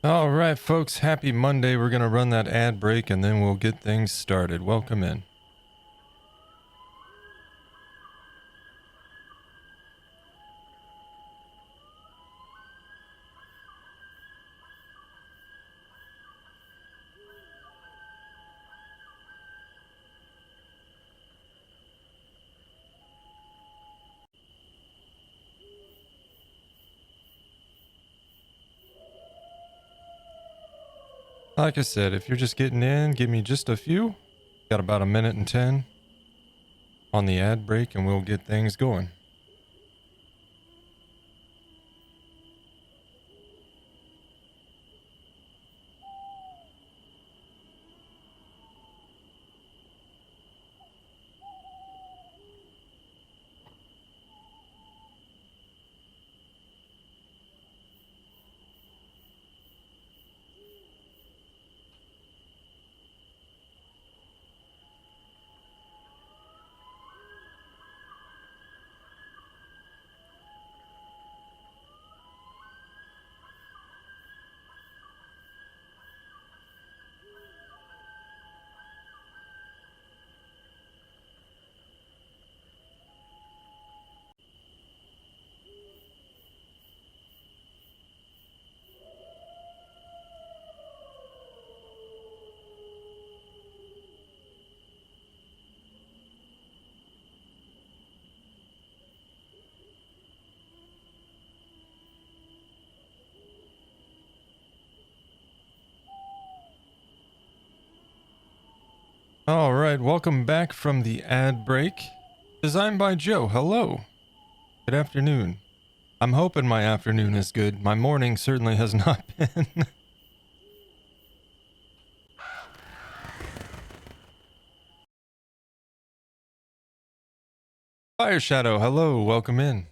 All right, folks, happy Monday. We're going to run that ad break and then we'll get things started. Welcome in. Like I said, if you're just getting in, give me just a few. Got about a minute and 10 on the ad break and we'll get things going. All right, welcome back from the ad break. Designed by Joe. Hello. Good afternoon. I'm hoping my afternoon is good. My morning certainly has not been. Fire Shadow, hello. Welcome in.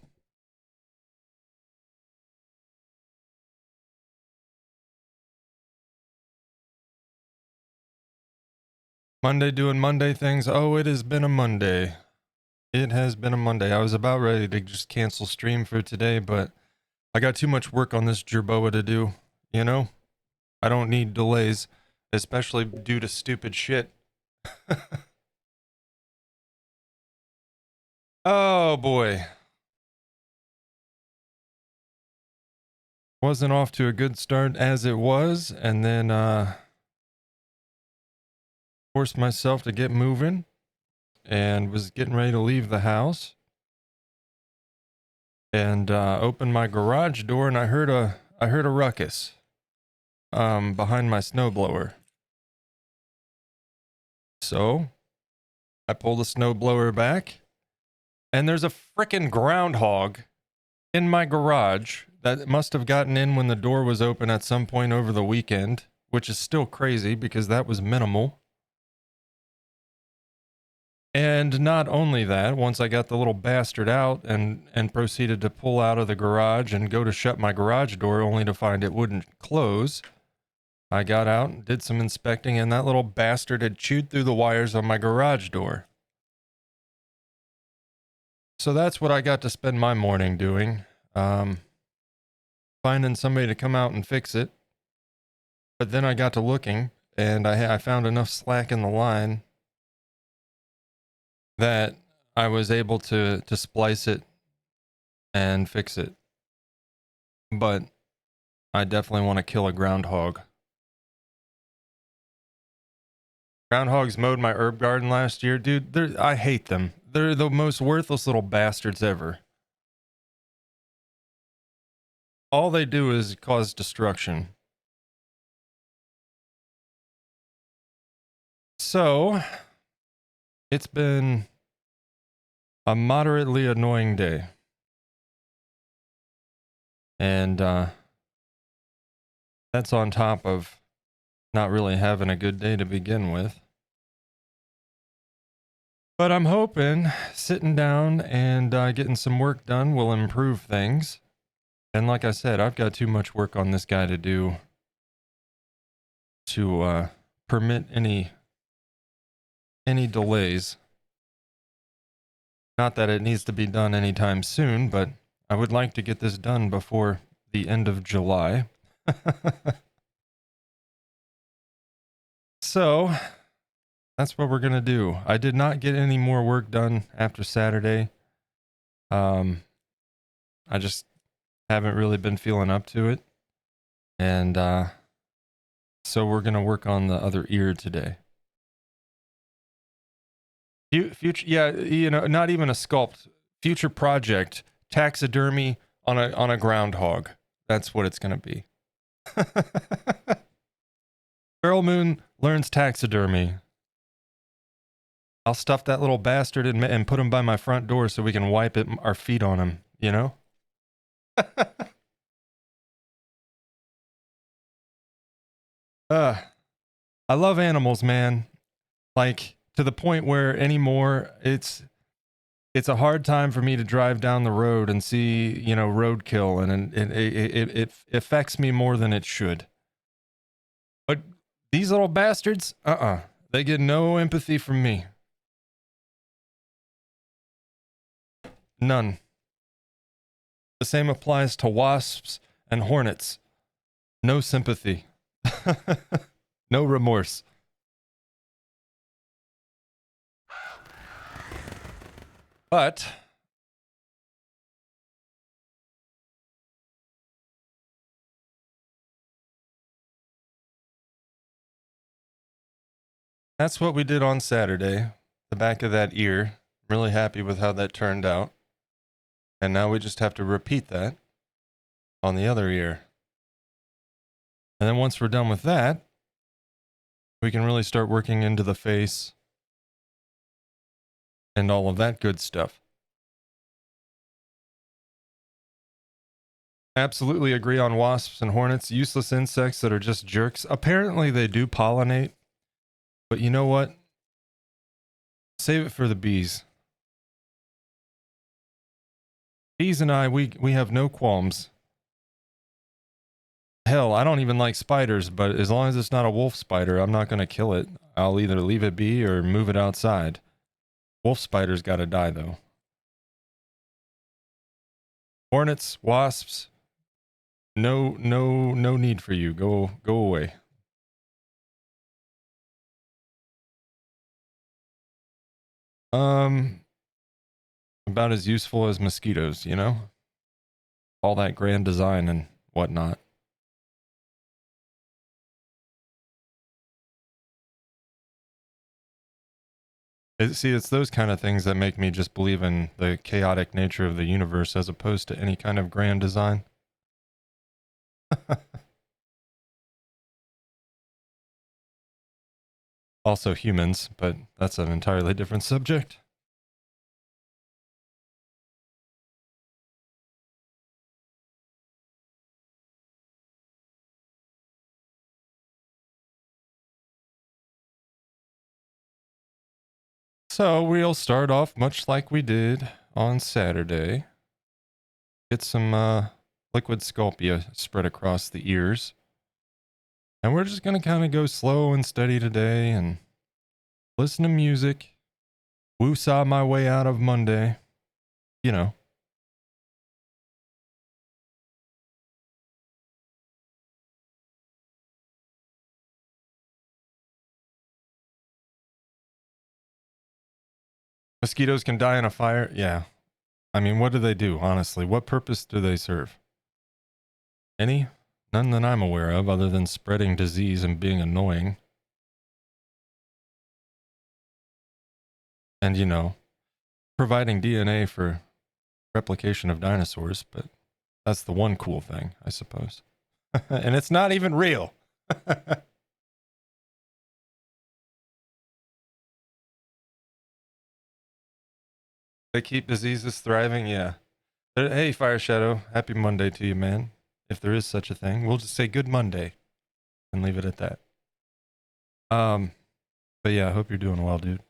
Monday doing Monday things. Oh, it has been a Monday. It has been a Monday. I was about ready to just cancel stream for today, but I got too much work on this Jerboa to do, you know? I don't need delays, especially due to stupid shit. Oh boy. Wasn't off to a good start as it was, and then forced myself to get moving and was getting ready to leave the house and opened my garage door and I heard a ruckus behind my snowblower. So I pulled the snowblower back and there's a frickin' groundhog in my garage that must have gotten in when the door was open at some point over the weekend, which is still crazy because that was minimal. And not only that, once I got the little bastard out and proceeded to pull out of the garage and go to shut my garage door only to find it wouldn't close, I got out and did some inspecting and that little bastard had chewed through the wires on my garage door. So that's what I got to spend my morning doing, finding somebody to come out and fix it. But then I got to looking and I found enough slack in the line that I was able to splice it and fix it. But I definitely want to kill a groundhog. Groundhogs mowed my herb garden last year. Dude, I hate them. They're the most worthless little bastards ever. All they do is cause destruction. So, it's been a moderately annoying day. And that's on top of not really having a good day to begin with. But I'm hoping sitting down and getting some work done will improve things. And like I said, I've got too much work on this guy to do to permit any delays. Not that it needs to be done anytime soon, but I would like to get this done before the end of July. So that's what we're going to do. I did not get any more work done after Saturday. I just haven't really been feeling up to it. And so we're going to work on the other ear today. Future, yeah, you know, not even a sculpt. Future project, taxidermy on a groundhog. That's what it's going to be. Feral Moon learns taxidermy. I'll stuff that little bastard and put him by my front door so we can wipe our feet on him, you know? I love animals, man. Like, to the point where anymore, it's a hard time for me to drive down the road and see, you know, roadkill, and it affects me more than it should. But these little bastards, they get no empathy from me. None. The same applies to wasps and hornets. No sympathy. No remorse. But that's what we did on Saturday. The back of that ear. Really happy with how that turned out. And now we just have to repeat that on the other ear. And then once we're done with that, we can really start working into the face and all of that good stuff. Absolutely agree on wasps and hornets, useless insects that are just jerks. Apparently they do pollinate, but you know what? Save it for the bees. Bees and I, we have no qualms. Hell, I don't even like spiders, but as long as it's not a wolf spider, I'm not going to kill it. I'll either leave it be or move it outside. Wolf spiders got to die, though. Hornets, wasps, no need for you. Go away. About as useful as mosquitoes, you know? All that grand design and whatnot. See, it's those kind of things that make me just believe in the chaotic nature of the universe as opposed to any kind of grand design. Also humans, but that's an entirely different subject. So we'll start off much like we did on Saturday. Get some liquid Sculpia spread across the ears. And we're just going to kind of go slow and steady today and listen to music. Woo-saw my way out of Monday. You know. Mosquitoes can die in a fire? Yeah. I mean, what do they do, honestly? What purpose do they serve? Any? None that I'm aware of, other than spreading disease and being annoying. And, you know, providing DNA for replication of dinosaurs, but that's the one cool thing, I suppose. And it's not even real. They keep diseases thriving, yeah. But, hey, Fire Shadow, happy Monday to you, man. If there is such a thing, we'll just say good Monday and leave it at that. But yeah, I hope you're doing well, dude.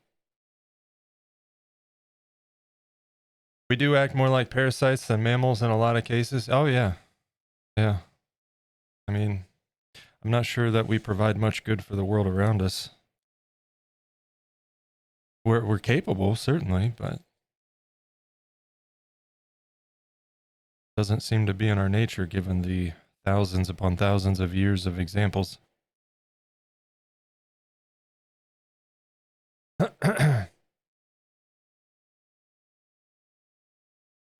We do act more like parasites than mammals in a lot of cases. Oh yeah. Yeah. I mean, I'm not sure that we provide much good for the world around us. We're capable, certainly, but doesn't seem to be in our nature given the thousands upon thousands of years of examples.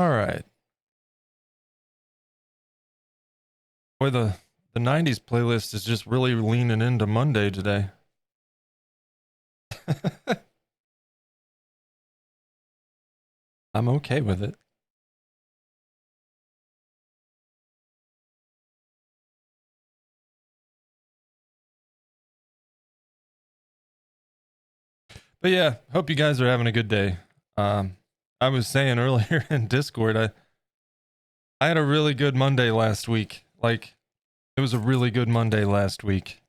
All right. Boy, the 90s playlist is just really leaning into Monday today. I'm okay with it. But yeah, hope you guys are having a good day. I was saying earlier in Discord, I had a really good Monday last week. Like, it was a really good Monday last week.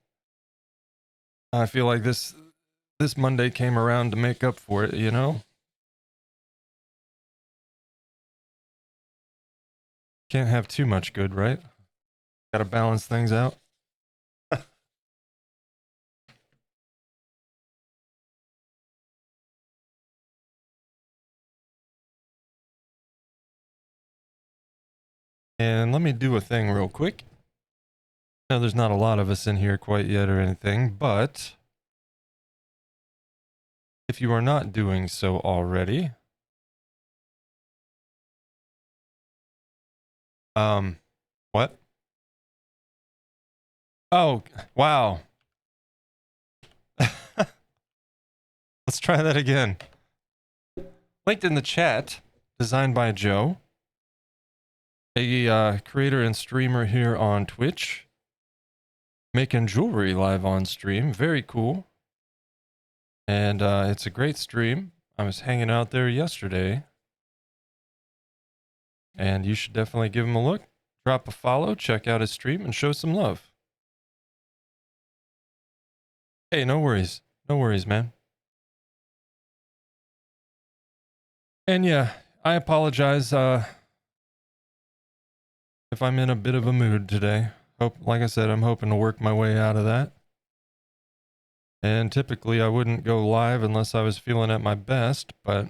I feel like this Monday came around to make up for it, you know? Can't have too much good, right? Gotta balance things out. And let me do a thing real quick. No, there's not a lot of us in here quite yet or anything, but if you are not doing so already, what? Oh, wow. Let's try that again. Linked in the chat, designed by Joe, a creator and streamer here on Twitch, making jewelry live on stream. Very cool. And it's a great stream. I was hanging out there yesterday, and you should definitely give him a look. Drop a follow, check out his stream, and show some love. Hey, no worries. No worries, man. And yeah, I apologize if I'm in a bit of a mood today. Like I said, I'm hoping to work my way out of that. And typically I wouldn't go live unless I was feeling at my best, but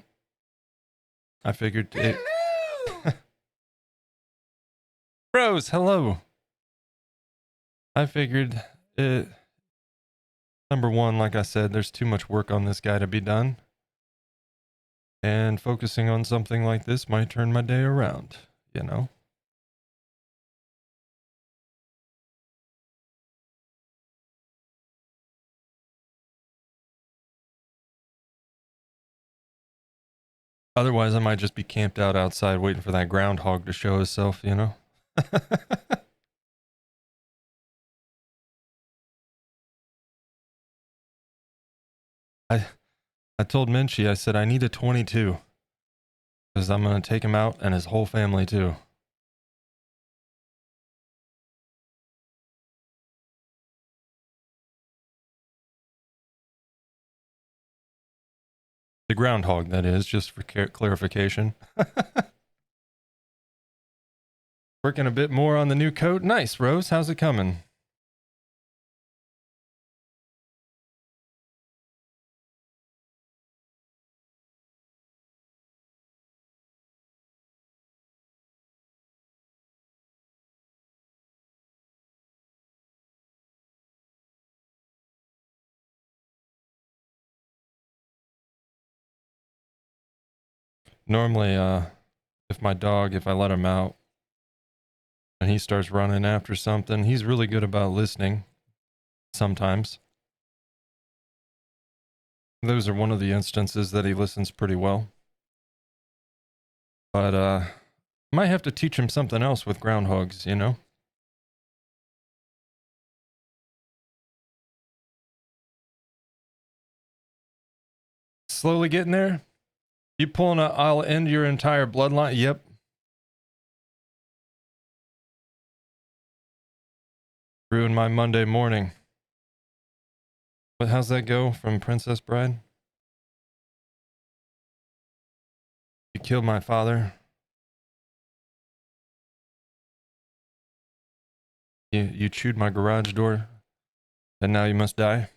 I figured it... Rose, hello. I figured it... Number one, like I said, there's too much work on this guy to be done. And focusing on something like this might turn my day around, you know? Otherwise, I might just be camped out outside waiting for that groundhog to show himself, you know? I told Minchie, I said, I need a 22. Because I'm going to take him out and his whole family too. The groundhog, that is, just for clarification. Working a bit more on the new coat. Nice, Rose. How's it coming? Normally, if I let him out and he starts running after something, he's really good about listening sometimes. Those are one of the instances that he listens pretty well. But, might have to teach him something else with groundhogs, you know? Slowly getting there? You pulling a, I'll end your entire bloodline? Yep. Ruined my Monday morning. But how's that go from Princess Bride? You killed my father. You chewed my garage door. And now you must die.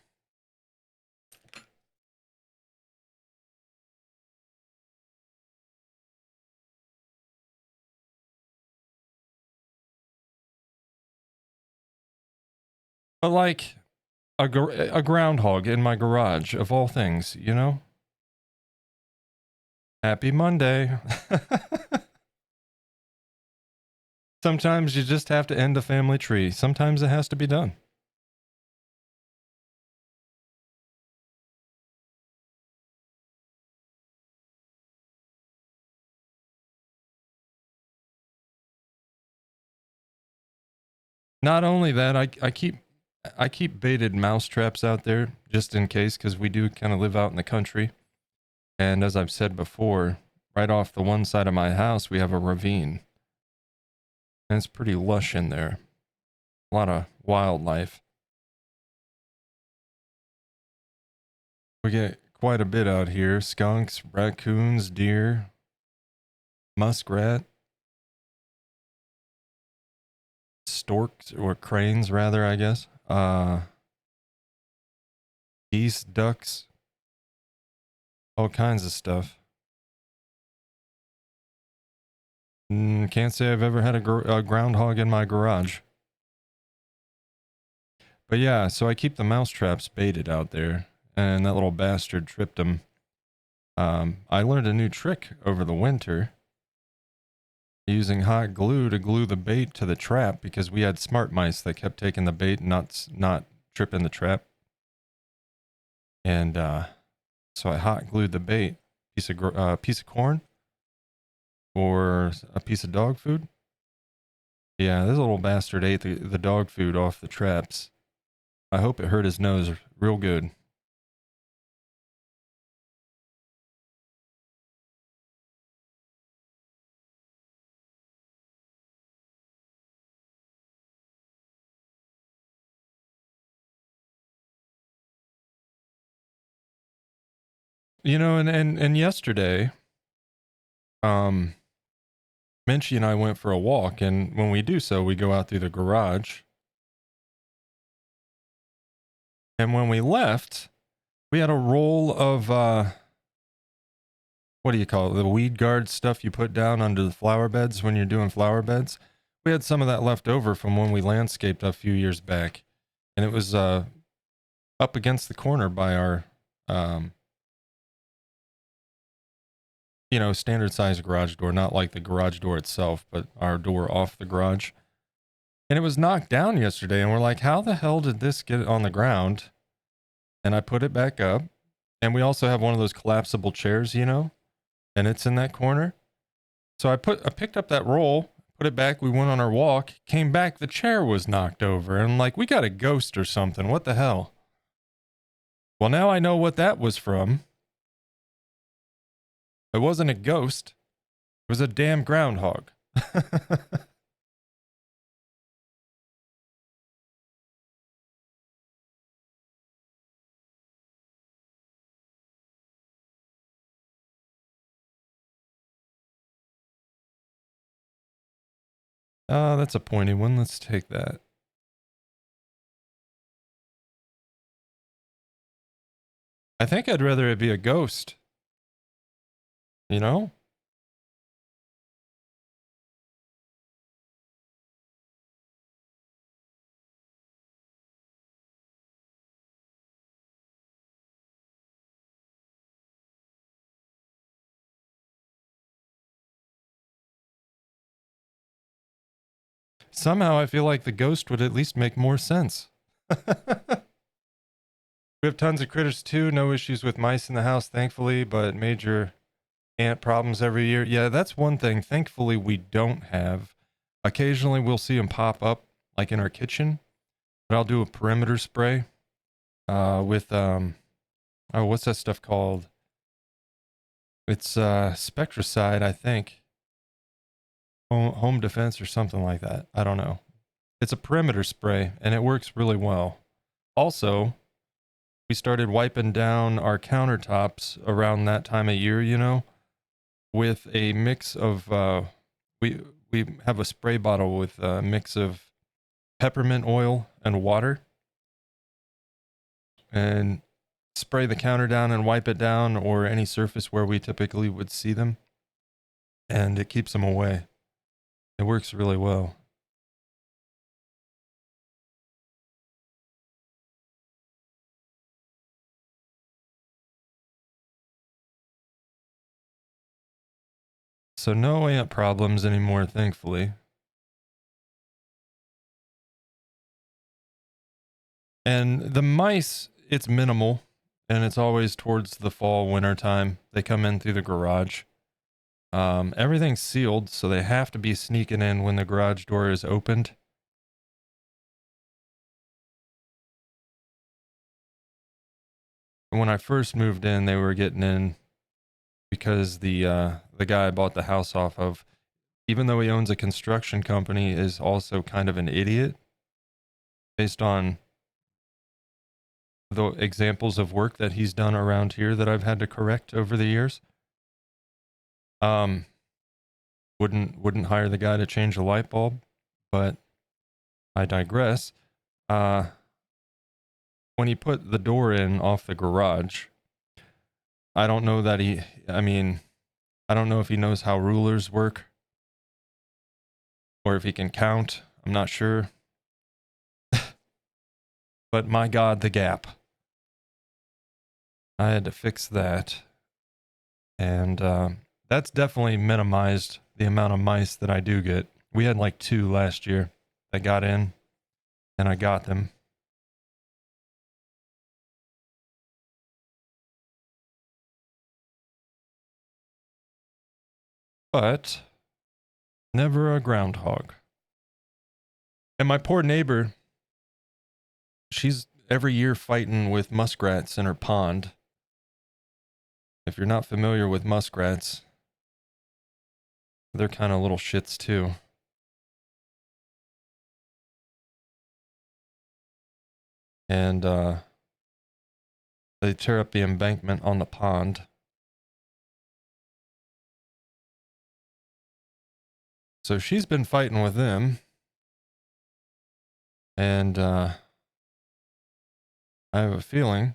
But like a groundhog in my garage, of all things, you know? Happy Monday. Sometimes you just have to end a family tree. Sometimes it has to be done. Not only that, I keep baited mouse traps out there just in case, because we do kind of live out in the country. And as I've said before, right off the one side of my house, we have a ravine. And it's pretty lush in there. A lot of wildlife. We get quite a bit out here. Skunks, raccoons, deer, muskrat, storks, or cranes rather, I guess. Geese, ducks, all kinds of stuff. Can't say I've ever had a groundhog in my garage. But yeah, so I keep the mouse traps baited out there, and that little bastard tripped them. I learned a new trick over the winter, using hot glue to glue the bait to the trap, because we had smart mice that kept taking the bait and not tripping the trap. And so I hot glued the bait, piece of corn or a piece of dog food. Yeah, this little bastard ate the dog food off the traps. I hope it hurt his nose real good. You know, and yesterday, Minchie and I went for a walk, and when we do so, we go out through the garage. And when we left, we had a roll of what do you call it? The weed guard stuff you put down under the flower beds when you're doing flower beds. We had some of that left over from when we landscaped a few years back, and it was up against the corner by our standard size garage door, not like the garage door itself, but our door off the garage. And it was knocked down yesterday, and we're like, how the hell did this get on the ground? And I put it back up. And we also have one of those collapsible chairs, and it's in that corner. So I picked up that roll, put it back. We went on our walk, came back. The chair was knocked over. And I'm like, we got a ghost or something. What the hell? Well, now I know what that was from. It wasn't a ghost. It was a damn groundhog. That's a pointy one. Let's take that. I think I'd rather it be a ghost. You know? Somehow I feel like the ghost would at least make more sense. We have tons of critters too. No issues with mice in the house, thankfully, but major ant problems every year. Yeah, that's one thing. Thankfully, we don't have. Occasionally, we'll see them pop up, like in our kitchen. But I'll do a perimeter spray with what's that stuff called? It's Spectracide, I think. Home defense or something like that. I don't know. It's a perimeter spray, and it works really well. Also, we started wiping down our countertops around that time of year, with a mix of we have a spray bottle with a mix of peppermint oil and water, and spray the counter down and wipe it down, or any surface where we typically would see them, and it keeps them away. It works really well. So no ant problems anymore, thankfully. And the mice, it's minimal, and it's always towards the fall, winter time. They come in through the garage. Everything's sealed, so they have to be sneaking in when the garage door is opened. When I first moved in, they were getting in because the guy I bought the house off of, even though he owns a construction company, is also kind of an idiot based on the examples of work that he's done around here that I've had to correct over the years. Wouldn't hire the guy to change a light bulb, but I digress. When he put the door in off the garage, I don't know that I don't know if he knows how rulers work or if he can count. I'm not sure. But my God, the gap. I had to fix that. And that's definitely minimized the amount of mice that I do get. We had like 2 last year that got in, and I got them. But never a groundhog. And my poor neighbor, she's every year fighting with muskrats in her pond. If you're not familiar with muskrats, they're kind of little shits too. And they tear up the embankment on the pond. So she's been fighting with them. And I have a feeling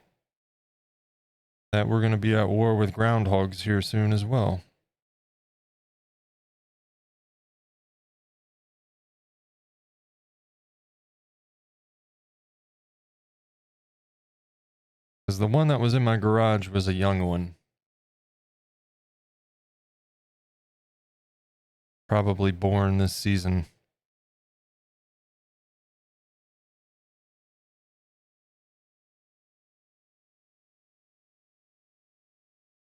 that we're going to be at war with groundhogs here soon as well. Because the one that was in my garage was a young one. Probably born this season.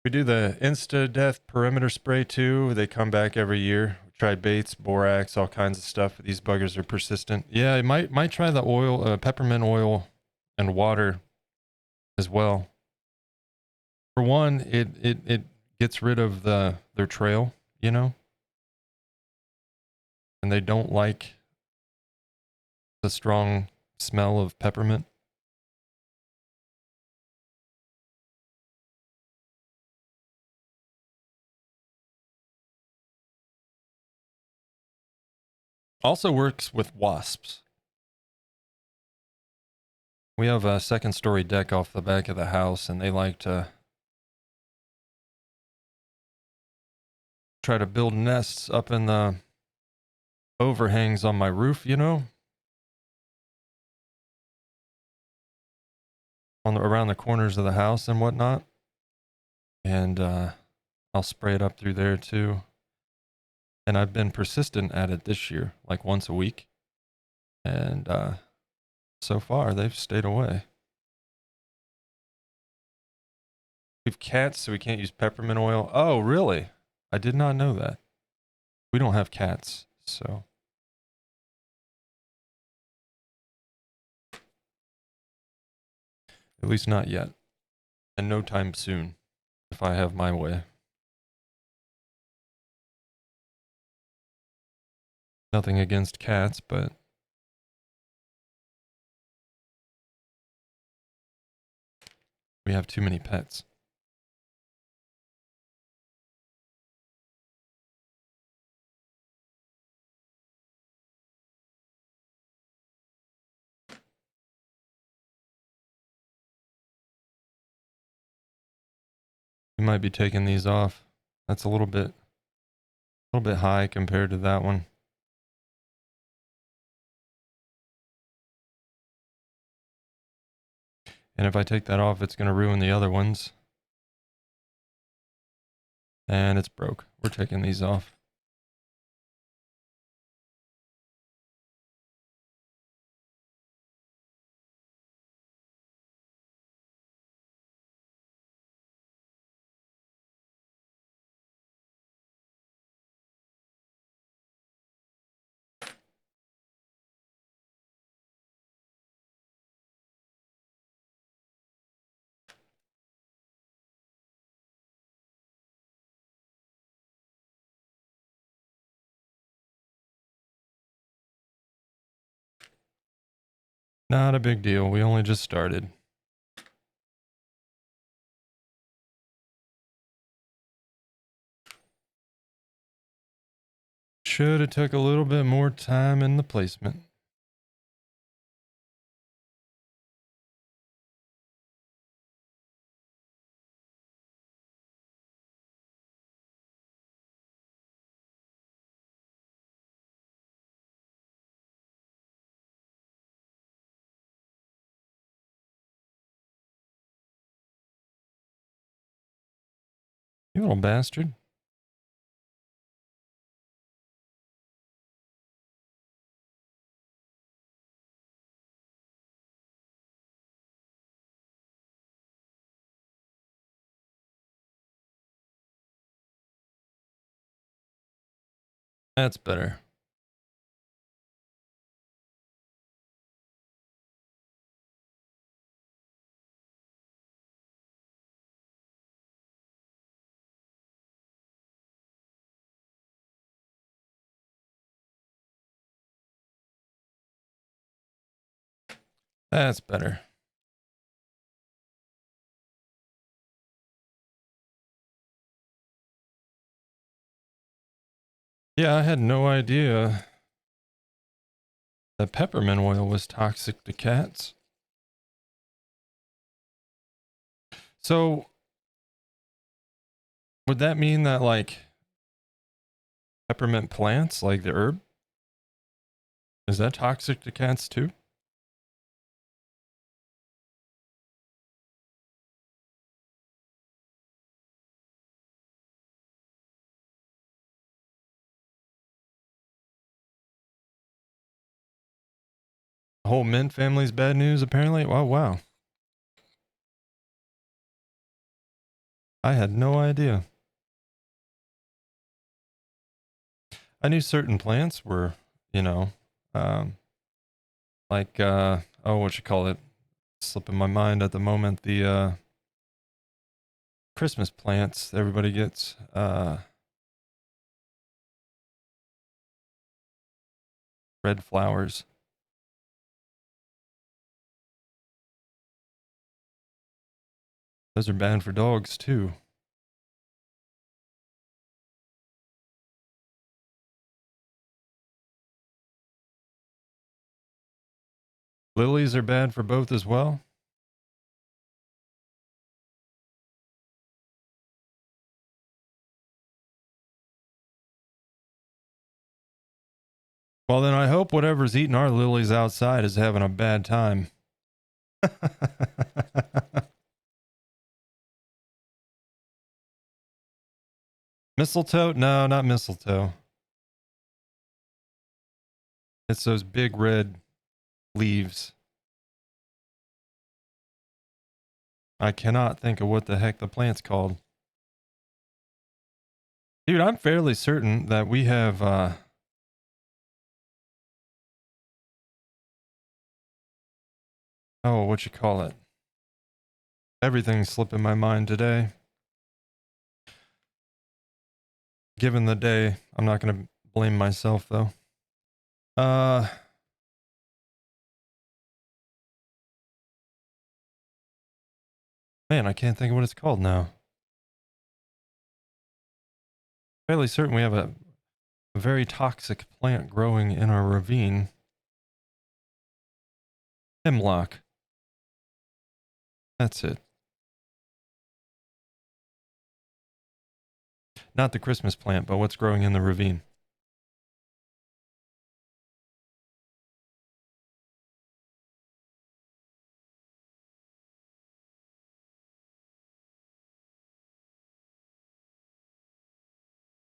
We do the insta-death perimeter spray too. They come back every year. We try baits, borax, all kinds of stuff. These buggers are persistent. Yeah, I might try the oil, peppermint oil and water as well. For one, it gets rid of their trail, you know? And they don't like the strong smell of peppermint. Also works with wasps. We have a 2nd-story deck off the back of the house, and they like to try to build nests up in the overhangs on my roof, you know? Around the corners of the house and whatnot. And I'll spray it up through there too. And I've been persistent at it this year, like once a week. And so far, they've stayed away. We have cats, so we can't use peppermint oil. Oh, really? I did not know that. We don't have cats, so. At least not yet. And no time soon, if I have my way. Nothing against cats, but we have too many pets. We might be taking these off. That's a little bit high compared to that one. And if I take that off, it's going to ruin the other ones. And it's broke. We're taking these off. Not a big deal. We only just started. Should have took a little bit more time in the placement. You little bastard. That's better. That's better. Yeah, I had no idea that peppermint oil was toxic to cats. So, would that mean that, like, peppermint plants, like the herb, is that toxic to cats too? The whole mint family's bad news, apparently? Oh, wow. I had no idea. I knew certain plants were, you know, um, like, oh, what you call it? Slipping my mind at the moment. The Christmas plants everybody gets. Red flowers. Those are bad for dogs too. Lilies are bad for both as well. Well, then I hope whatever's eating our lilies outside is having a bad time. Mistletoe? No, not mistletoe. It's those big red leaves. I cannot think of what the heck the plant's called. Dude, I'm fairly certain that we have, oh, what you call it? Everything's slipping my mind today. Given the day, I'm not going to blame myself though. Man, I can't think of what it's called now. Fairly certain we have a very toxic plant growing in our ravine. Hemlock. That's it. Not the Christmas plant, but what's growing in the ravine.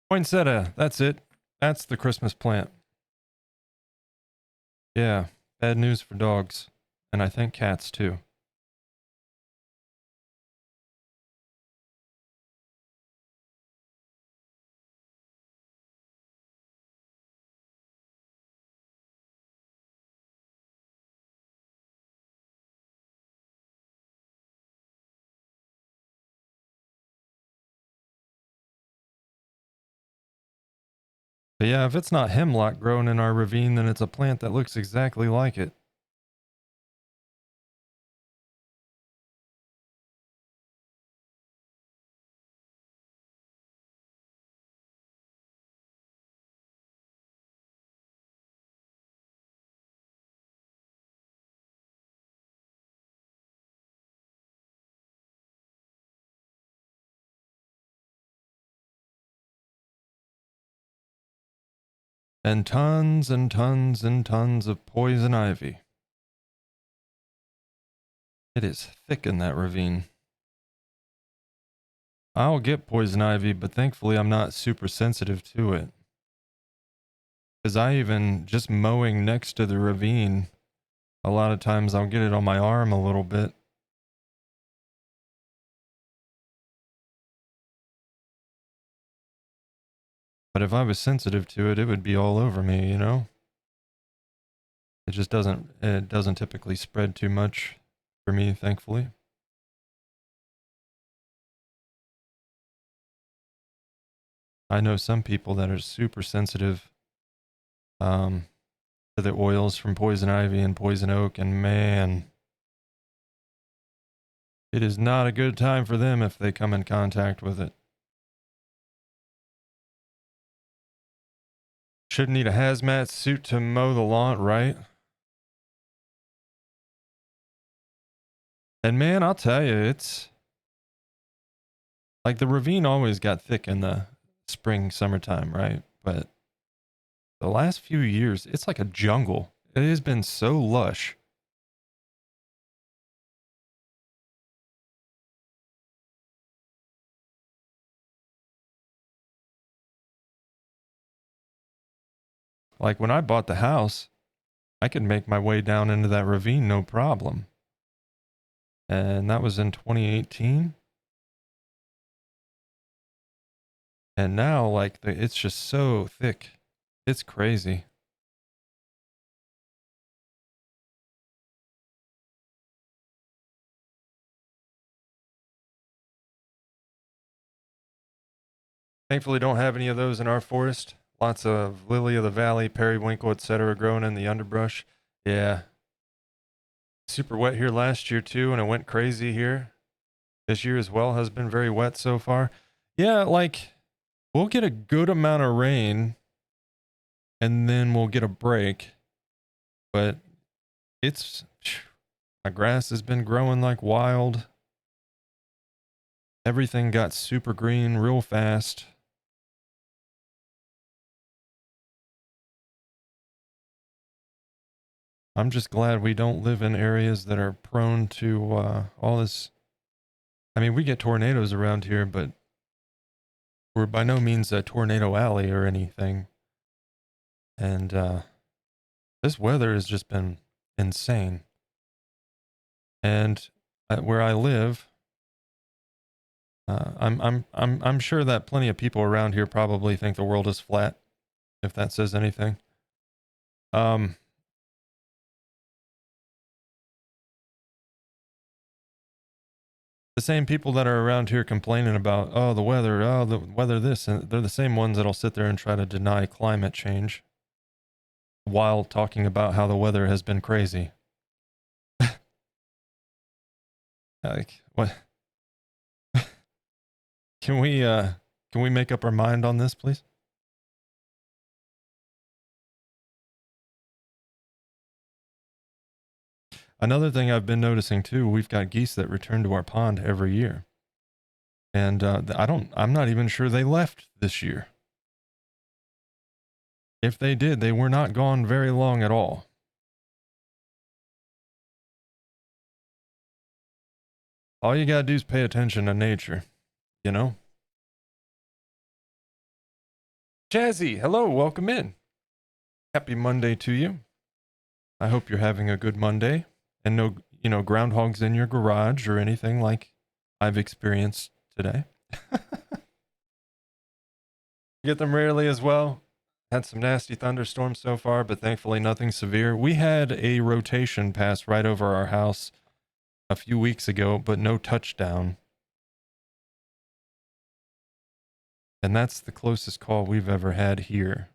Poinsettia. That's it. That's the Christmas plant. Yeah. Bad news for dogs. And I think cats too. But yeah, if it's not hemlock growing in our ravine, then it's a plant that looks exactly like it. and tons and tons and tons of poison ivy. It is thick in that ravine. I'll get poison ivy, but thankfully I'm not super sensitive to it. Because I even, just mowing next to the ravine, a lot of times I'll get it on my arm a little bit. But if I was sensitive to it, it would be all over me, you know? It just doesn't typically spread too much for me, thankfully. I know some people that are super sensitive to the oils from poison ivy and poison oak, and man, it is not a good time for them if they come in contact with it. Shouldn't need a hazmat suit to mow the lawn, right? And man, I'll tell you, it's like the ravine always got thick in the spring, summertime, right? But the last few years, it's like a jungle. It has been so lush. Like when I bought the house, I could make my way down into that ravine no problem. And that was in 2018. And now, like, it's just so thick. It's crazy. Thankfully, don't have any of those in our forest. Lots of lily of the valley, periwinkle, etc., growing in the underbrush. Yeah. Super wet here last year, too, and it went crazy here. This year as well has been very wet so far. Yeah, like, we'll get a good amount of rain, and then we'll get a break. But it's... my grass has been growing like wild. Everything got super green real fast. I'm just glad we don't live in areas that are prone to all this. I mean, we get tornadoes around here, but we're by no means a tornado alley or anything. And this weather has just been insane. And where I live, I'm sure that plenty of people around here probably think the world is flat, if that says anything. The same people that are around here complaining about, the weather this, and they're the same ones that'll sit there and try to deny climate change while talking about how the weather has been crazy. Like, what? Can we make up our mind on this, please? Another thing I've been noticing too, we've got geese that return to our pond every year. And I'm not even sure they left this year. If they did, they were not gone very long at all. All you gotta do is pay attention to nature, you know? Jazzy, hello, welcome in. Happy Monday to you. I hope you're having a good Monday and no, groundhogs in your garage or anything like I've experienced today. Get them rarely as well. Had some nasty thunderstorms so far, but thankfully nothing severe. We had a rotation pass right over our house a few weeks ago, but no touchdown. And that's the closest call we've ever had here.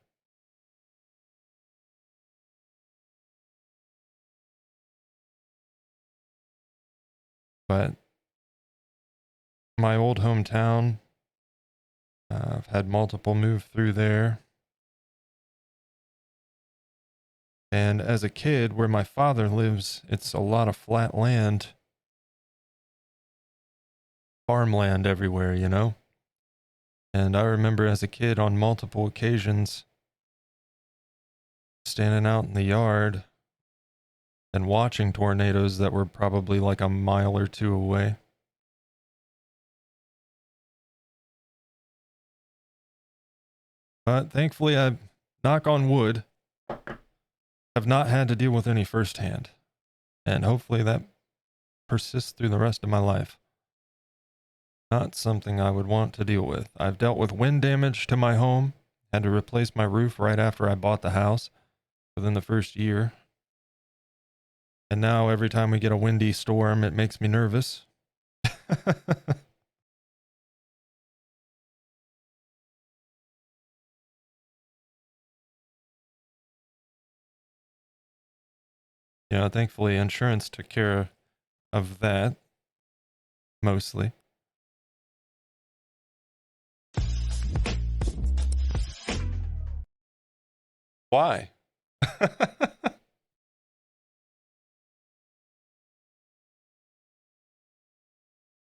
But my old hometown, I've had multiple move through there. And as a kid, where my father lives, it's a lot of flat land, farmland everywhere, you know? And I remember as a kid on multiple occasions standing out in the yard and watching tornadoes that were probably like a mile or two away. But thankfully, I, knock on wood, have not had to deal with any firsthand. And hopefully that persists through the rest of my life. Not something I would want to deal with. I've dealt with wind damage to my home, had to replace my roof right after I bought the house within the first year. And now every time we get a windy storm, it makes me nervous. Yeah, thankfully insurance took care of that, mostly. Why?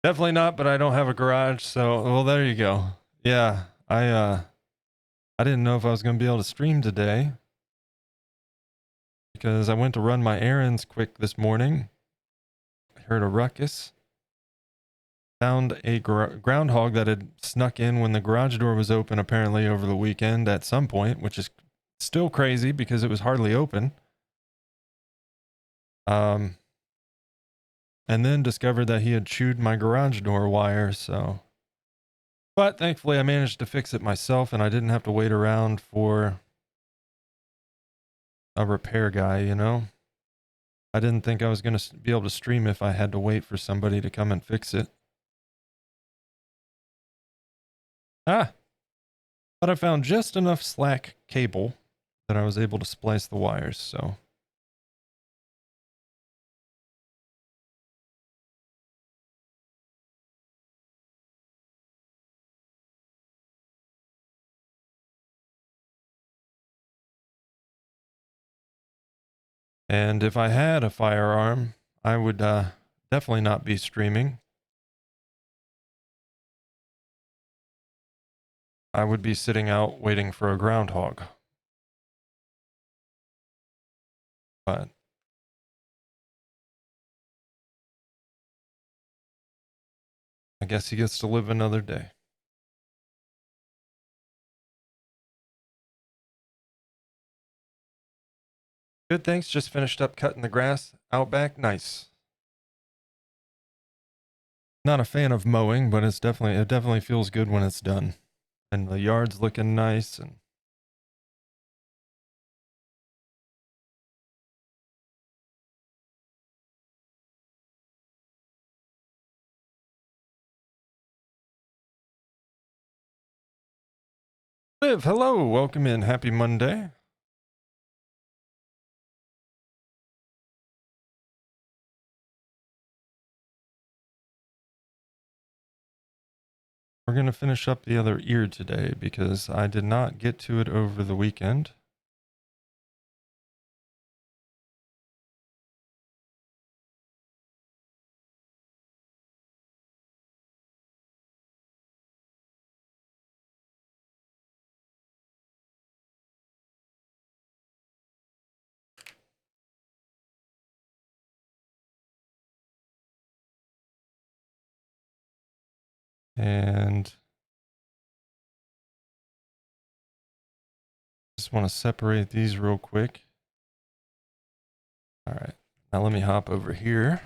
Definitely not, but I don't have a garage, so well there you go. Yeah, I didn't know if I was going to be able to stream today because I went to run my errands quick this morning. Heard a ruckus. Found a groundhog that had snuck in when the garage door was open apparently over the weekend at some point, which is still crazy because it was hardly open. And then discovered that he had chewed my garage door wire, so. But thankfully I managed to fix it myself and I didn't have to wait around for a repair guy, you know? I didn't think I was going to be able to stream if I had to wait for somebody to come and fix it. But I found just enough slack cable that I was able to splice the wires, so. And if I had a firearm, I would definitely not be streaming. I would be sitting out waiting for a groundhog. But I guess he gets to live another day. Good, thanks. Just finished up cutting the grass out back. Nice. Not a fan of mowing, but it definitely feels good when it's done. And the yard's looking nice and Liv, hello, welcome in. Happy Monday. We're going to finish up the other ear today because I did not get to it over the weekend. And just want to separate these real quick. All right, now let me hop over here.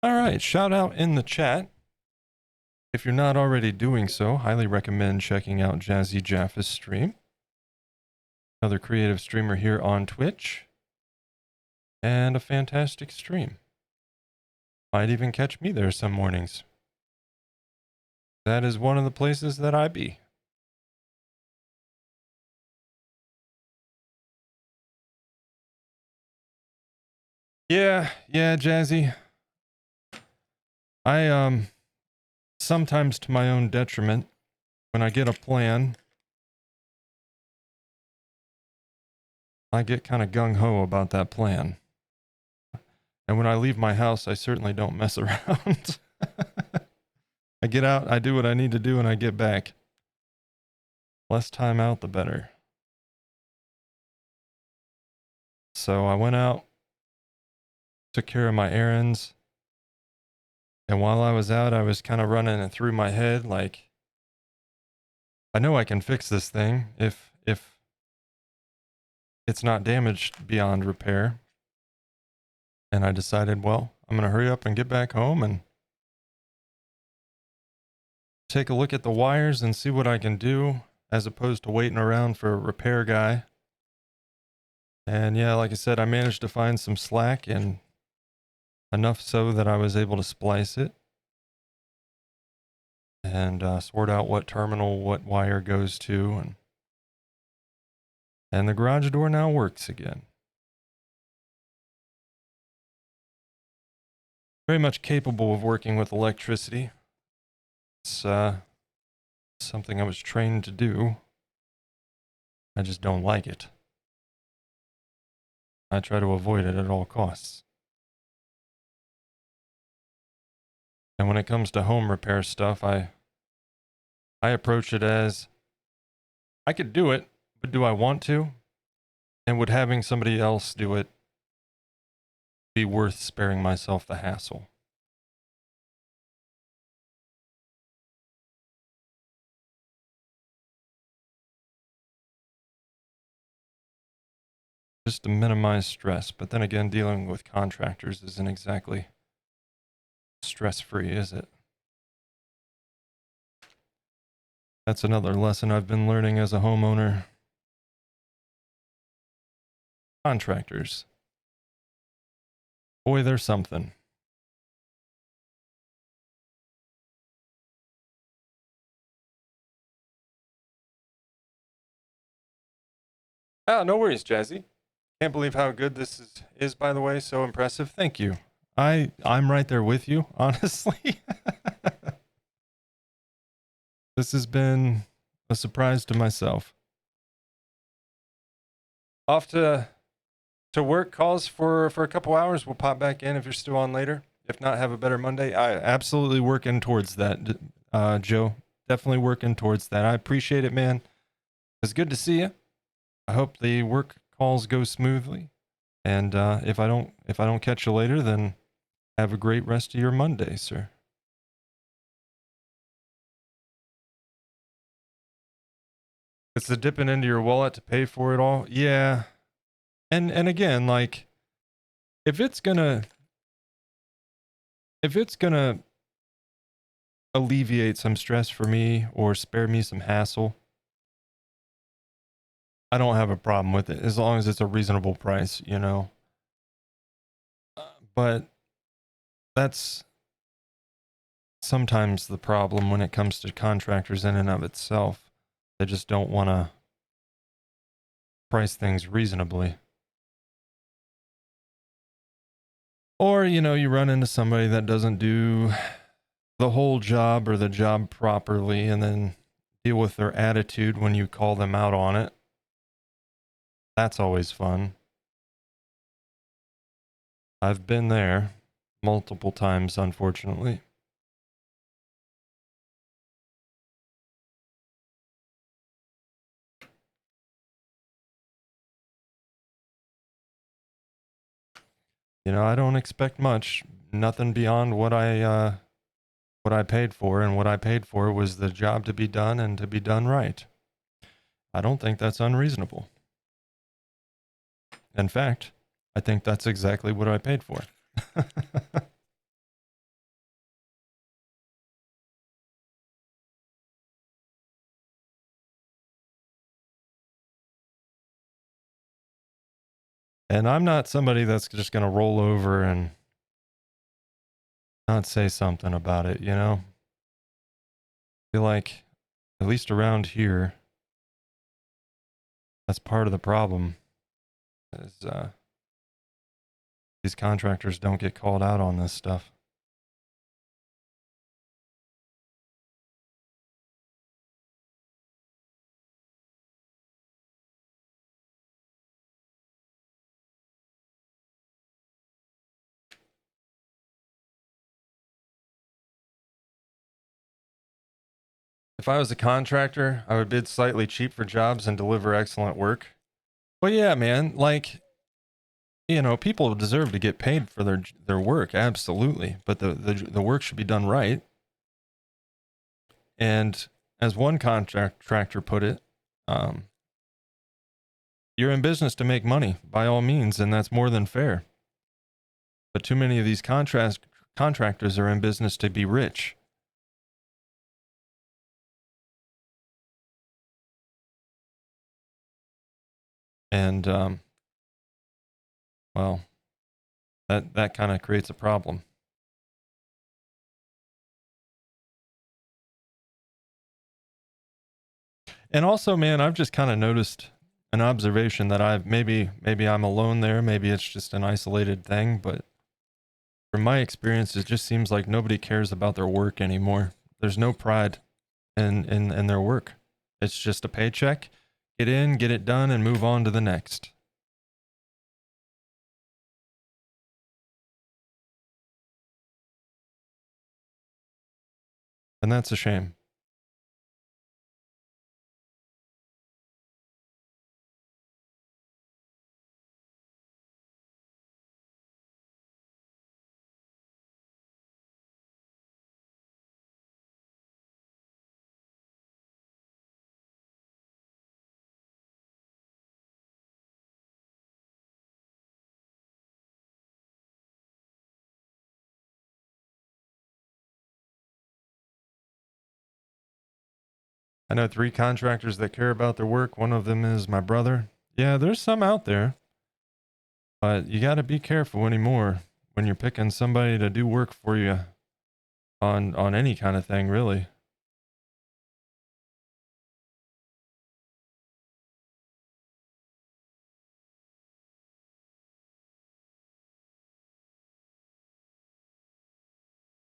All right, shout out in the chat. If you're not already doing so, highly recommend checking out Jazzy Jaffa's stream. Another creative streamer here on Twitch. And a fantastic stream. Might even catch me there some mornings. That is one of the places that I be. Yeah, Jazzy. I sometimes to my own detriment, when I get a plan, I get kind of gung-ho about that plan. And when I leave my house, I certainly don't mess around. I get out, I do what I need to do, and I get back. Less time out, the better. So I went out, took care of my errands, and while I was out, I was kind of running it through my head like, I know I can fix this thing if it's not damaged beyond repair. And I decided, well, I'm going to hurry up and get back home and take a look at the wires and see what I can do, as opposed to waiting around for a repair guy. And yeah, like I said, I managed to find some slack, and enough so that I was able to splice it and sort out what terminal what wire goes to, and the garage door now works again. Very much capable of working with electricity. It's something I was trained to do. I just don't like it. I try to avoid it at all costs. And when it comes to home repair stuff, I approach it as, I could do it, but do I want to? And would having somebody else do it be worth sparing myself the hassle? Just to minimize stress. But then again, dealing with contractors isn't exactly stress-free, is it? That's another lesson I've been learning as a homeowner. Contractors. Boy, they're something. Ah, no worries, Jazzy. Can't believe how good this is, by the way. So impressive. Thank you. I'm right there with you, honestly. This has been a surprise to myself. Off to work calls for a couple hours. We'll pop back in if you're still on later. If not, have a better Monday. I absolutely working towards that, Joe. Definitely working towards that. I appreciate it, man. It's good to see you. I hope the work calls go smoothly. And if I don't catch you later, then have a great rest of your Monday, sir. It's the dipping into your wallet to pay for it all. Yeah. And again, like, if it's gonna alleviate some stress for me or spare me some hassle, I don't have a problem with it as long as it's a reasonable price, you know. But that's sometimes the problem when it comes to contractors in and of itself. They just don't want to price things reasonably. Or, you know, you run into somebody that doesn't do the whole job or the job properly, and then deal with their attitude when you call them out on it. That's always fun. I've been there multiple times, unfortunately. You know, I don't expect much, nothing beyond what I paid for, and what I paid for was the job to be done and to be done right. I don't think that's unreasonable. In fact, I think that's exactly what I paid for. And I'm not somebody that's just going to roll over and not say something about it, you know? I feel like, at least around here, that's part of the problem, is these contractors don't get called out on this stuff. If I was a contractor, I would bid slightly cheap for jobs and deliver excellent work. But yeah, man, like, you know, people deserve to get paid for their work, absolutely. But the work should be done right. And as one contractor put it, um, you're in business to make money by all means, and that's more than fair. But too many of these contractors are in business to be rich. And well, that kind of creates a problem. And also, man, I've just kind of noticed an observation that I've maybe I'm alone there, maybe it's just an isolated thing, but from my experience, it just seems like nobody cares about their work anymore. There's no pride in their work. It's just a paycheck, get in, get it done, and move on to the next. And that's a shame. I know 3 contractors that care about their work. One of them is my brother. Yeah, there's some out there, but you got to be careful anymore when you're picking somebody to do work for you on any kind of thing, really.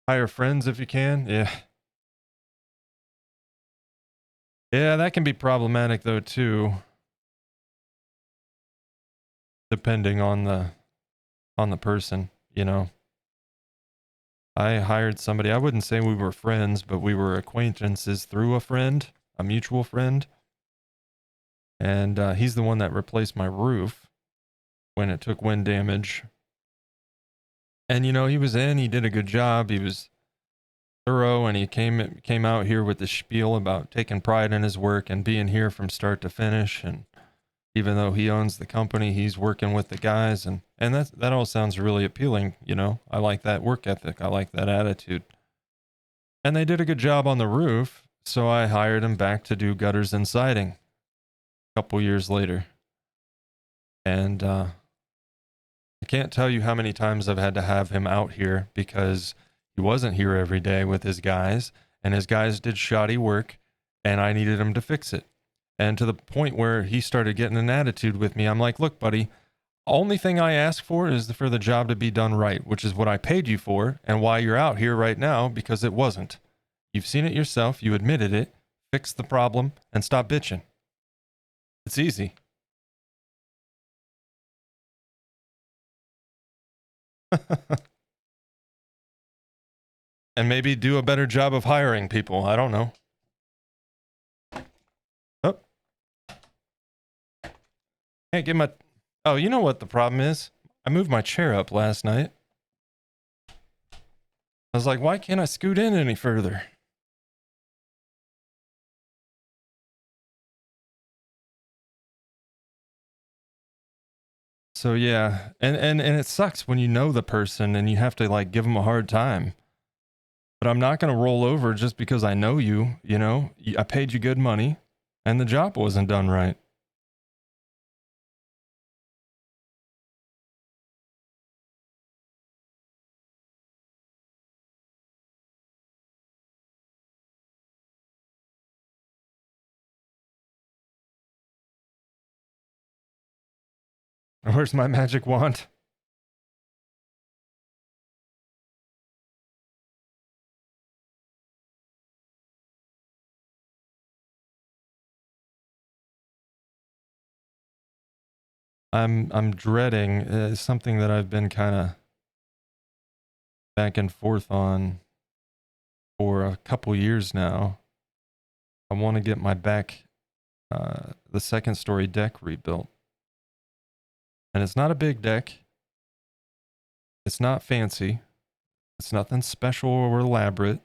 Hire friends if you can. Yeah. Yeah, that can be problematic though too, depending on the person, you know. I hired somebody. I wouldn't say we were friends, but we were acquaintances through a friend, a mutual friend. And he's the one that replaced my roof when it took wind damage. And you know, he was in, he did a good job. He was thorough, and he came out here with the spiel about taking pride in his work and being here from start to finish. And even though he owns the company, he's working with the guys, and that all sounds really appealing. You know, I like that work ethic. I like that attitude. And they did a good job on the roof, so I hired him back to do gutters and siding a couple years later. And I can't tell you how many times I've had to have him out here because he wasn't here every day with his guys, and his guys did shoddy work, and I needed him to fix it. And to the point where he started getting an attitude with me. I'm like, look, buddy, only thing I ask for is for the job to be done right, which is what I paid you for and why you're out here right now, because it wasn't. You've seen it yourself. You admitted it. Fix the problem and stop bitching. It's easy. And maybe do a better job of hiring people. I don't know. Oh, can't get my. Oh, you know what the problem is? I moved my chair up last night. I was like, why can't I scoot in any further? So yeah, and it sucks when you know the person and you have to like give them a hard time. But I'm not going to roll over just because I know you, you know. I paid you good money and the job wasn't done right. Where's my magic wand? I'm dreading something that I've been kind of back and forth on for a couple years now. I want to get my back, the second story deck rebuilt. And it's not a big deck. It's not fancy. It's nothing special or elaborate.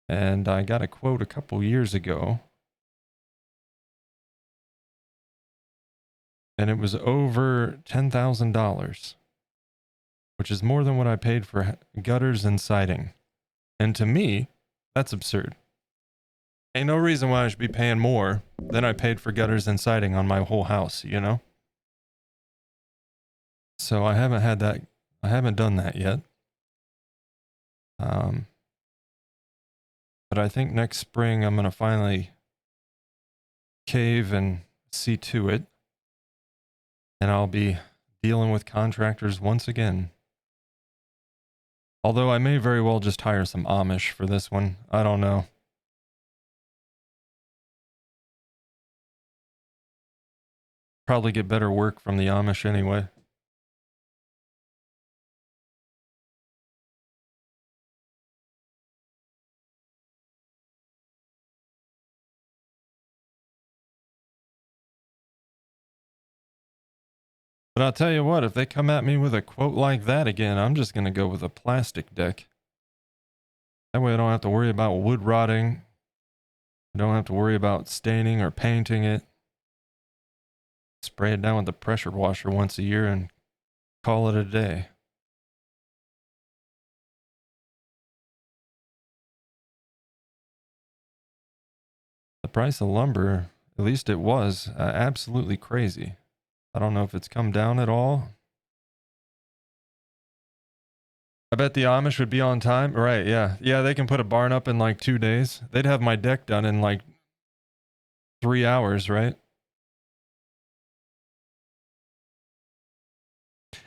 And I got a quote a couple years ago. And it was over $10,000, which is more than what I paid for gutters and siding. And to me, that's absurd. Ain't no reason why I should be paying more than I paid for gutters and siding on my whole house, you know? So I haven't done that yet. But I think next spring I'm going to finally cave and see to it. And I'll be dealing with contractors once again. Although I may very well just hire some Amish for this one. I don't know. Probably get better work from the Amish anyway. But I'll tell you what, if they come at me with a quote like that again, I'm just going to go with a plastic deck. That way I don't have to worry about wood rotting. I don't have to worry about staining or painting it. Spray it down with the pressure washer once a year and call it a day. The price of lumber, at least it was, absolutely crazy. I don't know if it's come down at all. I bet the Amish would be on time. Right, yeah. Yeah, they can put a barn up in like 2 days. They'd have my deck done in like 3 hours, right?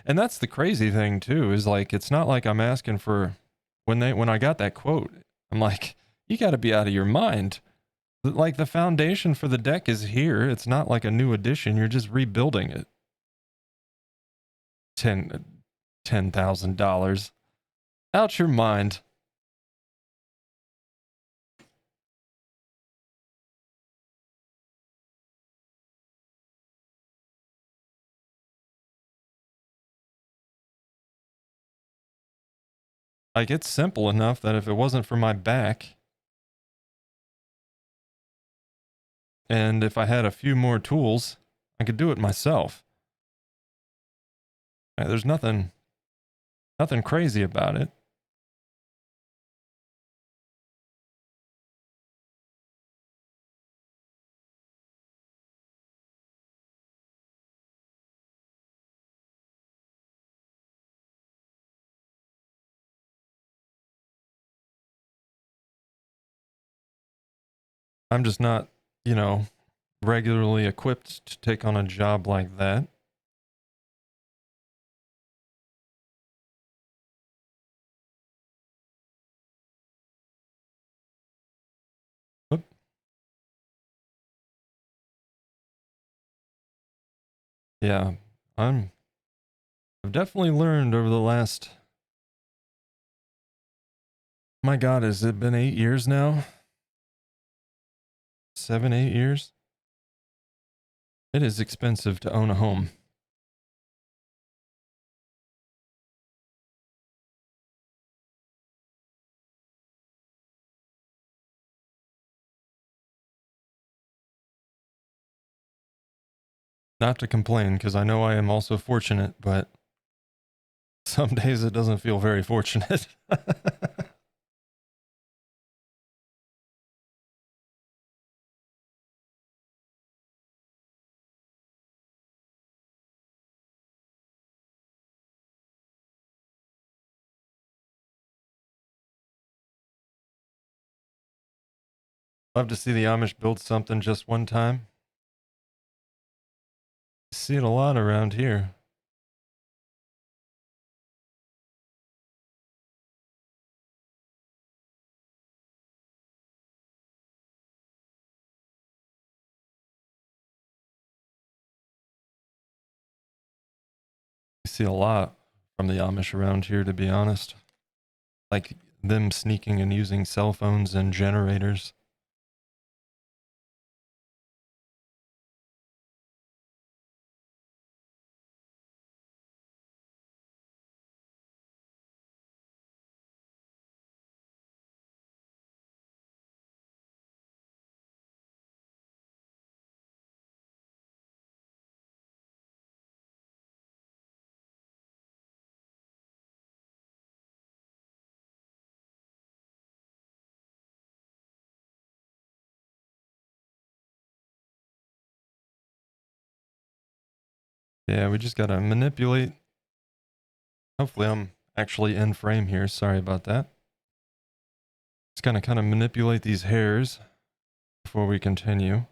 And that's the crazy thing too, is like, it's not like I'm asking for, when I got that quote, I'm like, you got to be out of your mind. Like, the foundation for the deck is here. It's not like a new addition. You're just rebuilding it. $10,000. Out your mind. Like, it's simple enough that if it wasn't for my back, and if I had a few more tools, I could do it myself. There's nothing crazy about it. I'm just not, regularly equipped to take on a job like that. Oop. Yeah, I've definitely learned over the last, my God, has it been 8 years now? 7, 8 years? It is expensive to own a home. Not to complain, because I know I am also fortunate, but some days it doesn't feel very fortunate. Love to see the Amish build something just one time. See it a lot around here. See a lot from the Amish around here, to be honest. Like them sneaking and using cell phones and generators. Yeah, we just gotta manipulate. Hopefully I'm actually in frame here. Sorry about that. Just gonna kind of manipulate these hairs before we continue.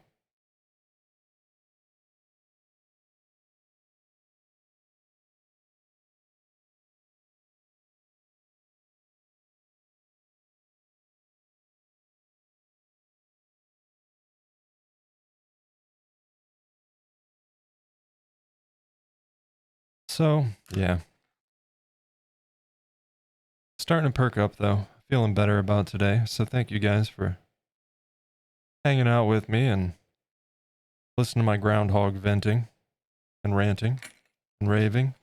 So, yeah. Starting to perk up though. Feeling better about today. So thank you guys for hanging out with me and listening to my groundhog venting and ranting and raving.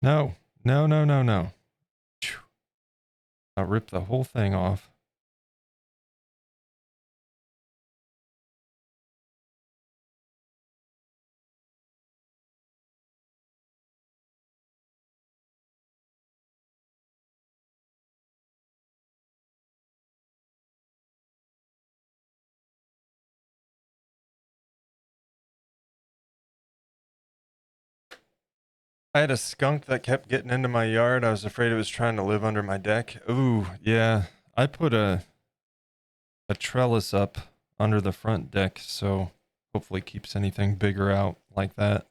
No, no, no, no, no. I'll rip the whole thing off. I had a skunk that kept getting into my yard. I was afraid it was trying to live under my deck. Ooh, yeah. I put a trellis up under the front deck, so hopefully keeps anything bigger out like that.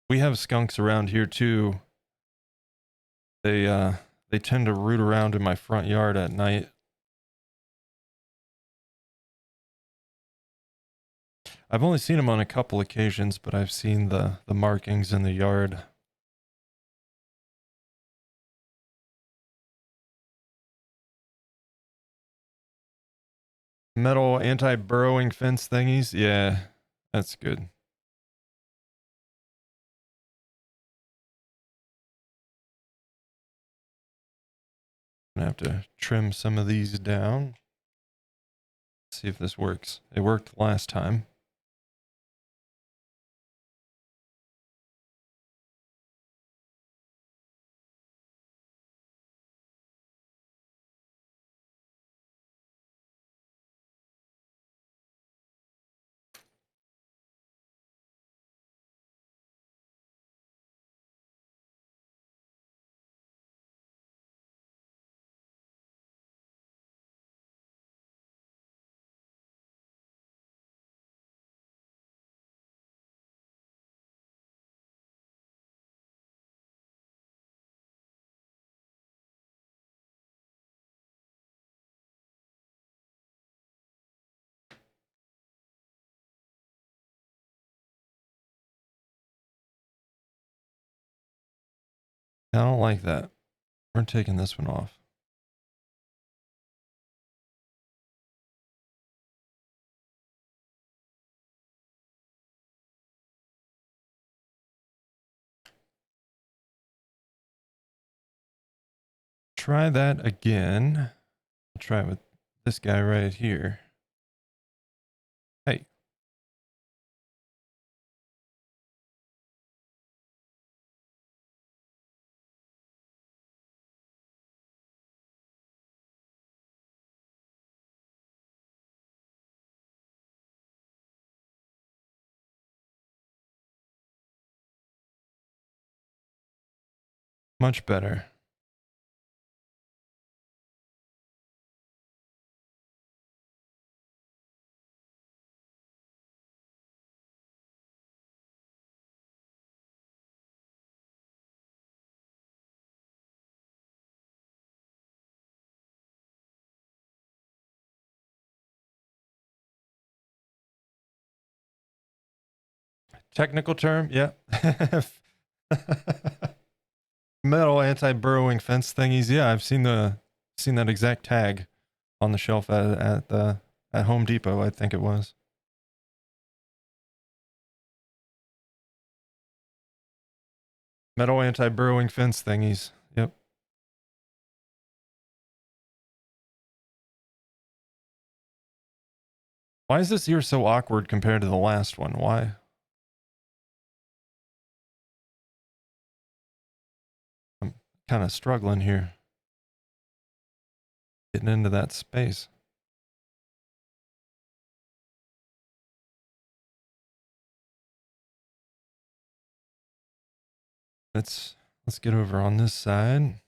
We have skunks around here too. They tend to root around in my front yard at night. I've only seen them on a couple occasions, but I've seen the markings in the yard. Metal anti-burrowing fence thingies? Yeah, that's good. I'm gonna have to trim some of these down. See if this works. It worked last time. I don't like that. We're taking this one off. Try that again. I'll try it with this guy right here. Hey. Much better. Technical term, yeah. Metal anti-burrowing fence thingies. Yeah, I've seen that exact tag on the shelf at Home Depot, I think it was. Metal anti-burrowing fence thingies. Yep. Why is this ear so awkward compared to the last one? Why? I'm kind of struggling here. Getting into that space. Let's get over on this side.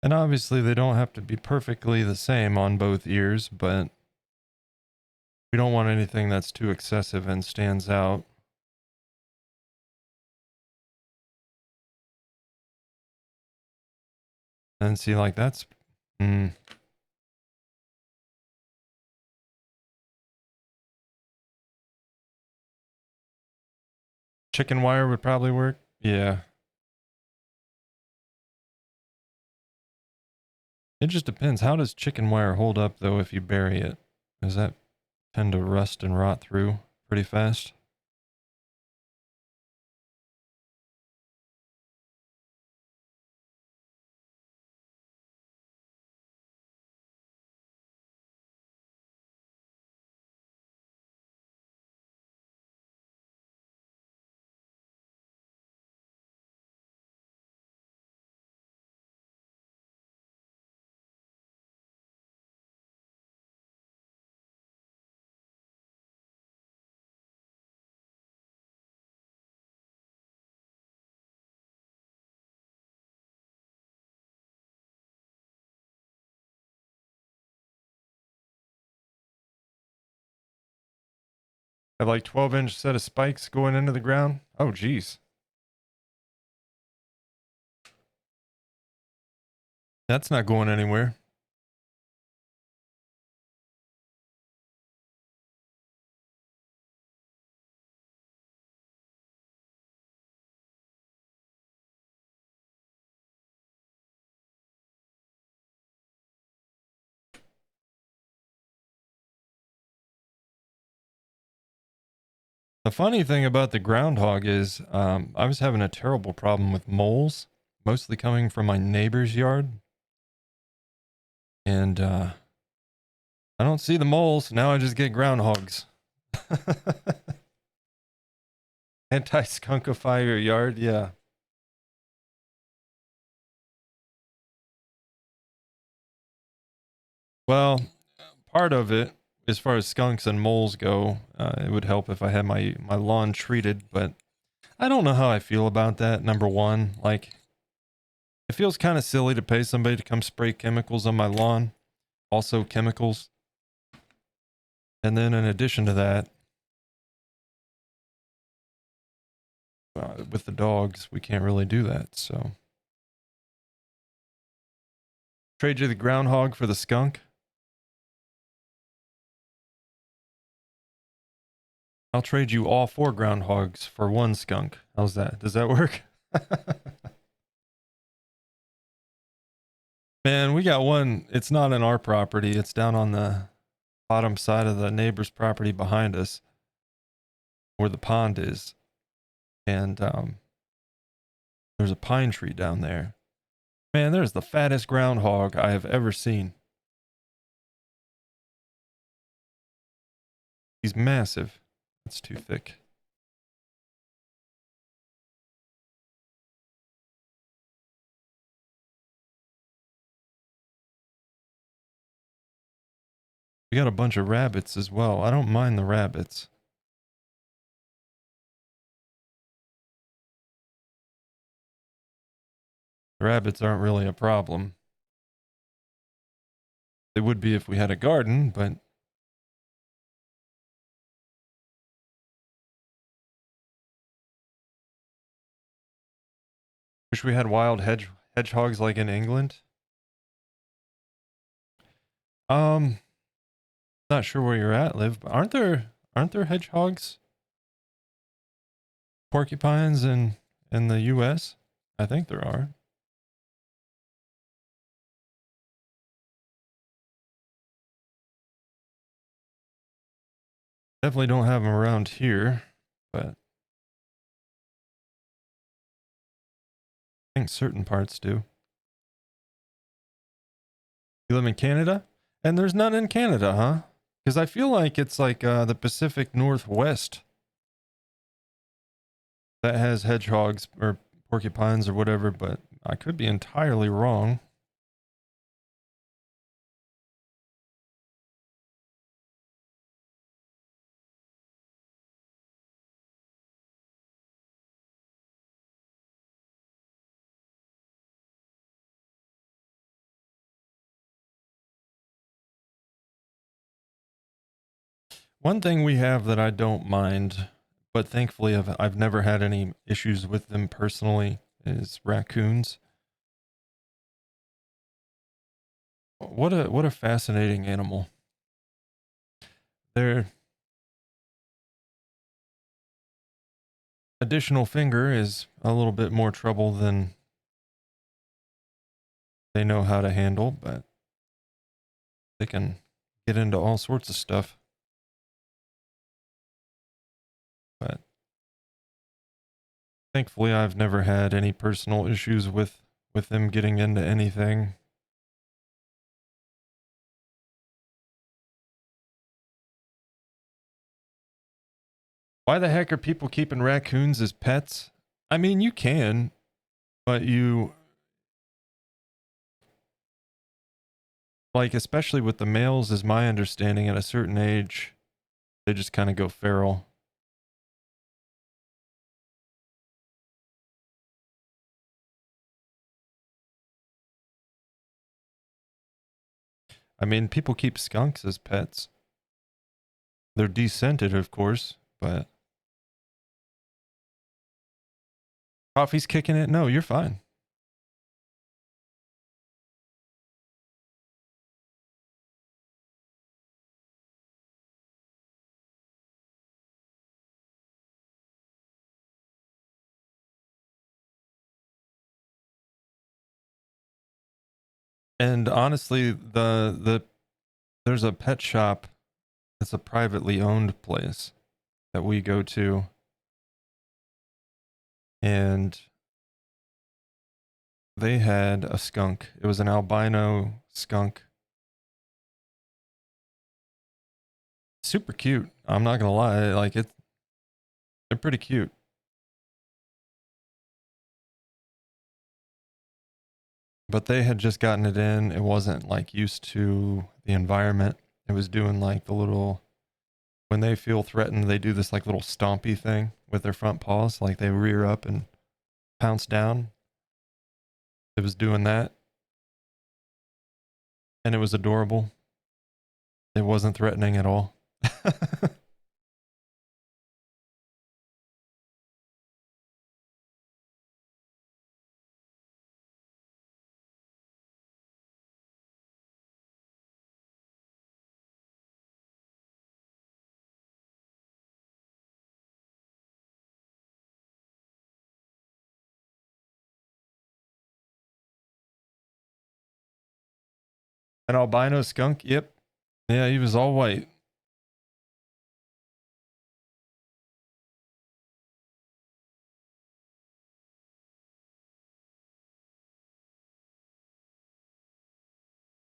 And obviously they don't have to be perfectly the same on both ears, but we don't want anything that's too excessive and stands out. And see, like that's... Chicken wire would probably work. Yeah. It just depends. How does chicken wire hold up, though, if you bury it? Does that tend to rust and rot through pretty fast? Have like 12-inch set of spikes going into the ground? Oh, geez. That's not going anywhere. The funny thing about the groundhog is I was having a terrible problem with moles, mostly coming from my neighbor's yard. And I don't see the moles. Now I just get groundhogs. Anti-skunkify your yard, yeah. Well, part of it, as far as skunks and moles go, it would help if I had my lawn treated, but I don't know how I feel about that. Number one, like, it feels kind of silly to pay somebody to come spray chemicals on my lawn. Also chemicals. And then in addition to that, with the dogs, we can't really do that, so. Trade you the groundhog for the skunk? I'll trade you all 4 groundhogs for 1 skunk. How's that? Does that work? Man, we got one. It's not in our property. It's down on the bottom side of the neighbor's property behind us, where the pond is. And there's a pine tree down there. Man, there's the fattest groundhog I have ever seen. He's massive. That's too thick. We got a bunch of rabbits as well. I don't mind the rabbits. The rabbits aren't really a problem. They would be if we had a garden, but wish we had wild hedgehogs like in England. Not sure where you're at, Liv, but aren't there hedgehogs? Porcupines in the US? I think there are. Definitely don't have them around here, but I think certain parts do. You live in Canada? And there's none in Canada, huh? Because I feel like it's like the Pacific Northwest that has hedgehogs or porcupines or whatever, but I could be entirely wrong. One thing we have that I don't mind, but thankfully I've never had any issues with them personally, is raccoons. What a fascinating animal. Their additional finger is a little bit more trouble than they know how to handle, but they can get into all sorts of stuff. But thankfully I've never had any personal issues with them getting into anything. Why the heck are people keeping raccoons as pets? I mean, you can, but you like, especially with the males, is my understanding, at a certain age, they just kind of go feral. I mean, people keep skunks as pets. They're descented, of course, but coffee's kicking it. No, you're fine. And honestly, there's a pet shop. It's a privately owned place that we go to, and they had a skunk. It was an albino skunk. Super cute. I'm not gonna lie, like they're pretty cute. But they had just gotten it in. It wasn't like used to the environment. It was doing like the little, when they feel threatened, they do this like little stompy thing with their front paws, like they rear up and pounce down. It was doing that, and it was adorable. It wasn't threatening at all. An albino skunk? Yep. Yeah, he was all white.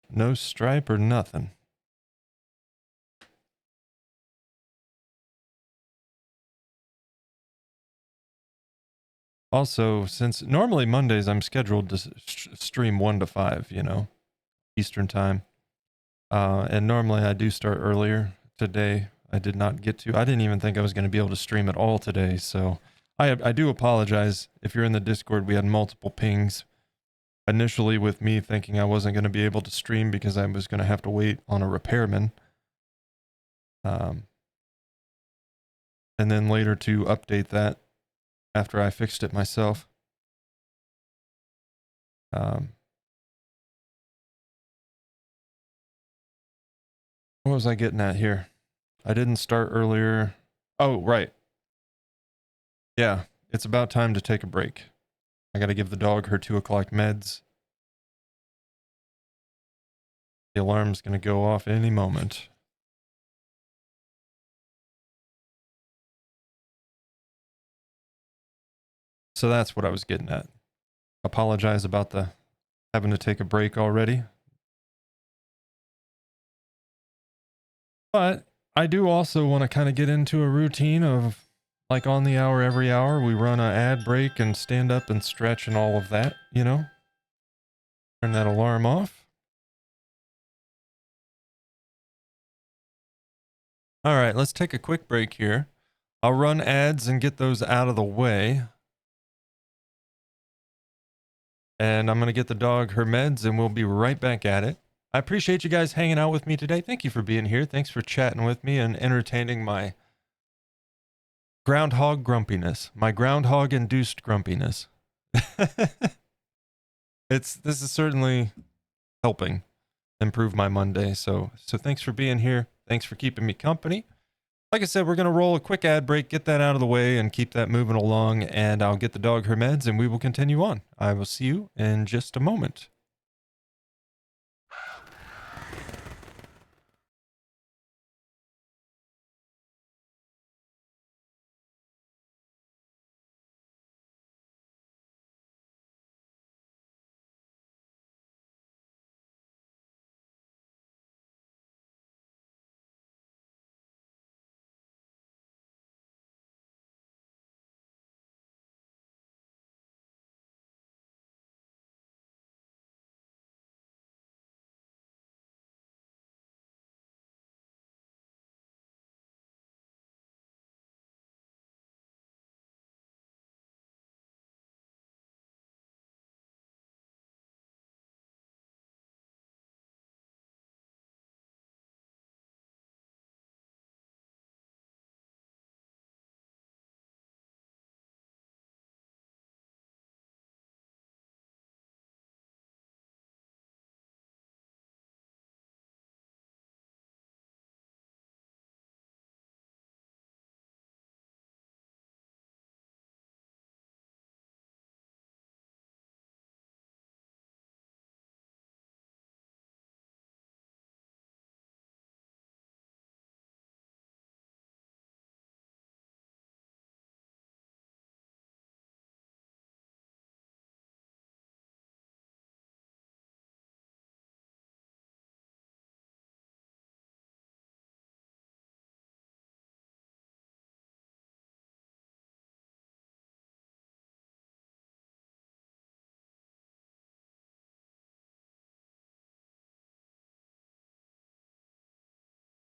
No stripe or nothing. Also, since normally Mondays I'm scheduled to stream 1 to 5, Eastern time. And normally I do start earlier. Today I did not get to. I didn't even think I was going to be able to stream at all today. So I do apologize. If you're in the Discord, we had multiple pings initially with me thinking I wasn't going to be able to stream because I was going to have to wait on a repairman. And then later to update that after I fixed it myself. What was I getting at here? I didn't start earlier. Oh, right. Yeah, it's about time to take a break. I got to give the dog her 2 o'clock meds. The alarm's going to go off any moment. So that's what I was getting at. Apologize about the having to take a break already. But I do also want to kind of get into a routine of like on the hour, every hour, we run an ad break and stand up and stretch and all of that, you know? Turn that alarm off. All right, let's take a quick break here. I'll run ads and get those out of the way. And I'm going to get the dog her meds and we'll be right back at it. I appreciate you guys hanging out with me today. Thank you for being here. Thanks for chatting with me and entertaining my groundhog grumpiness, my groundhog induced grumpiness. This is certainly helping improve my Monday. So thanks for being here. Thanks for keeping me company. Like I said, we're going to roll a quick ad break, get that out of the way and keep that moving along. And I'll get the dog her meds and we will continue on. I will see you in just a moment.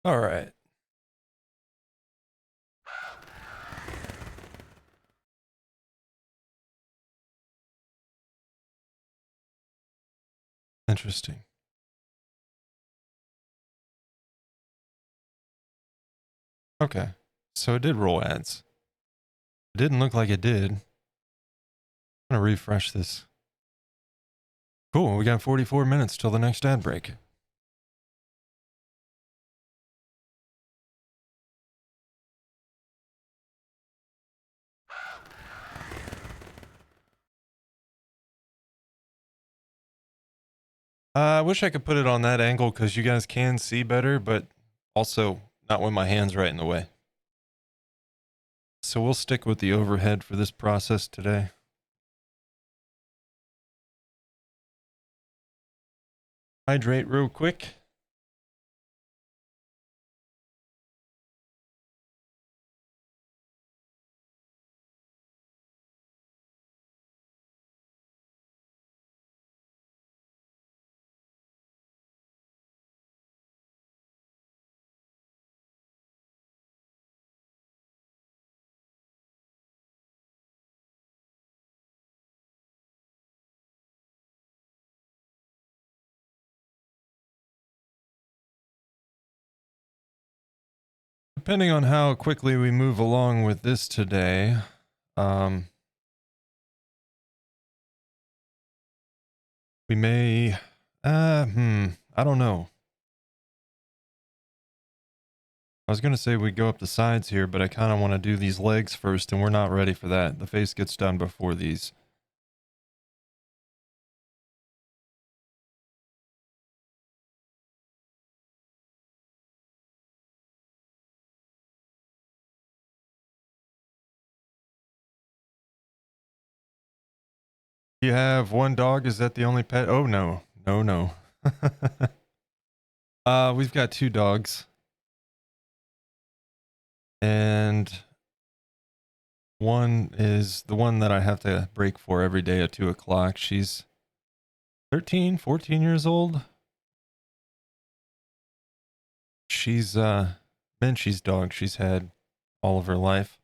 All right. Interesting. Okay. So it did roll ads. It didn't look like it did. I'm going to refresh this. Cool. We got 44 minutes till the next ad break. I wish I could put it on that angle because you guys can see better, but also not when my hand's right in the way. So we'll stick with the overhead for this process today. Hydrate real quick. depending on how quickly we move along with this today, we may, I don't know. I was going to say we go up the sides here, but I kind of want to do these legs first, and we're not ready for that. The face gets done before these. You have one dog? Is that the only pet? Oh, no. No, no. We've got 2 dogs. And one is the one that I have to break for every day at 2 o'clock. She's 13, 14 years old. She's Menchie's dog she's had all of her life.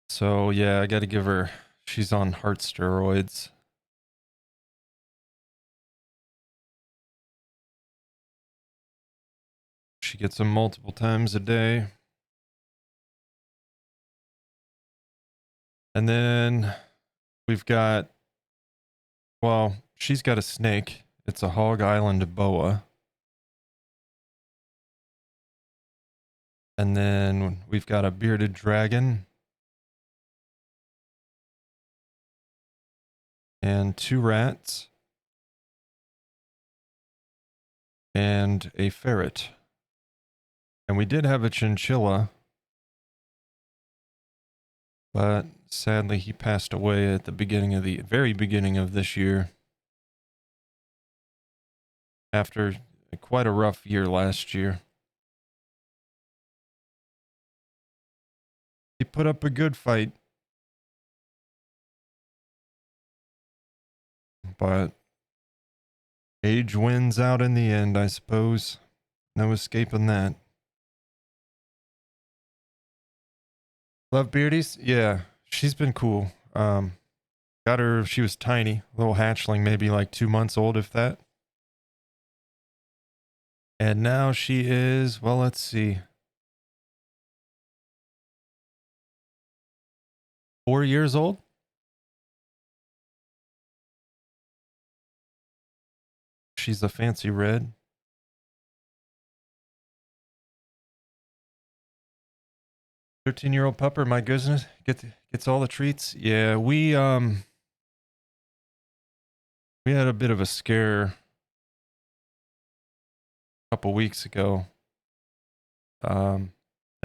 So yeah, I gotta give her, she's on heart steroids. She gets them multiple times a day. And then we've got, well, she's got a snake. It's a Hog Island boa. And then we've got a bearded dragon. And 2 rats. And a ferret. And we did have a chinchilla, but sadly he passed away at the very beginning of this year. After quite a rough year last year. He put up a good fight. But age wins out in the end, I suppose. No escaping that. Love Beardies? Yeah, she's been cool. Got her, she was tiny, little hatchling, maybe like 2 months old, if that. And now she is, well, let's see, 4 years old? She's a fancy red. 13-year-old pupper, my goodness, gets all the treats. Yeah, we had a bit of a scare a couple weeks ago. In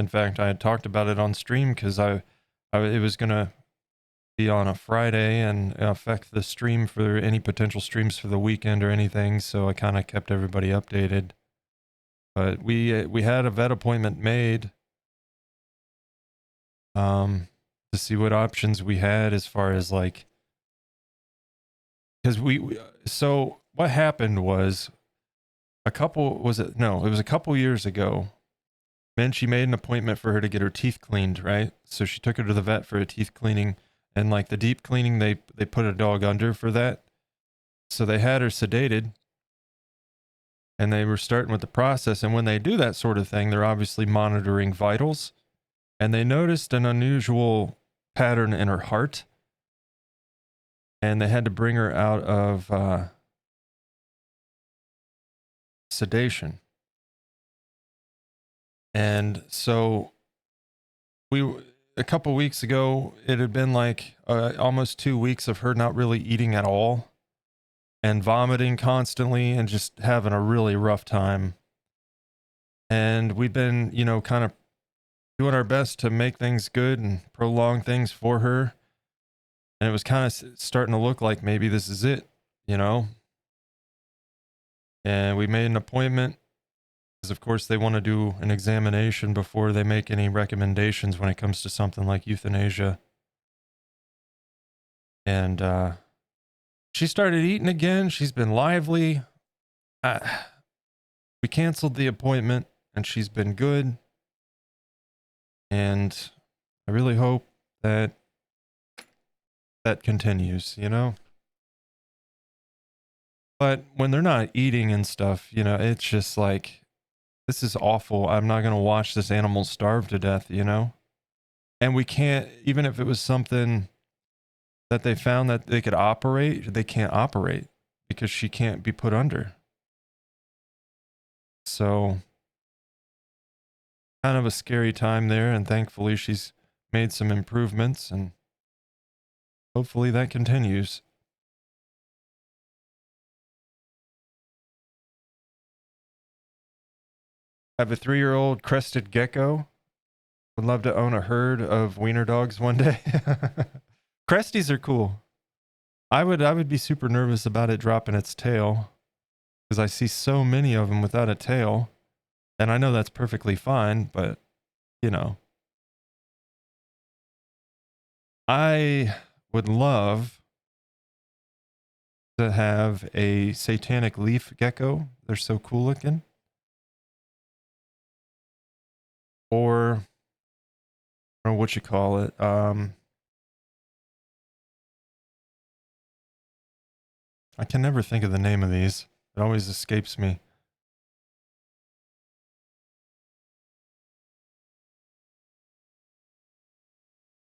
fact, I had talked about it on stream because it was gonna be on a Friday and affect the stream for any potential streams for the weekend or anything. So I kind of kept everybody updated. But we had a vet appointment made to see what options we had as far as like, because so what happened was it was a couple years ago. Then she made an appointment for her to get her teeth cleaned, right? So she took her to the vet for a teeth cleaning, and like the deep cleaning, they put a dog under for that. So they had her sedated, and they were starting with the process. And when they do that sort of thing, they're obviously monitoring vitals, and they noticed an unusual pattern in her heart, and they had to bring her out of sedation. And so a couple weeks ago, it had been like almost 2 weeks of her not really eating at all and vomiting constantly and just having a really rough time. And we've been, kind of doing our best to make things good and prolong things for her. And it was kind of starting to look like maybe this is it, And we made an appointment. Because of course they want to do an examination before they make any recommendations when it comes to something like euthanasia. And she started eating again. She's been lively. We canceled the appointment and she's been good. And I really hope that continues, But when they're not eating and stuff, it's just like this is awful. I'm not going to watch this animal starve to death, you know? And we can't, even if it was something that they found that they could operate, they can't operate because she can't be put under. So, kind of a scary time there. And thankfully, she's made some improvements, and hopefully that continues. I have a 3-year-old crested gecko. Would love to own a herd of wiener dogs one day. Cresties are cool. I would be super nervous about it dropping its tail because I see so many of them without a tail, and I know that's perfectly fine, but you know, I would love to have a satanic leaf gecko. They're so cool looking. Or I don't know what you call it. I can never think of the name of these. It always escapes me.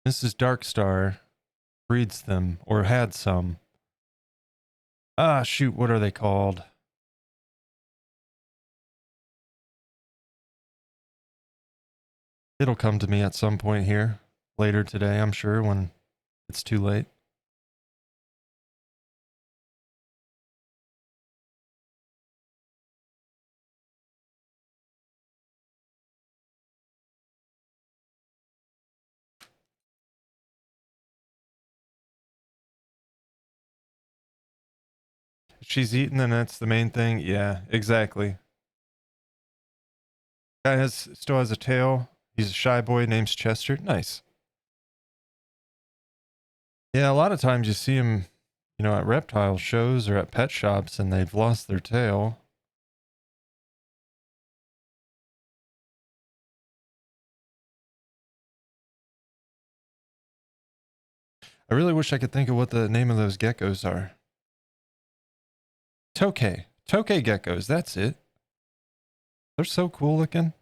Mrs. Darkstar breeds them, or had some. Ah, shoot, what are they called? It'll come to me at some point here, later today, I'm sure, when it's too late. She's eaten, and that's the main thing. Yeah, exactly. Guy still has a tail. He's a shy boy, name's Chester. Nice. Yeah, a lot of times you see him, you know, at reptile shows or at pet shops, and they've lost their tail. I really wish I could think of what the name of those geckos are. Tokay. Tokay geckos, that's it. They're so cool looking.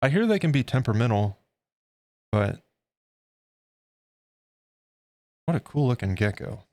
I hear they can be temperamental, but what a cool looking gecko.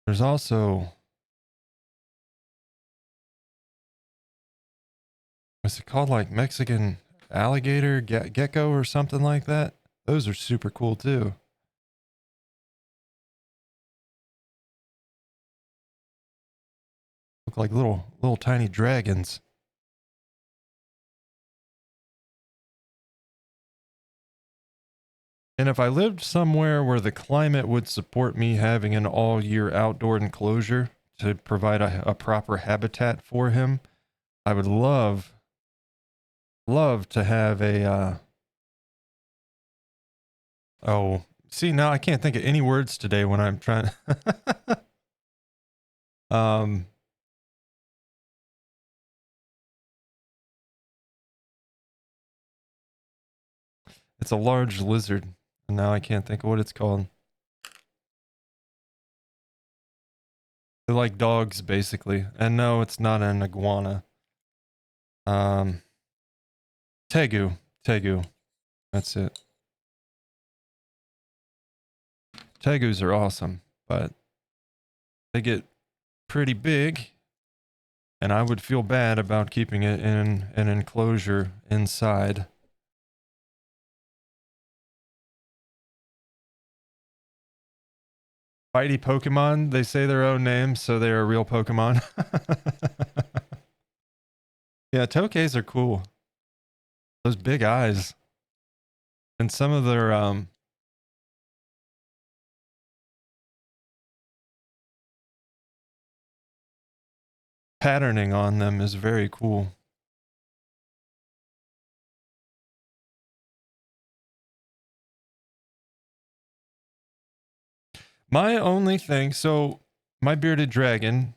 There's also, what's it called, like Mexican alligator gecko or something like that? Those are super cool too. Look like little tiny dragons. And if I lived somewhere where the climate would support me having an all year outdoor enclosure to provide a proper habitat for him, I would love to have a, oh, see, now I can't think of any words today when I'm trying. um, it's a large lizard, and now I can't think of what it's called. They're like dogs, basically. And no, it's not an iguana. Um, Tegu. Tegu. That's it. Tegus are awesome, but they get pretty big, and I would feel bad about keeping it in an enclosure inside. Fighty Pokemon, they say their own names, so they are real Pokemon. Yeah, Tokays are cool. Those big eyes. And some of their patterning on them is very cool. My only thing, so my bearded dragon,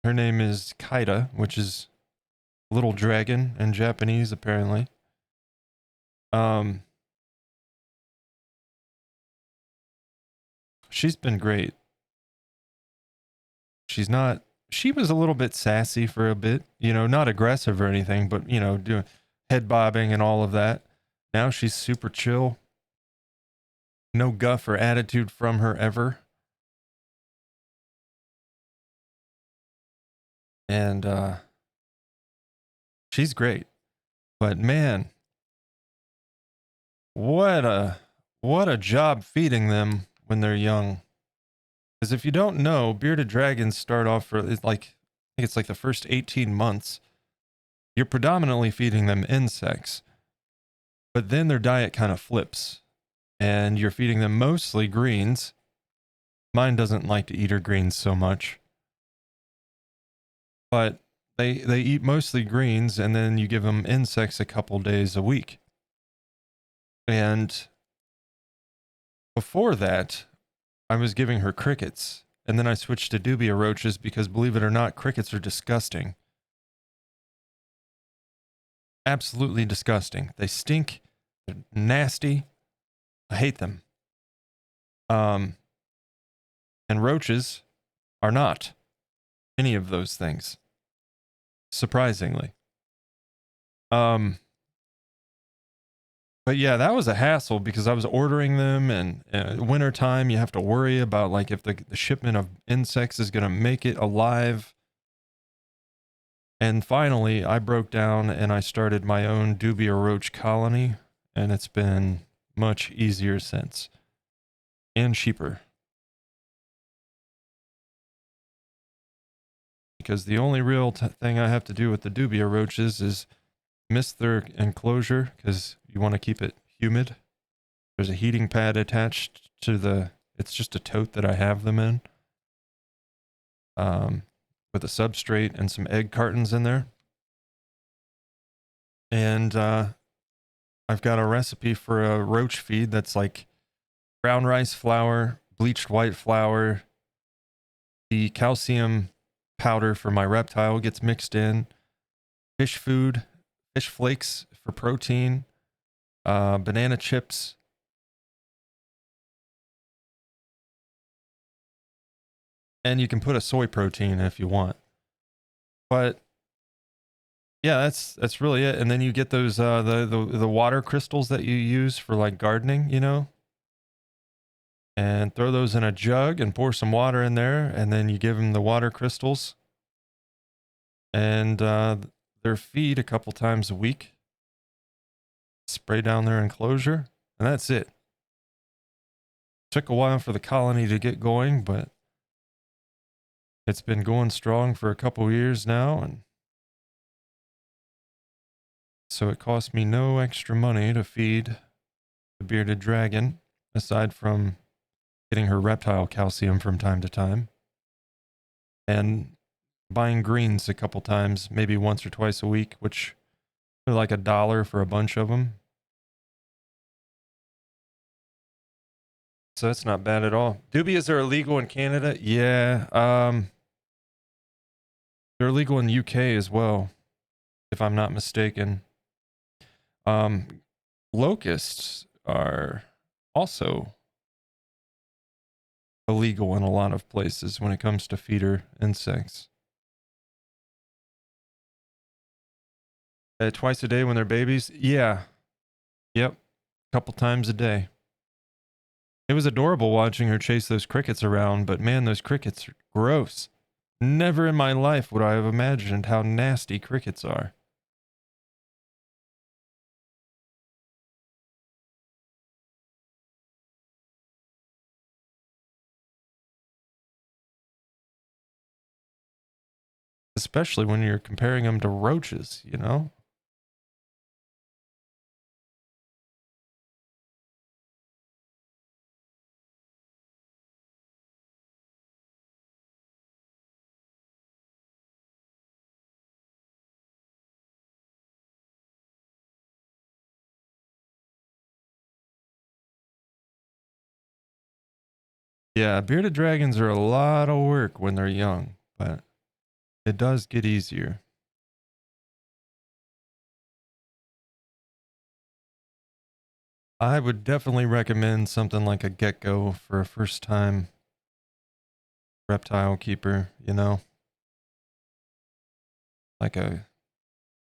her name is Kaida, which is little dragon in Japanese, apparently. She's been great. She was a little bit sassy for a bit, not aggressive or anything, but, doing head bobbing and all of that. Now she's super chill. No guff or attitude from her ever. And, she's great. But man, what a job feeding them when they're young. Because if you don't know, bearded dragons start off for, I think it's like the first 18 months. You're predominantly feeding them insects. But then their diet kind of flips. And you're feeding them mostly greens. Mine doesn't like to eat her greens so much. But they eat mostly greens, and then you give them insects a couple days a week. And before that, I was giving her crickets. And then I switched to dubia roaches because, believe it or not, crickets are disgusting. Absolutely disgusting. They stink. They're nasty. I hate them. And roaches are not any of those things, surprisingly. But yeah, that was a hassle because I was ordering them, and wintertime, you have to worry about like if the shipment of insects is going to make it alive. And finally, I broke down and I started my own dubia roach colony, and it's been much easier since and cheaper. Because the only real thing I have to do with the dubia roaches is mist their enclosure because you want to keep it humid. There's a heating pad attached to it's just a tote that I have them in, with a substrate and some egg cartons in there. And I've got a recipe for a roach feed that's like brown rice flour, bleached white flour, the calcium powder for my reptile gets mixed in, fish food, fish flakes for protein, banana chips, and you can put a soy protein if you want. But yeah, that's really it. And then you get those the water crystals that you use for like gardening, and throw those in a jug and pour some water in there, and then you give them the water crystals and their feed a couple times a week. Spray down their enclosure, and that's it. Took a while for the colony to get going, but it's been going strong for a couple years now, and so it cost me no extra money to feed the bearded dragon, aside from getting her reptile calcium from time to time, and buying greens a couple times, maybe once or twice a week, which are like $1 for a bunch of them. So that's not bad at all. Dubias are illegal in Canada. Yeah. They're illegal in the UK as well, if I'm not mistaken. Locusts are also illegal in a lot of places when it comes to feeder insects. Twice a day when they're babies? Yeah. Yep. Couple times a day. It was adorable watching her chase those crickets around, but man, those crickets are gross. Never in my life would I have imagined how nasty crickets are. Especially when you're comparing them to roaches, Yeah, bearded dragons are a lot of work when they're young, but it does get easier. I would definitely recommend something like a gecko for a first time reptile keeper, you know, like a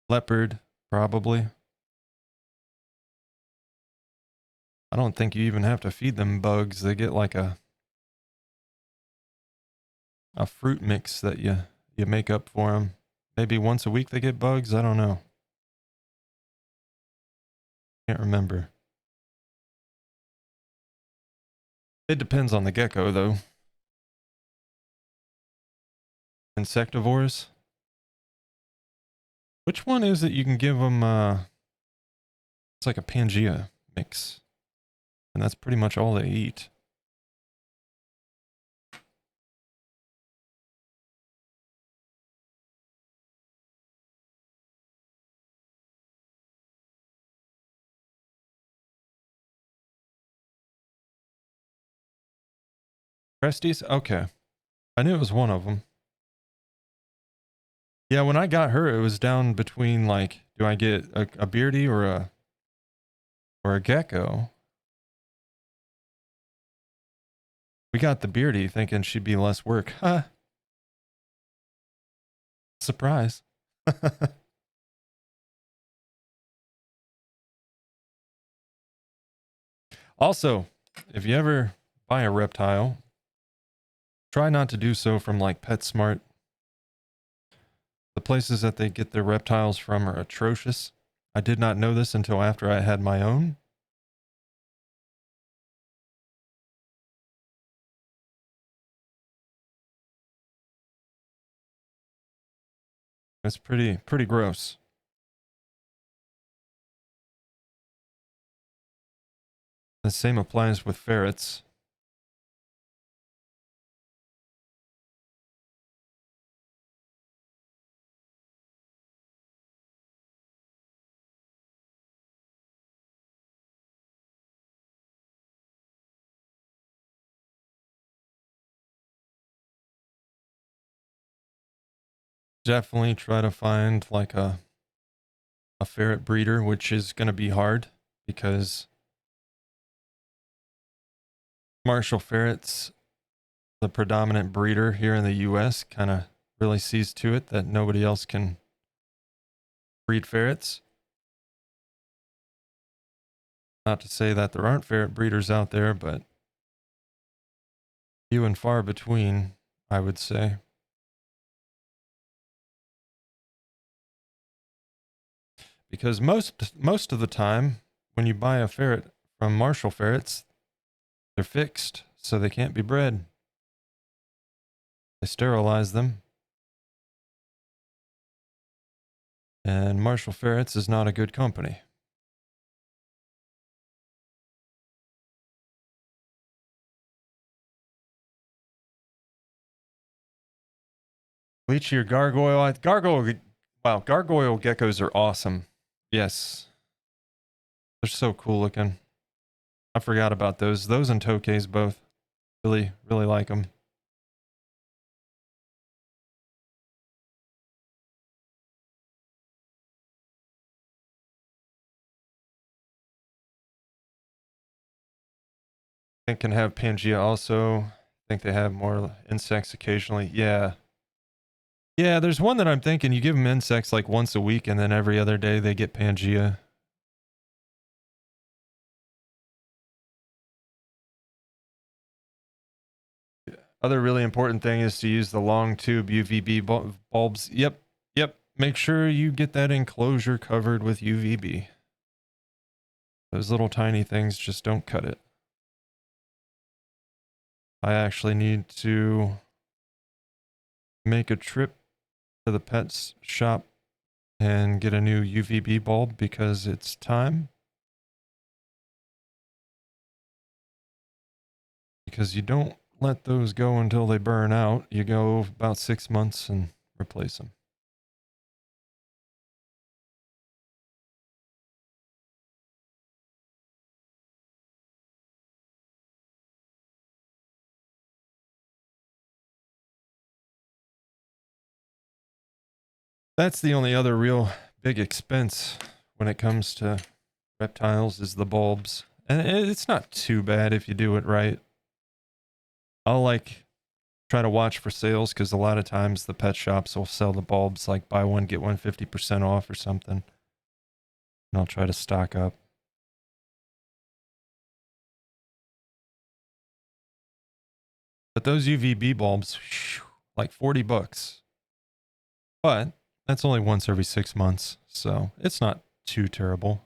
leopard, probably. I don't think you even have to feed them bugs. They get like a fruit mix that you make up for them. Maybe once a week they get bugs. I don't know. Can't remember. It depends on the gecko, though. Insectivores. Which one is it you can give them? It's like a Pangea mix, and that's pretty much all they eat. Cresties? Okay. I knew it was one of them. Yeah, when I got her, it was down between like, do I get a beardy or a gecko? We got the beardy thinking she'd be less work. Huh. Surprise. Also, if you ever buy a reptile, try not to do so from like PetSmart. The places that they get their reptiles from are atrocious. I did not know this until after I had my own. It's pretty gross. The same applies with ferrets. Definitely try to find like a ferret breeder, which is going to be hard because Marshall ferrets, the predominant breeder here in the US, kind of really sees to it that nobody else can breed ferrets. Not to say that there aren't ferret breeders out there, but few and far between, I would say. Because most of the time, when you buy a ferret from Marshall ferrets, they're fixed, so they can't be bred. They sterilize them. And Marshall Ferrets is not a good company. Bleach your gargoyle. Wow, gargoyle geckos are awesome. Yes. They're so cool looking. I forgot about those. Those and tokeis both. Really like them. I think can have Pangea also. I think they have more insects occasionally. Yeah. Yeah, there's one that I'm thinking you give them insects like once a week and then every other day they get Pangea. Other really important thing is to use the long tube UVB bulbs. Yep. Make sure you get that enclosure covered with UVB. Those little tiny things just don't cut it. I actually need to make a trip to the pets shop and get a new UVB bulb because it's time. Because you don't let those go until they burn out. You go about 6 months and replace them. That's the only other real big expense when it comes to reptiles is the bulbs. And it's not too bad if you do it right. I'll like try to watch for sales because a lot of times the pet shops will sell the bulbs like buy one, get one 50% off or something. And I'll try to stock up. But those UVB bulbs, whew, like 40 bucks. But that's only once every 6 months. So it's not too terrible.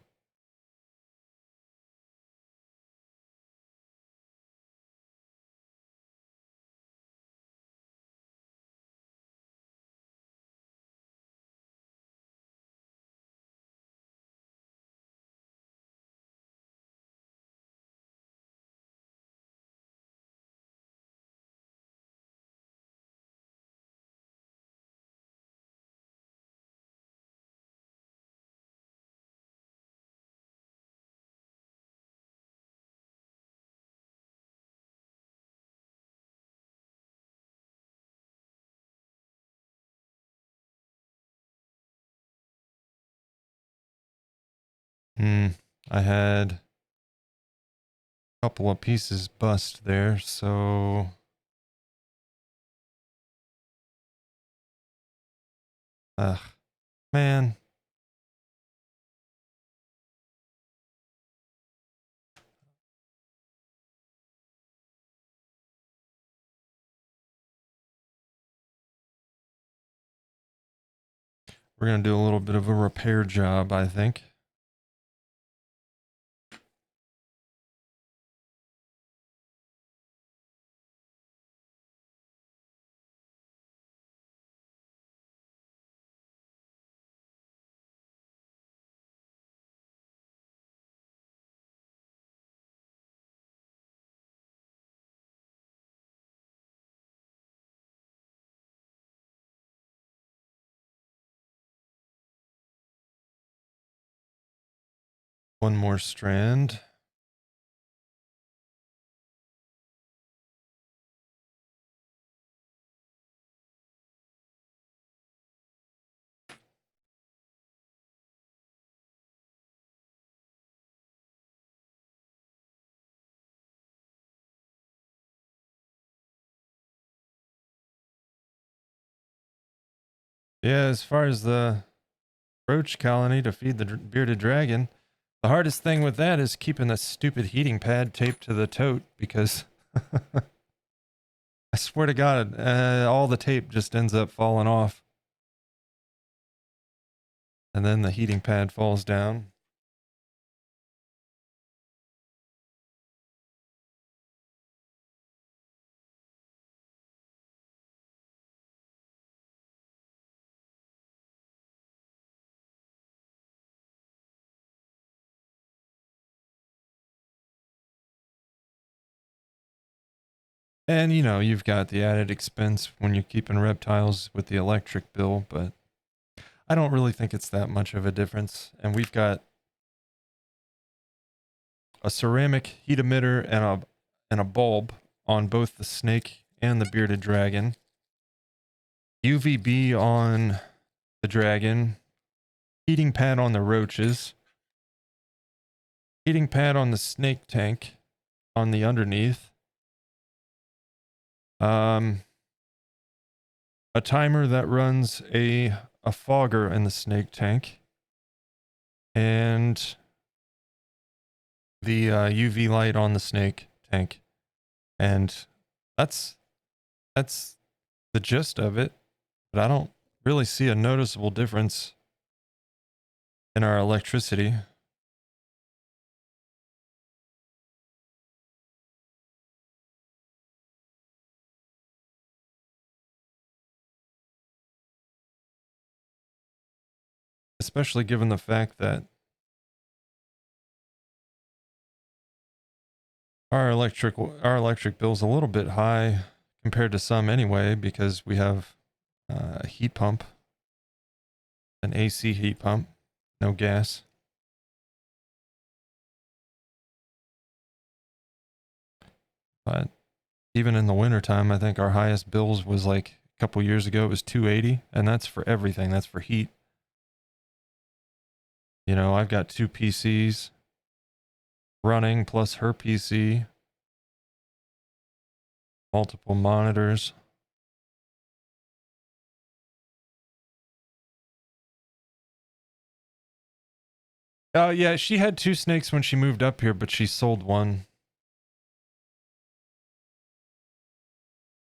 I had a couple of pieces bust there, so man. We're going to do a little bit of a repair job, I think. One more strand. Yeah, as far as the roach colony to feed the bearded dragon, the hardest thing with that is keeping the stupid heating pad taped to the tote because I swear to God, all the tape just ends up falling off. And then the heating pad falls down. And you know, you've got the added expense when you're keeping reptiles with the electric bill, but I don't really think it's that much of a difference. And we've got a ceramic heat emitter and a bulb on both the snake and the bearded dragon. UVB on the dragon, heating pad on the roaches, heating pad on the snake tank on the underneath. A timer that runs a fogger in the snake tank, and the UV light on the snake tank, and that's the gist of it. But I don't really see a noticeable difference in our electricity. Especially given the fact that our electric bill's a little bit high compared to some anyway, because we have a heat pump, an AC heat pump, no gas. But even in the wintertime, I think our highest bills was like A couple years ago, it was 280, and that's for everything. That's for heat. You know, I've got 2 PCs running plus her PC, multiple monitors. Oh, yeah, she had 2 snakes when she moved up here, but she sold one.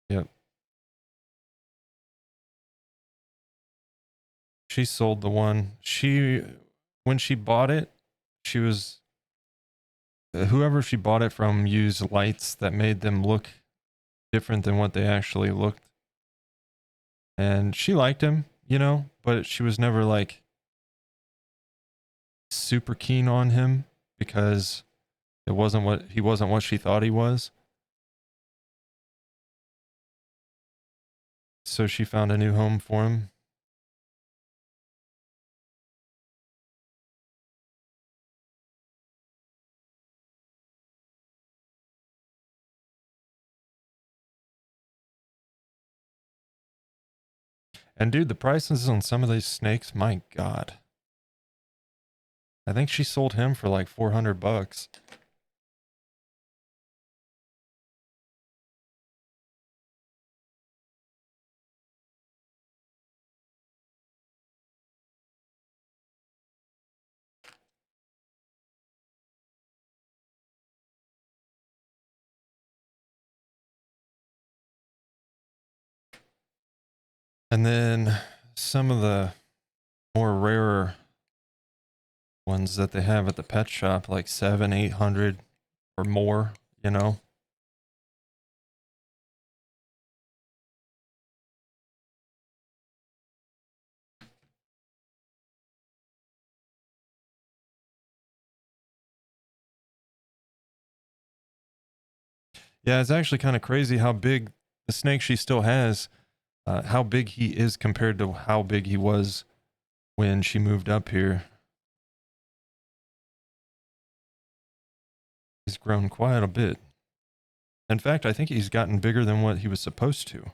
Yep. She sold the one. When she bought it, she was, whoever she bought it from used lights that made them look different than what they actually looked. And she liked him, you know, but she was never like super keen on him because he wasn't what she thought he was. So she found a new home for him. And dude, the prices on some of these snakes, my God. I think she sold him for like $400. And then some of the more rarer ones that they have at the pet shop, like 700-800 or more, you know. Yeah, it's actually kind of crazy how big the snake she still has, how big he is compared to how big he was when she moved up here. He's grown quite a bit. In fact, I think he's gotten bigger than what he was supposed to.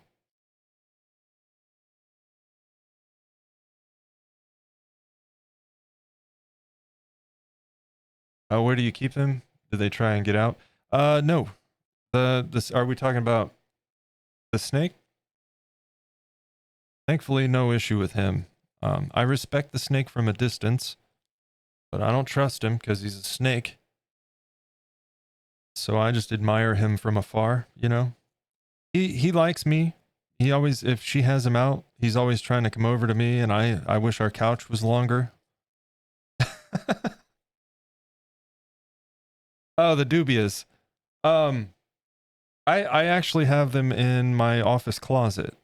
Oh, where do you keep them? Do they try and get out? No. Are we talking about the snake? Thankfully, no issue with him. I respect the snake from a distance, but I don't trust him because he's a snake. So I just admire him from afar, you know? He likes me. He always, if she has him out, he's always trying to come over to me, and I wish our couch was longer. Oh, the dubious. Um, I actually have them in my office closet.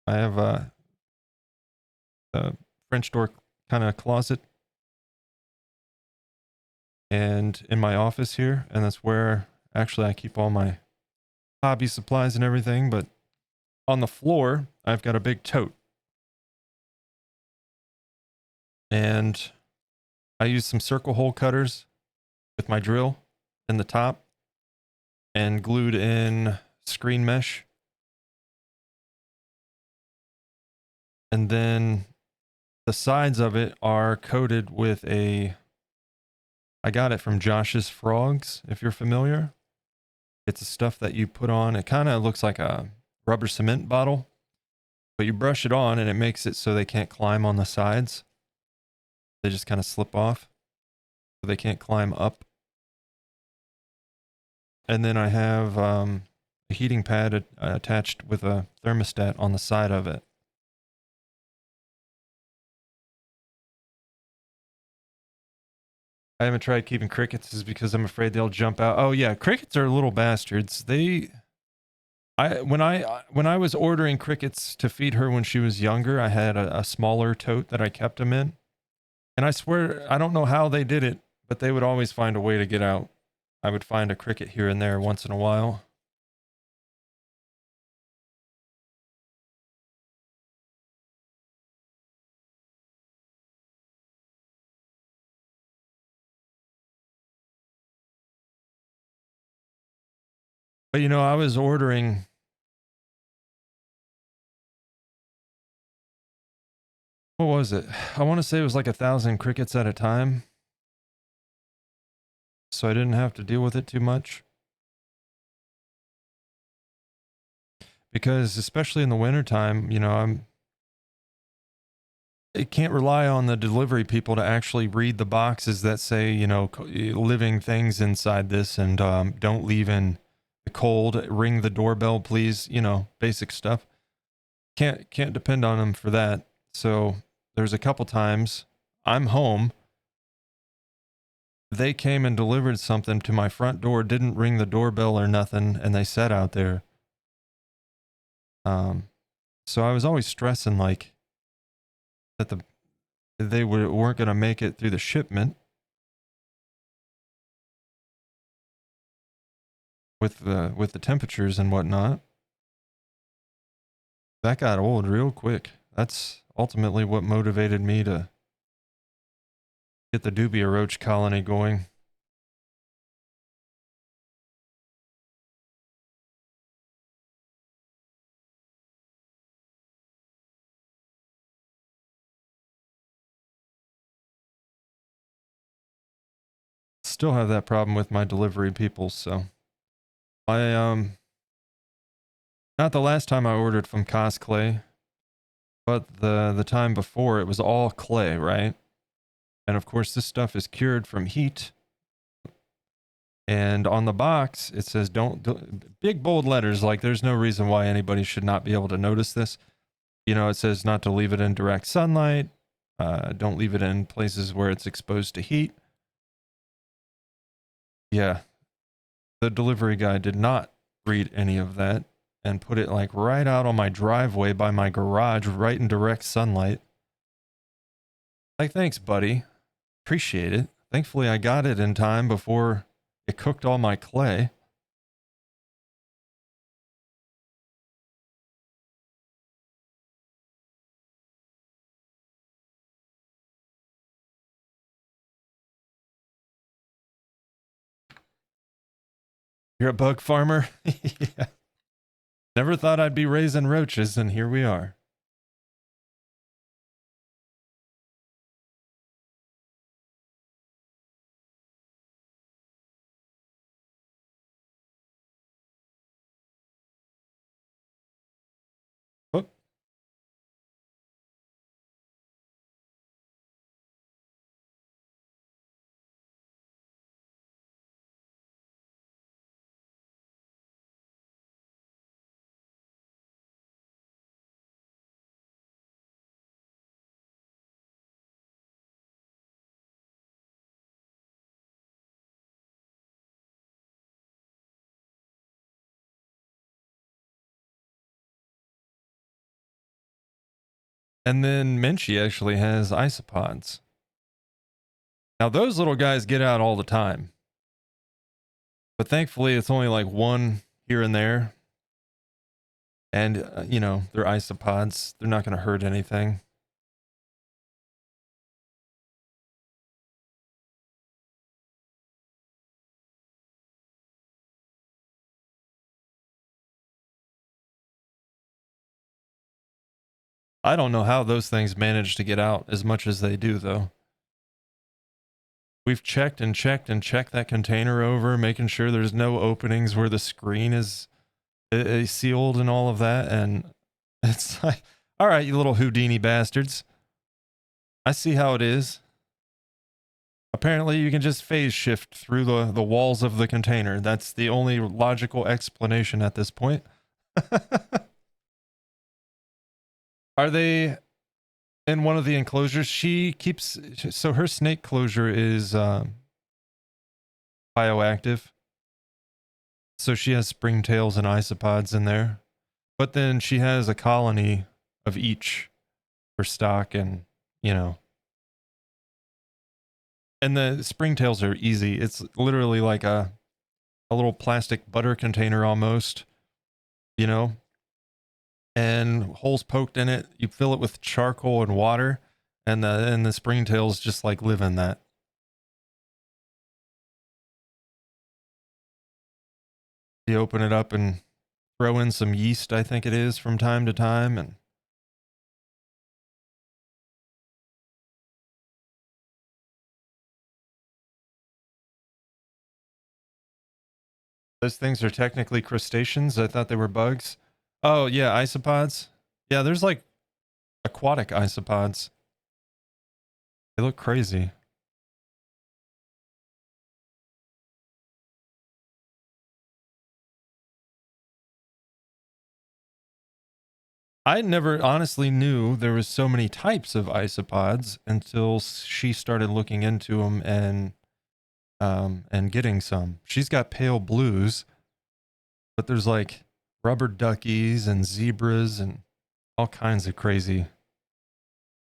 I have a French door kind of closet, and in my office here, and that's where actually I keep all my hobby supplies and everything. But on the floor, I've got a big tote, and I use some circle hole cutters with my drill in the top and glued in screen mesh. And then the sides of it are coated with I got it from Josh's Frogs, if you're familiar. It's a stuff that you put on. It kind of looks like a rubber cement bottle, but you brush it on and it makes it so they can't climb on the sides. They just kind of slip off so they can't climb up. And then I have a heating pad attached with a thermostat on the side of it. I haven't tried keeping crickets is because I'm afraid they'll jump out. Oh yeah, crickets are little bastards. When I was ordering crickets to feed her when she was younger, I had a smaller tote that I kept them in. And I swear, I don't know how they did it, but they would always find a way to get out. I would find a cricket here and there once in a while. But you know, I was ordering What was it? I want to say it was like 1,000 crickets at a time. So I didn't have to deal with it too much. Because especially in the wintertime, you know, it can't rely on the delivery people to actually read the boxes that say, you know, living things inside this, and don't leave in the cold, ring the doorbell, please, you know, basic stuff. Can't depend on them for that. So there's a couple times I'm home, they came and delivered something to my front door, didn't ring the doorbell or nothing, and they sat out there. So I was always stressing like that they weren't going to make it through the shipment with the temperatures and whatnot. That got old real quick. That's ultimately what motivated me to get the dubia roach colony going. Still have that problem with my delivery people, so I not the last time I ordered from Cosclay, but the time before it was all clay, right? And of course this stuff is cured from heat. And on the box it says big bold letters, like there's no reason why anybody should not be able to notice this. You know, it says not to leave it in direct sunlight. Don't leave it in places where it's exposed to heat. Yeah, the delivery guy did not read any of that and put it like right out on my driveway by my garage, right in direct sunlight. Like, thanks, buddy. Appreciate it. Thankfully, I got it in time before it cooked all my clay. You're a bug farmer? Yeah. Never thought I'd be raising roaches, and here we are. Oh. And then Minchie actually has isopods. Now, those little guys get out all the time. But thankfully, it's only like one here and there. And, you know, they're isopods. They're not going to hurt anything. I don't know how those things manage to get out as much as they do, though. We've checked and checked and checked that container over, making sure there's no openings where the screen is sealed and all of that. And it's like, all right, you little Houdini bastards. I see how it is. Apparently, you can just phase shift through the walls of the container. That's the only logical explanation at this point. Are they in one of the enclosures? She keeps, so her snake closure is bioactive. So she has springtails and isopods in there. But then she has a colony of each for stock, and, you know. And the springtails are easy. It's literally like a little plastic butter container almost, you know, and holes poked in it. You fill it with charcoal and water, and the springtails just like live in that. You open it up and throw in some yeast, I think it is, from time to time, and Those things are technically crustaceans. I thought they were bugs. Oh, yeah, isopods. Yeah, there's like aquatic isopods. They look crazy. I never honestly knew there was so many types of isopods until she started looking into them and getting some. She's got pale blues, but there's like rubber duckies and zebras and all kinds of crazy.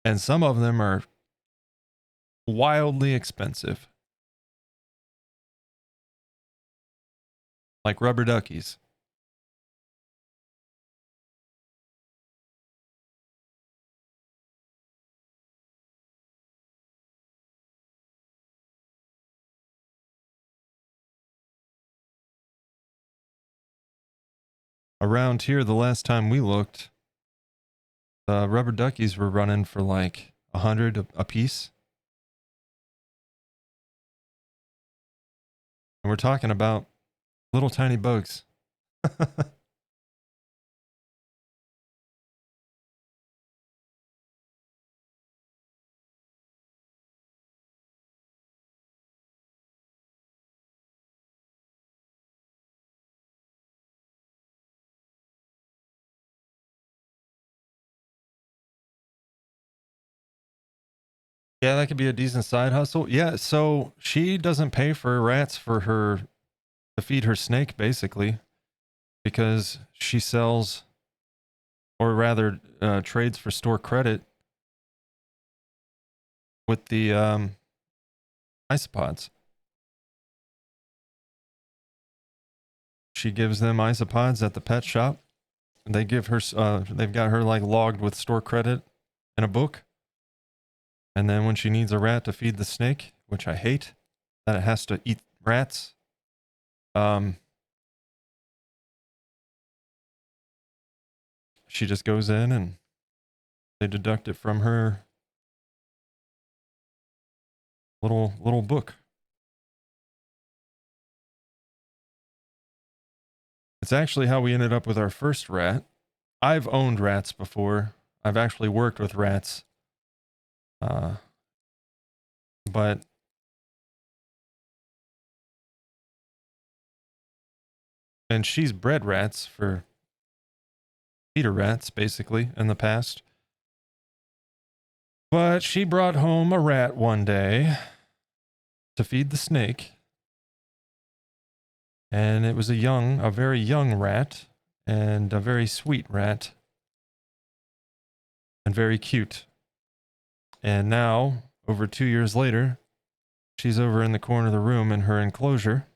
And some of them are wildly expensive, like rubber duckies. Around here, the last time we looked, the rubber duckies were running for like 100 a piece. And we're talking about little tiny bugs. Yeah, that could be a decent side hustle. Yeah, so she doesn't pay for rats for her to feed her snake, basically, because she sells, or rather, trades for store credit with the isopods. She gives them isopods at the pet shop. They give her, they've got her like logged with store credit in a book. And then when she needs a rat to feed the snake, which I hate, that it has to eat rats, she just goes in and they deduct it from her little book. It's actually how we ended up with our first rat. I've owned rats before. I've actually worked with rats. But and she's bred rats for feeder rats, basically, in the past. But she brought home a rat one day to feed the snake. And it was a very young rat, and a very sweet rat, and very cute. And now, over 2 years later, she's over in the corner of the room in her enclosure.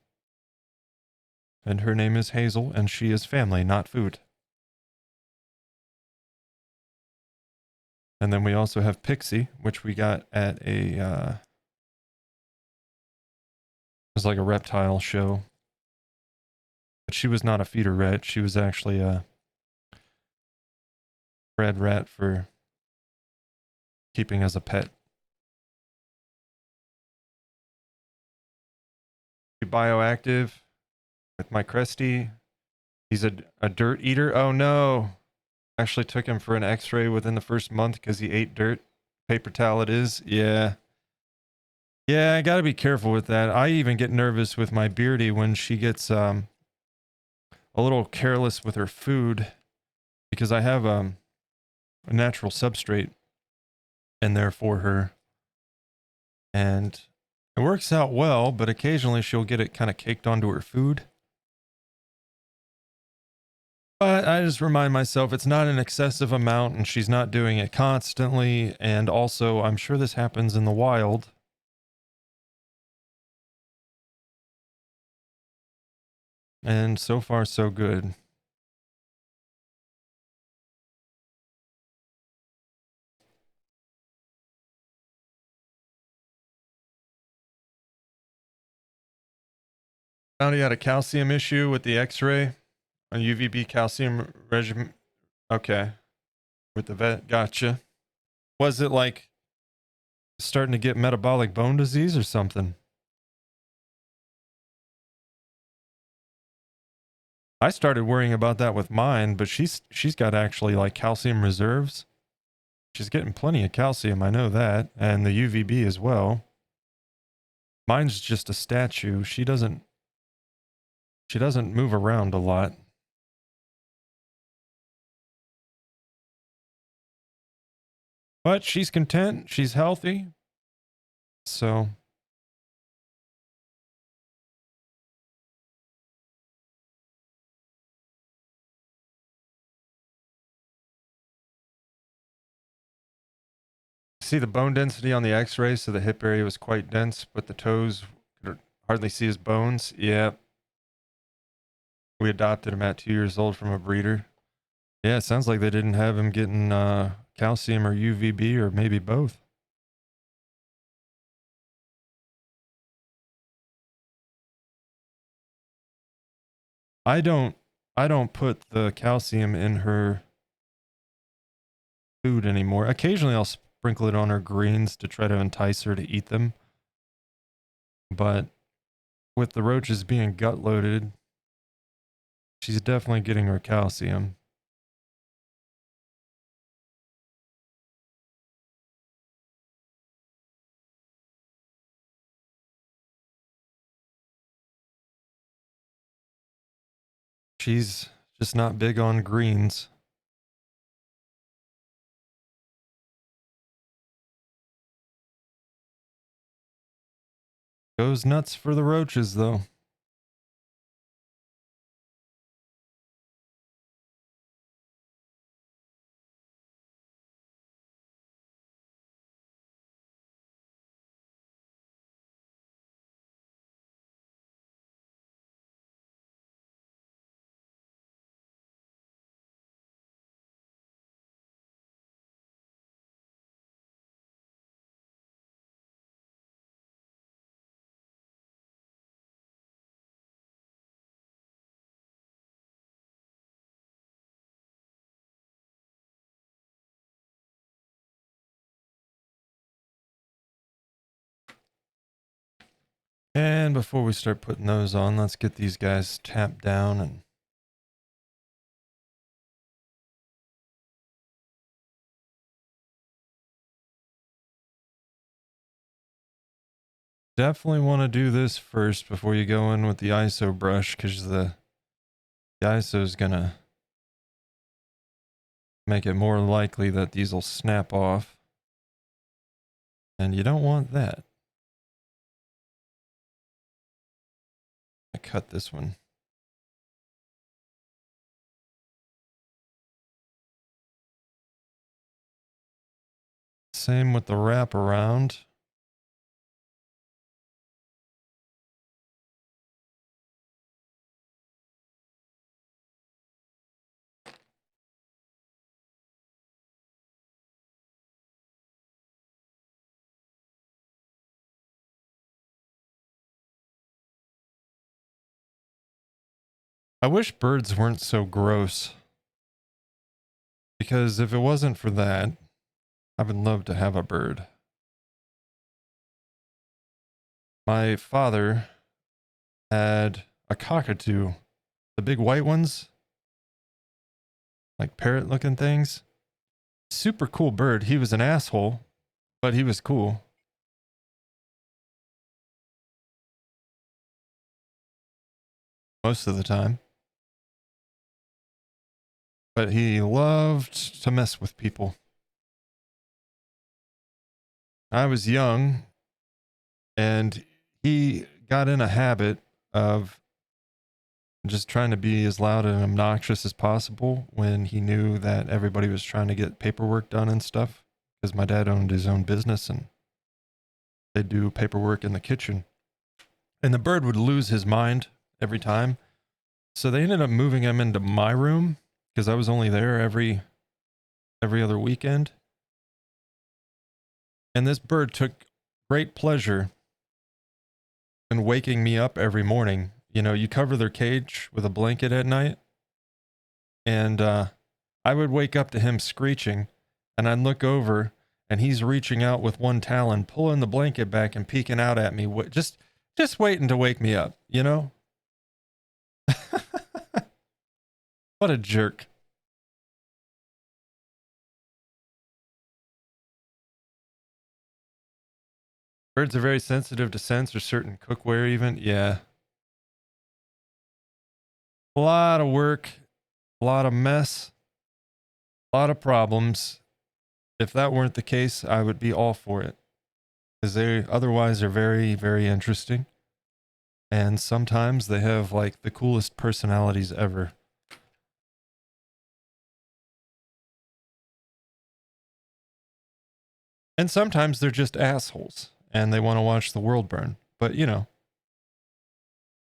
And her name is Hazel, and she is family, not food. And then we also have Pixie, which we got at a, it was like a reptile show. But she was not a feeder rat. She was actually a bred rat for keeping as a pet. Bioactive with my Cresty. He's a dirt eater. Oh no. Actually took him for an x-ray within the first month because he ate dirt. Paper towel it is. Yeah. Yeah, I gotta be careful with that. I even get nervous with my Beardy when she gets a little careless with her food because I have a natural substrate in there for her. And it works out well, but occasionally she'll get it kind of caked onto her food. But I just remind myself it's not an excessive amount and she's not doing it constantly. And also, I'm sure this happens in the wild. And so far, so good. Found he had a calcium issue with the x-ray, a UVB calcium regimen. Okay. With the vet. Gotcha. Was it like starting to get metabolic bone disease or something? I started worrying about that with mine, but she's got actually like calcium reserves. She's getting plenty of calcium, I know that, and the UVB as well. Mine's just a statue. She doesn't move around a lot. But she's content, she's healthy. So see the bone density on the x-ray, so the hip area was quite dense, but the toes could hardly see his bones. Yeah. We adopted him at 2 years old from a breeder. Yeah, it sounds like they didn't have him getting calcium or UVB or maybe both. I don't put the calcium in her food anymore. Occasionally I'll sprinkle it on her greens to try to entice her to eat them. But with the roaches being gut loaded, she's definitely getting her calcium. She's just not big on greens. Goes nuts for the roaches, though. And before we start putting those on, let's get these guys tapped down and definitely want to do this first before you go in with the ISO brush, because the ISO is going to make it more likely that these will snap off. And you don't want that. I cut this one. Same with the wraparound. I wish birds weren't so gross. Because if it wasn't for that, I would love to have a bird. My father had a cockatoo. The big white ones. Like parrot looking things. Super cool bird. He was an asshole, but he was cool. Most of the time. But he loved to mess with people. I was young, and he got in a habit of just trying to be as loud and obnoxious as possible when he knew that everybody was trying to get paperwork done and stuff. Because my dad owned his own business, and they'd do paperwork in the kitchen. And the bird would lose his mind every time. So they ended up moving him into my room, because I was only there every other weekend. And this bird took great pleasure in waking me up every morning. You know, you cover their cage with a blanket at night, and I would wake up to him screeching, and I'd look over, and he's reaching out with one talon, pulling the blanket back and peeking out at me, just waiting to wake me up, you know? What a jerk. Birds are very sensitive to scents or certain cookware even. Yeah. A lot of work, a lot of mess, a lot of problems. If that weren't the case, I would be all for it. Because they otherwise are very, very interesting. And sometimes they have like the coolest personalities ever. And sometimes they're just assholes and they want to watch the world burn. But you know,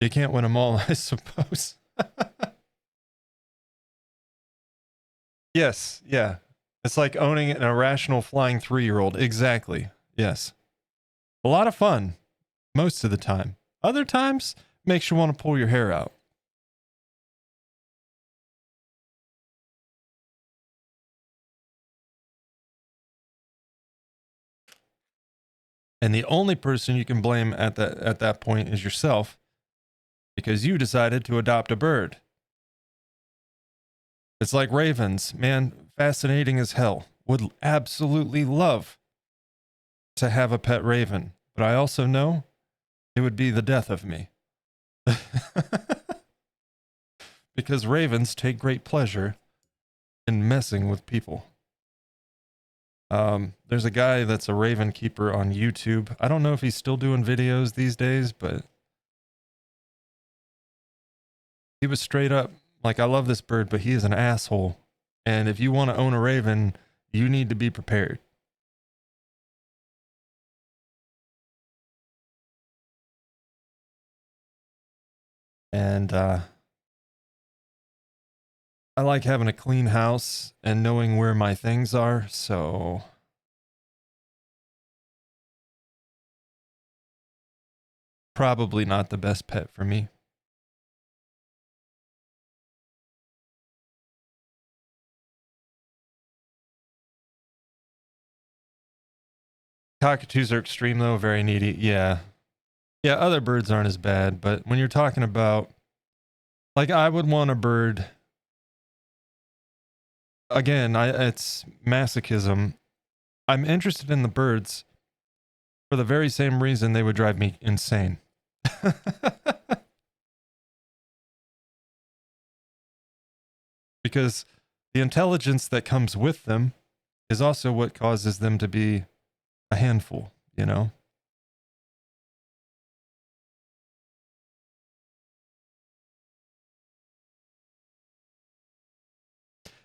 you can't win them all, I suppose. Yes, yeah. It's like owning an irrational flying 3-year-old. Exactly. Yes. A lot of fun most of the time. Other times makes you want to pull your hair out. And the only person you can blame at that point is yourself because you decided to adopt a bird. It's like ravens, man, fascinating as hell. Would absolutely love to have a pet raven, but I also know it would be the death of me. Because ravens take great pleasure in messing with people. There's a guy that's a raven keeper on YouTube. I don't know if he's still doing videos these days, but he was straight up like, I love this bird, but he is an asshole. And if you want to own a raven, you need to be prepared. And I like having a clean house and knowing where my things are, so probably not the best pet for me. Cockatoos are extreme though, very needy. Yeah. Yeah, other birds aren't as bad, but when you're talking about, like, I would want a bird, again, it's masochism. I'm interested in the birds for the very same reason they would drive me insane. Because the intelligence that comes with them is also what causes them to be a handful, you know?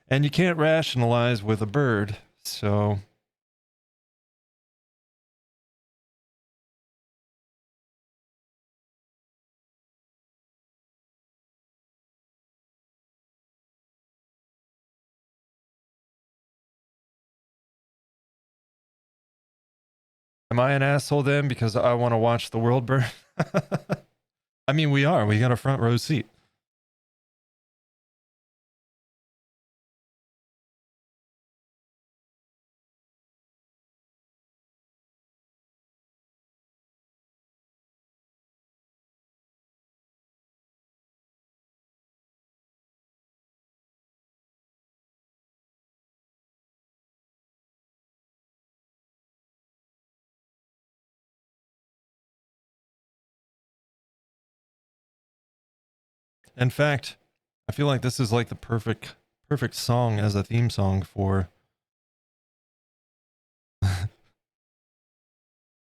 And you can't rationalize with a bird, so. Am I an asshole then because I want to watch the world burn? I mean, we are. We got a front row seat. In fact, I feel like this is like the perfect song as a theme song for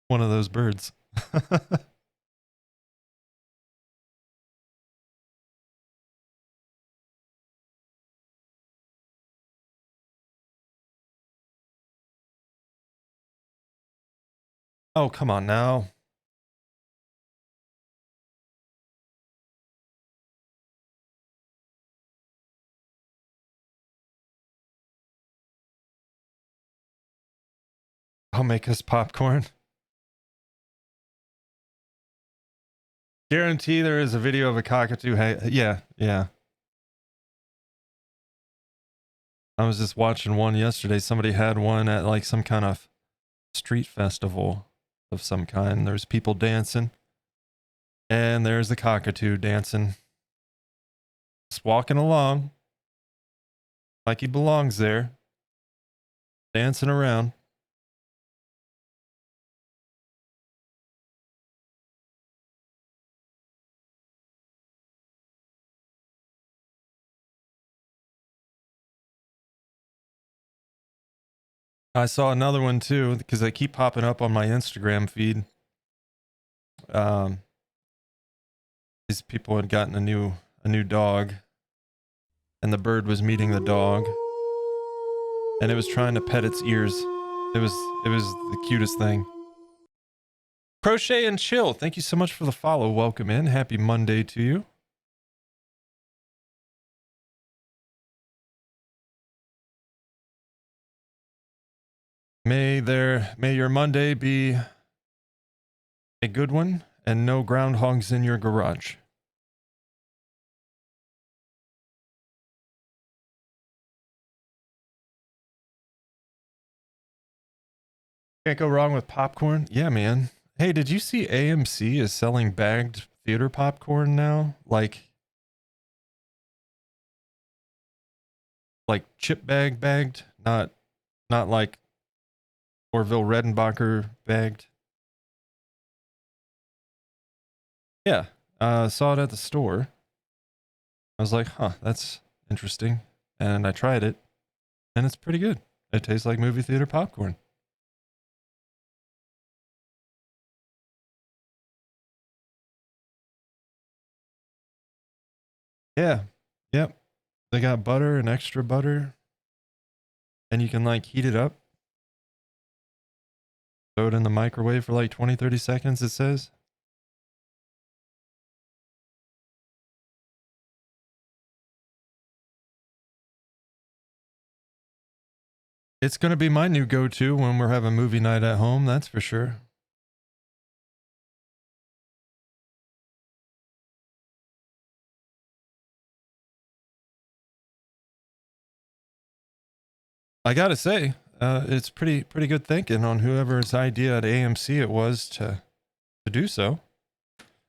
one of those birds. Oh, come on now. I'll make us popcorn. Guarantee there is a video of a cockatoo. Hey, yeah, yeah. I was just watching one yesterday. Somebody had one at like some kind of street festival of some kind. There's people dancing. And there's the cockatoo dancing. Just walking along. like he belongs there, dancing around. I saw another one too because they keep popping up on my Instagram feed. These people had gotten a new dog, and the bird was meeting the dog, and it was trying to pet its ears. It was the cutest thing. Crochet and Chill, thank you so much for the follow. Welcome in. Happy Monday to you. May your Monday be a good one and no groundhogs in your garage. Can't go wrong with popcorn. Yeah, man. Hey, did you see AMC is selling bagged theater popcorn now? Like chip bagged, not like Orville Redenbacher bagged. Yeah, saw it at the store. I was like, huh, that's interesting. And I tried it, and it's pretty good. It tastes like movie theater popcorn. Yeah, yep. They got butter and extra butter, and you can like heat it up. Throw it in the microwave for like 20-30 seconds, it says. It's going to be my new go-to when we're having movie night at home, that's for sure. I got to say, it's pretty good thinking on whoever's idea at AMC it was to do so.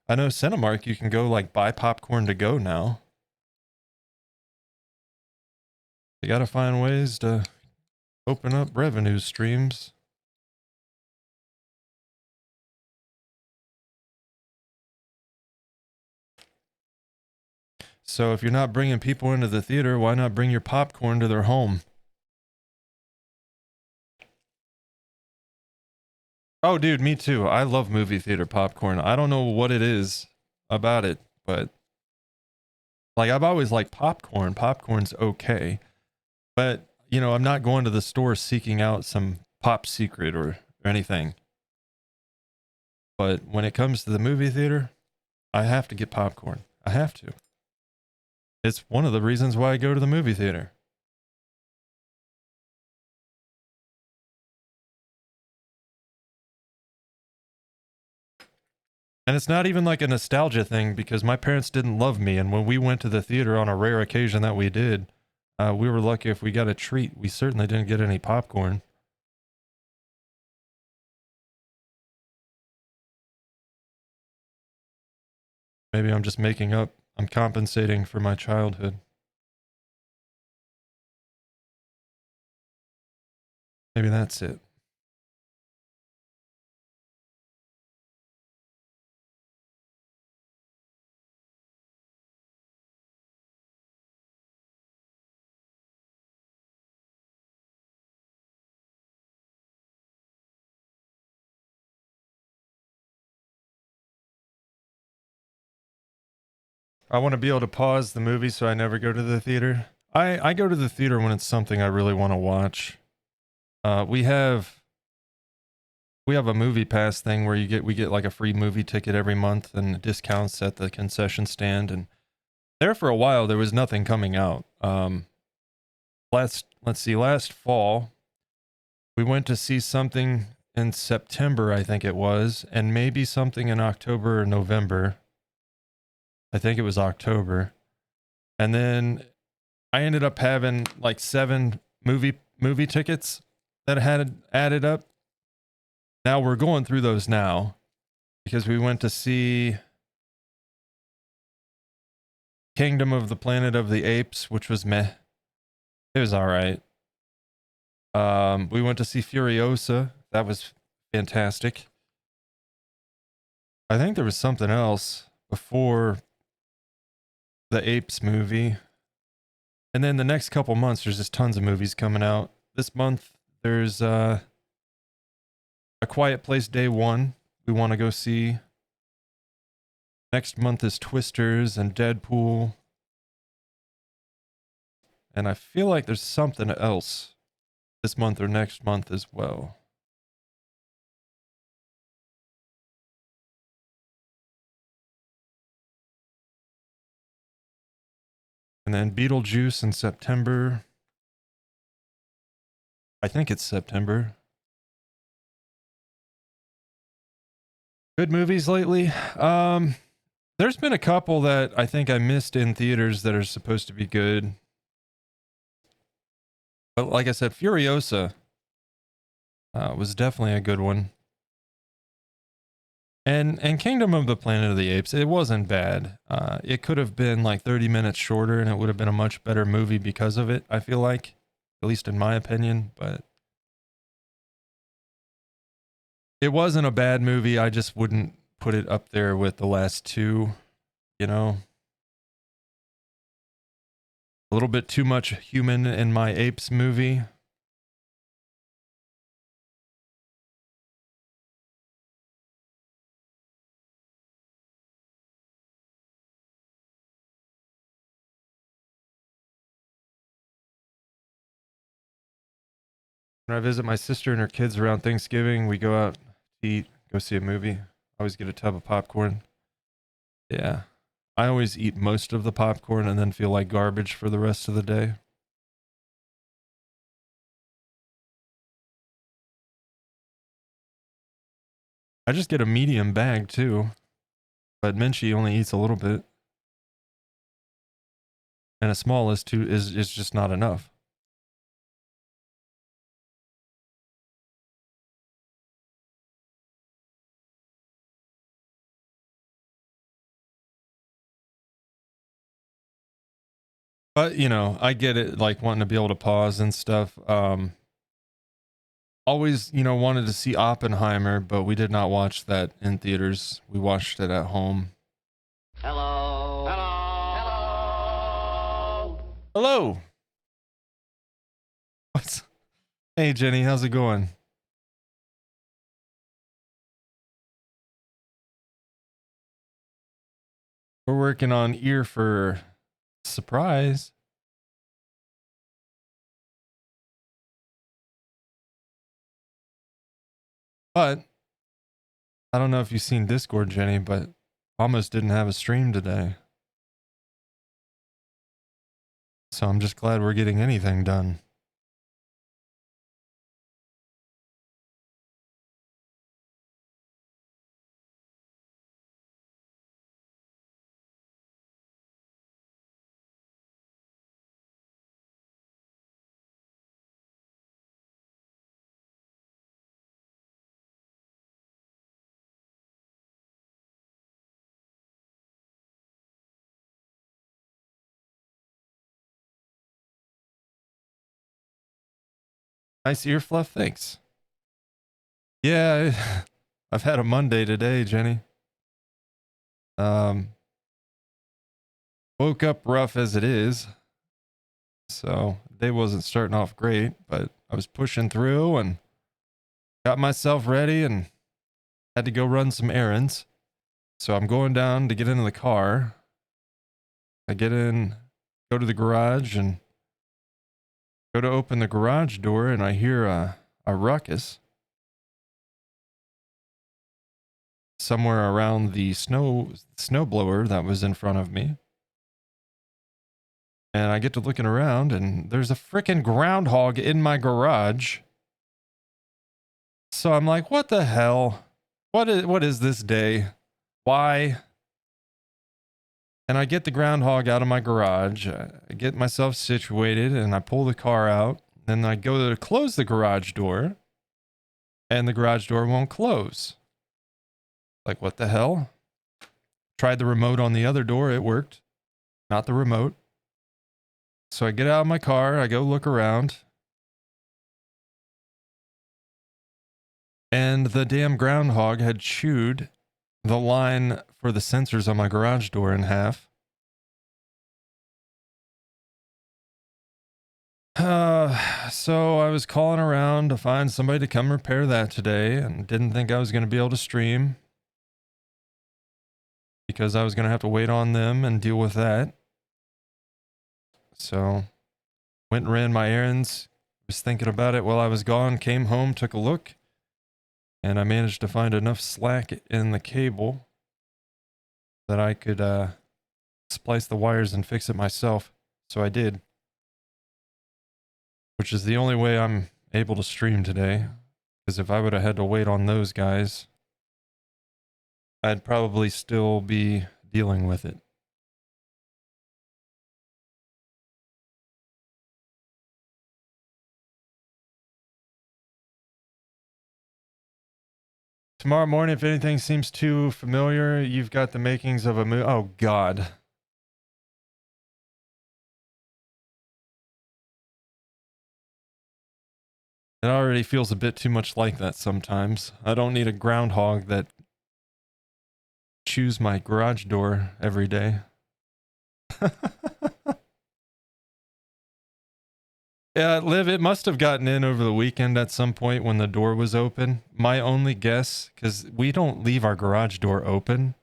I know Cinemark, you can go like buy popcorn to go now. You got to find ways to open up revenue streams. So if you're not bringing people into the theater, why not bring your popcorn to their home? Oh, dude, me too. I love movie theater popcorn. I don't know what it is about it, but like I've always liked popcorn. Popcorn's okay. But, you know, I'm not going to the store seeking out some pop secret or anything. But when it comes to the movie theater, I have to get popcorn. I have to. It's one of the reasons why I go to the movie theater. And it's not even like a nostalgia thing because my parents didn't love me. And when we went to the theater on a rare occasion that we did, we were lucky if we got a treat. We certainly didn't get any popcorn. Maybe I'm just making up. I'm compensating for my childhood. Maybe that's it. I want to be able to pause the movie so I never go to the theater. I go to the theater when it's something I really want to watch. We have a movie pass thing where we get like a free movie ticket every month and discounts at the concession stand. And there for a while there was nothing coming out. Last fall we went to see something in September, I think it was, and maybe something in October or November. I think it was October. And then I ended up having like 7 movie tickets that had added up. Now we're going through those now because we went to see Kingdom of the Planet of the Apes, which was meh. It was all right. We went to see Furiosa. That was fantastic. I think there was something else before the Apes movie. And then the next couple months, there's just tons of movies coming out. This month, there's A Quiet Place Day 1 we want to go see. Next month is Twisters and Deadpool. And I feel like there's something else this month or next month as well. And then Beetlejuice in September. I think it's September. Good movies lately. There's been a couple that I think I missed in theaters that are supposed to be good. But like I said, Furiosa was definitely a good one. And Kingdom of the Planet of the Apes, it wasn't bad. It could have been like 30 minutes shorter and it would have been a much better movie because of it, I feel like. At least in my opinion, but it wasn't a bad movie. I just wouldn't put it up there with the last two, you know? A little bit too much human in my Apes movie. When I visit my sister and her kids around Thanksgiving, we go out to eat, go see a movie. I always get a tub of popcorn. Yeah. I always eat most of the popcorn and then feel like garbage for the rest of the day. I just get a medium bag too, but Minchie only eats a little bit. And a small is just not enough. But you know, I get it, like wanting to be able to pause and stuff. Always, you know, wanted to see Oppenheimer, but we did not watch that in theaters. We watched it at home. Hello. Hello. Hello. Hello. What's? Hey Jenny, how's it going? We're working on ear for surprise. But I don't know if you've seen Discord, Jenny, but almost didn't have a stream today. So I'm just glad we're getting anything done. Nice ear fluff, thanks. Yeah, I've had a Monday today, Jenny. Woke up rough as it is. So day wasn't starting off great, but I was pushing through and got myself ready and had to go run some errands. So I'm going down to get into the car. I get in, go to the garage and go to open the garage door and I hear a ruckus somewhere around the snowblower that was in front of me. And I get to looking around and there's a freaking groundhog in my garage. So I'm like, what the hell? What is this day? Why? And I get the groundhog out of my garage. I get myself situated and I pull the car out. Then I go to close the garage door and the garage door won't close. Like, what the hell? Tried the remote on the other door. It worked. Not the remote. So I get out of my car, I go look around, and the damn groundhog had chewed the line for the sensors on my garage door in half. So I was calling around to find somebody to come repair that today, and didn't think I was going to be able to stream because I was going to have to wait on them and deal with that. So went and ran my errands, was thinking about it while I was gone, came home, took a look, and I managed to find enough slack in the cable that I could splice the wires and fix it myself. So I did, which is the only way I'm able to stream today, because if I would have had to wait on those guys, I'd probably still be dealing with it. Tomorrow morning, if anything seems too familiar, you've got the makings of a movie. Oh, God. It already feels a bit too much like that sometimes. I don't need a groundhog that chews my garage door every day. Yeah, Liv, it must have gotten in over the weekend at some point when the door was open. My only guess, because we don't leave our garage door open.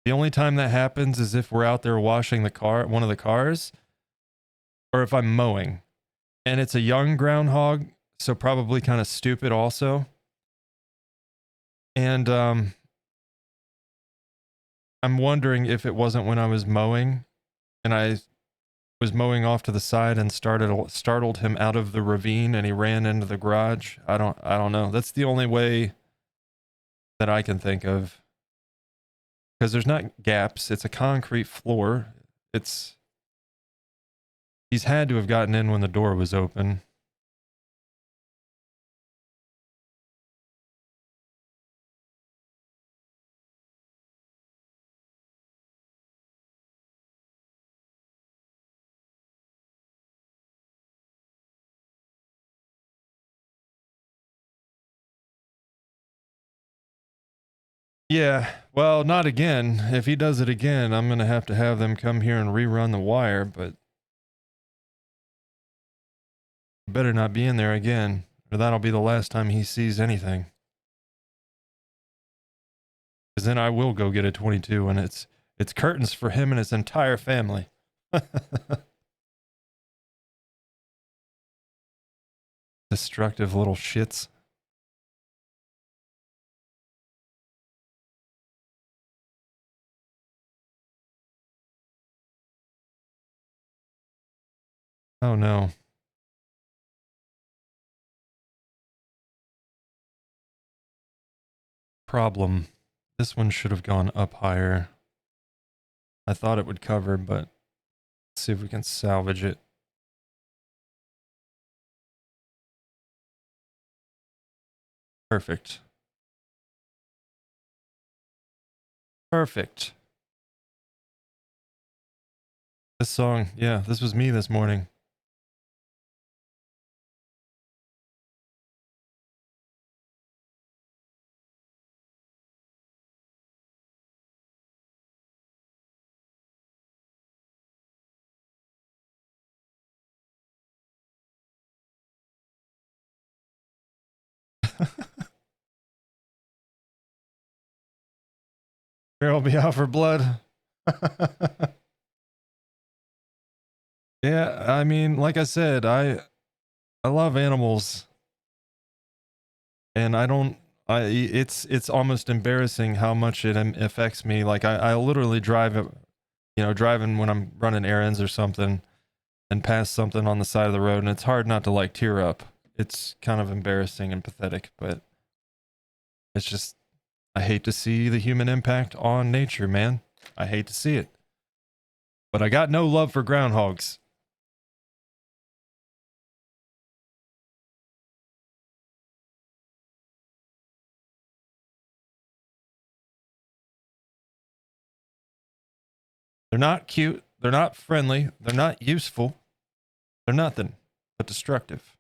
The only time that happens is if we're out there washing the car, one of the cars, or if I'm mowing. And it's a young groundhog, so probably kind of stupid also. And I'm wondering if it wasn't when I was mowing and I was mowing off to the side and startled him out of the ravine and he ran into the garage. I don't know. That's the only way that I can think of. Because there's not gaps. It's a concrete floor. He's had to have gotten in when the door was open. Yeah, well, not again. If he does it again, I'm going to have them come here and rerun the wire, but he better not be in there again, or that'll be the last time he sees anything. Because then I will go get a 22, and it's curtains for him and his entire family. Destructive little shits. Oh no. Problem. This one should have gone up higher. I thought it would cover, but let's see if we can salvage it. Perfect. Perfect. This song, yeah, this was me this morning. Feral be out for blood. Yeah, I mean, like I said, I love animals, and it's almost embarrassing how much it affects me. Like I literally driving when I'm running errands or something, and pass something on the side of the road, and it's hard not to like tear up. It's kind of embarrassing and pathetic, but it's just, I hate to see the human impact on nature, man. I hate to see it. But I got no love for groundhogs. They're not cute. They're not friendly. They're not useful. They're nothing but destructive.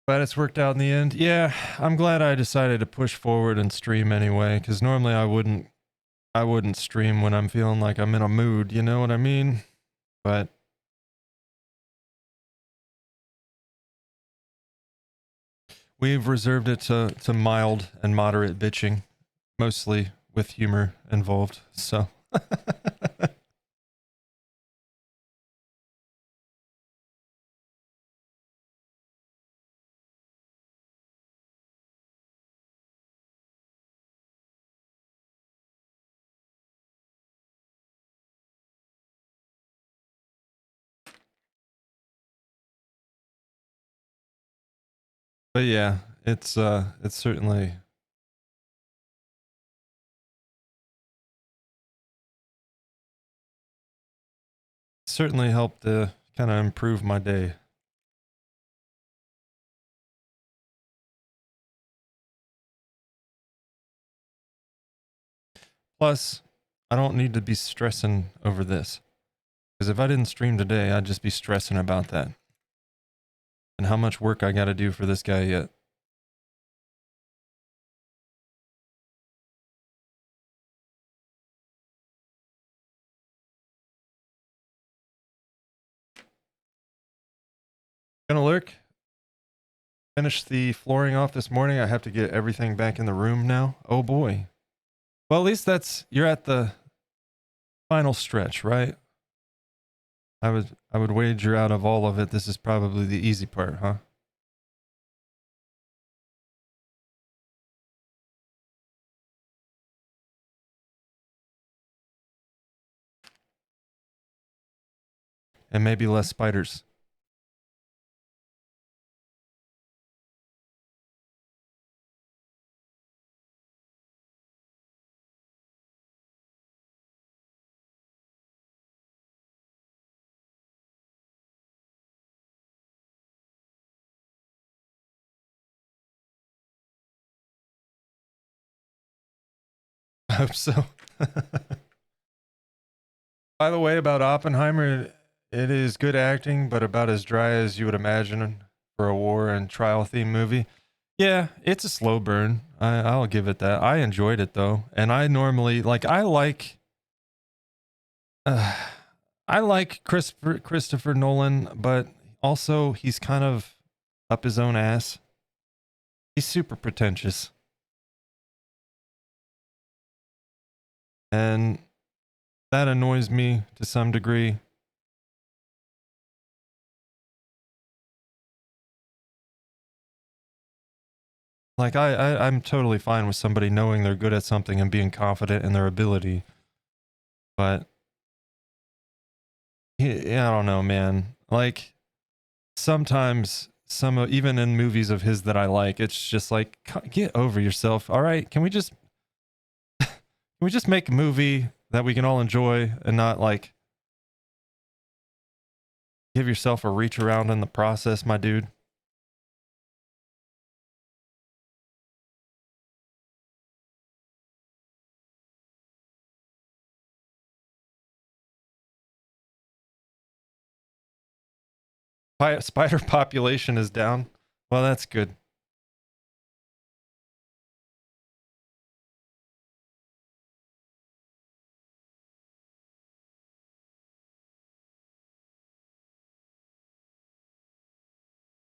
But it's worked out in the end. Yeah, I'm glad I decided to push forward and stream anyway, because normally I wouldn't stream when I'm feeling like I'm in a mood, you know what I mean? But we've reserved it to mild and moderate bitching, mostly with humor involved. So but yeah, it's certainly helped to kind of improve my day. Plus, I don't need to be stressing over this. Because if I didn't stream today, I'd just be stressing about that. And how much work I got to do for this guy yet. Gonna lurk. Finish the flooring off this morning. I have to get everything back in the room now. Oh boy. Well, at least you're at the final stretch, right? I would wager out of all of it, this is probably the easy part, huh? And maybe less spiders. I hope so. By the way, about Oppenheimer, it is good acting, but about as dry as you would imagine for a war and trial theme movie. Yeah, it's a slow burn. I'll give it that. I enjoyed it though, and I normally uh, I like Christopher Nolan, but also he's kind of up his own ass. He's super pretentious, and that annoys me to some degree. Like I'm totally fine with somebody knowing they're good at something and being confident in their ability, but yeah, I don't know, man. Like sometimes even in movies of his that I like, it's just like get over yourself. All right, can we just make a movie that we can all enjoy and not like give yourself a reach around in the process, my dude? Spider population is down. Well, that's good.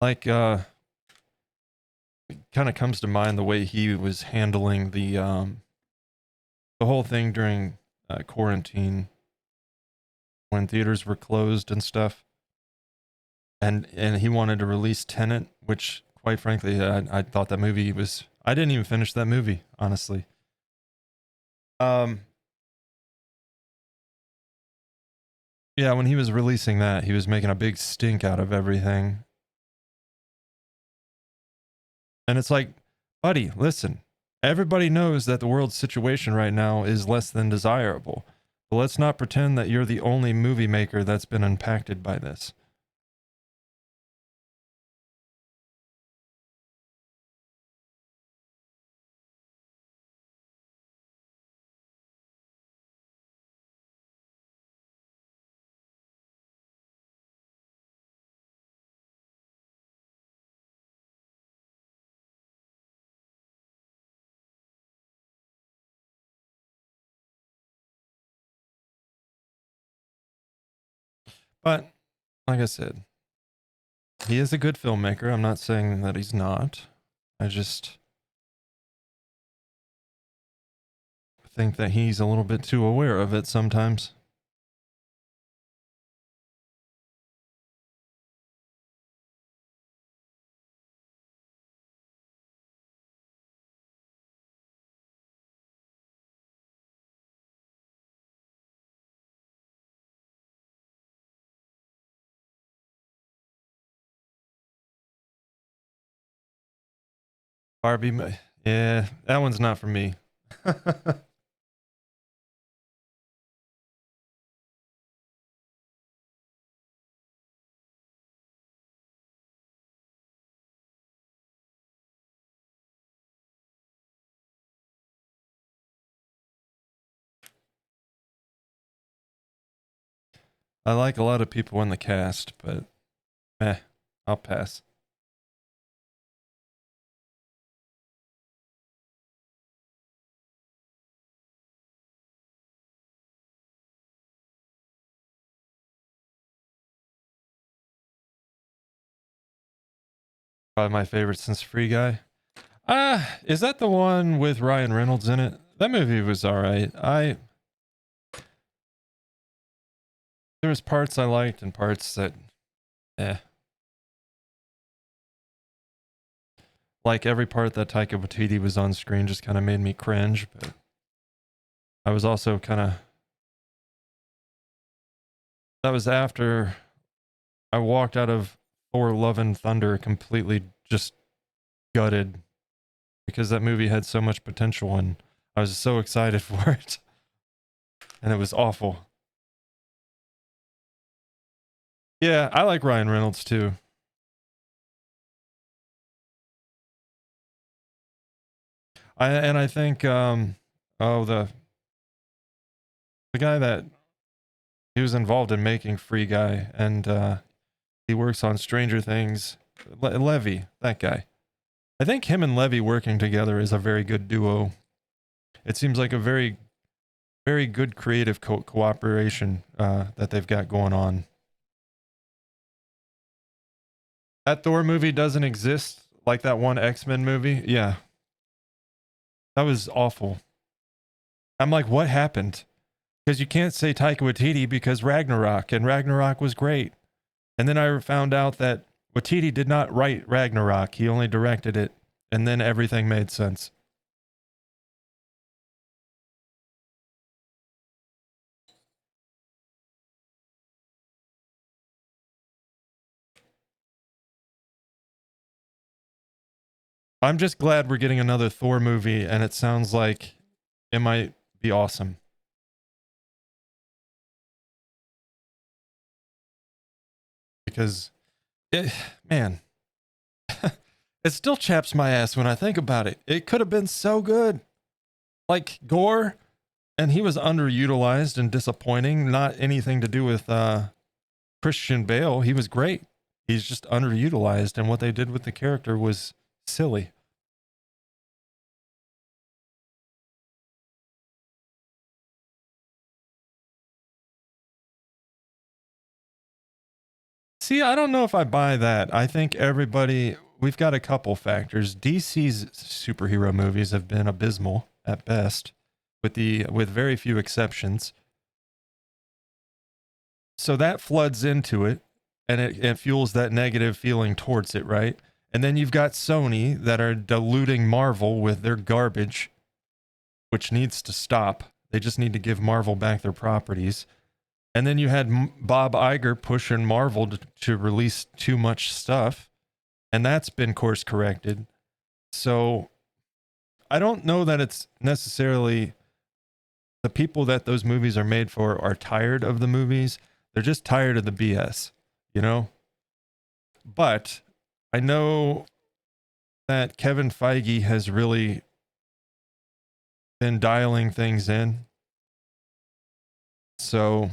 Like it kind of comes to mind the way he was handling the whole thing during quarantine when theaters were closed and stuff, and he wanted to release Tenet, which quite frankly I thought that movie was, I didn't even finish that movie, honestly. um yeah, when he was releasing that, he was making a big stink out of everything, and it's like, buddy, listen, everybody knows that the world's situation right now is less than desirable, but let's not pretend that you're the only movie maker that's been impacted by this. But like I said, he is a good filmmaker. I'm not saying that he's not. I just think that he's a little bit too aware of it sometimes. Barbie, yeah, that one's not for me. I like a lot of people in the cast, but I'll pass. Probably my favorite since Free Guy. Is that the one with Ryan Reynolds in it? That movie was all right. There was parts I liked and parts that, eh. Like every part that Taika Waititi was on screen just kind of made me cringe, but I was also kind of. That was after I walked out of Thor: Love and Thunder completely just gutted because that movie had so much potential and I was so excited for it. And it was awful. Yeah, I like Ryan Reynolds too. I think the guy that he was involved in making Free Guy and he works on Stranger Things. Levy, that guy. I think him and Levy working together is a very good duo. It seems like a very, very good creative cooperation that they've got going on. That Thor movie doesn't exist like that one X-Men movie. Yeah. That was awful. I'm like, what happened? Because you can't say Taika Waititi because Ragnarok, and Ragnarok was great. And then I found out that Waititi did not write Ragnarok. He only directed it. And then everything made sense. I'm just glad we're getting another Thor movie, and it sounds like it might be awesome. Because, man, it still chaps my ass when I think about it. It could have been so good. Like Gore, and he was underutilized and disappointing. Not anything to do with Christian Bale. He was great. He's just underutilized, and what they did with the character was silly. See, I don't know if I buy that. I think we've got a couple factors. DC's superhero movies have been abysmal at best, with very few exceptions. So that floods into it, and it fuels that negative feeling towards it, right? And then you've got Sony that are diluting Marvel with their garbage, which needs to stop. They just need to give Marvel back their properties. And then you had Bob Iger pushing Marvel to release too much stuff, and that's been course corrected. So I don't know that it's necessarily the people that those movies are made for are tired of the movies. They're just tired of the BS, you know? But I know that Kevin Feige has really been dialing things in. So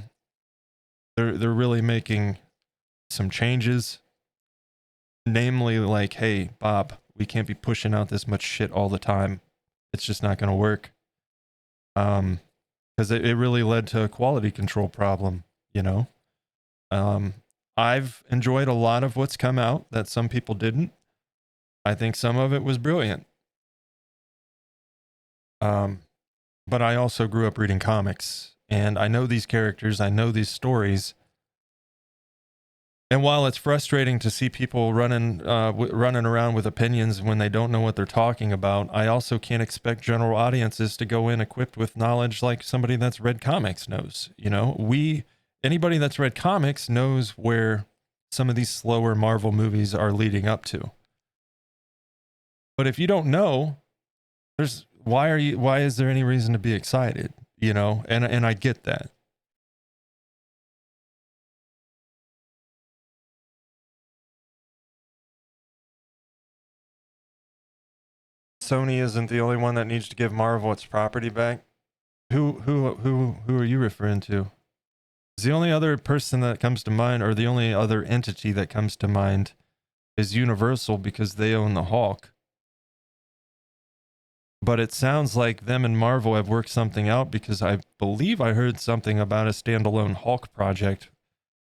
they're really making some changes. Namely, like, hey, Bob, we can't be pushing out this much shit all the time. It's just not going to work. Because it really led to a quality control problem, you know? Um, I've enjoyed a lot of what's come out that some people didn't. I think some of it was brilliant. But I also grew up reading comics, and I know these characters, I know these stories. And while it's frustrating to see people running around with opinions when they don't know what they're talking about, I also can't expect general audiences to go in equipped with knowledge like somebody that's read comics knows. You know, anybody that's read comics knows where some of these slower Marvel movies are leading up to. But if you don't know, why is there any reason to be excited? You know, and I get that. Sony isn't the only one that needs to give Marvel its property back. Who are you referring to? The only other person that comes to mind, or the only other entity that comes to mind, is Universal because they own the Hulk. But it sounds like them and Marvel have worked something out because I believe I heard something about a standalone Hulk project,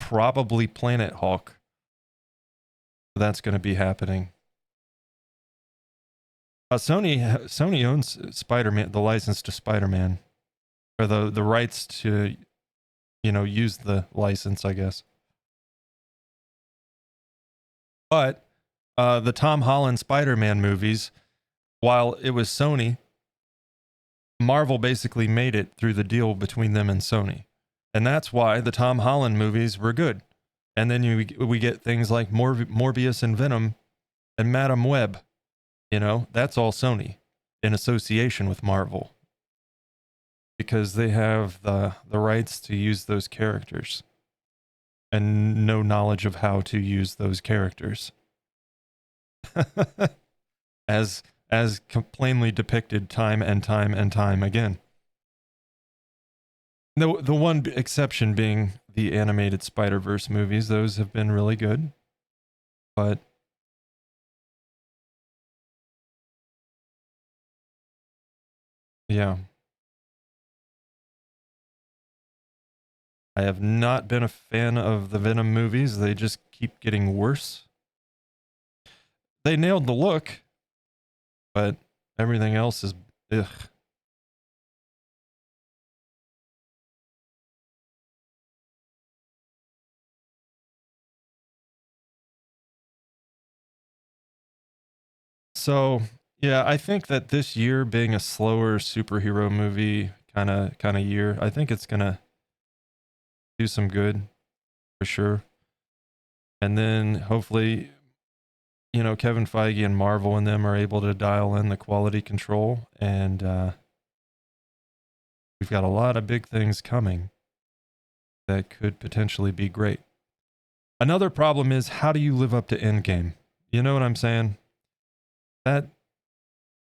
probably Planet Hulk. That's going to be happening. Sony owns Spider-Man, the license to Spider-Man, or the rights to, you know, use the license, I guess. But the Tom Holland Spider-Man movies, while it was Sony, Marvel basically made it through the deal between them and Sony. And that's why the Tom Holland movies were good. And then we get things like Morbius and Venom and Madam Web. You know, that's all Sony in association with Marvel, because they have the rights to use those characters and no knowledge of how to use those characters. as plainly depicted time and time and time again. The one exception being the animated Spider-Verse movies. Those have been really good. But yeah. I have not been a fan of the Venom movies. They just keep getting worse. They nailed the look, but everything else is ugh. So, yeah, I think that this year being a slower superhero movie kind of year, I think it's going to do some good for sure. And then hopefully, you know, Kevin Feige and Marvel and them are able to dial in the quality control, and we've got a lot of big things coming that could potentially be great. Another problem is, how do you live up to Endgame? You know what I'm saying? That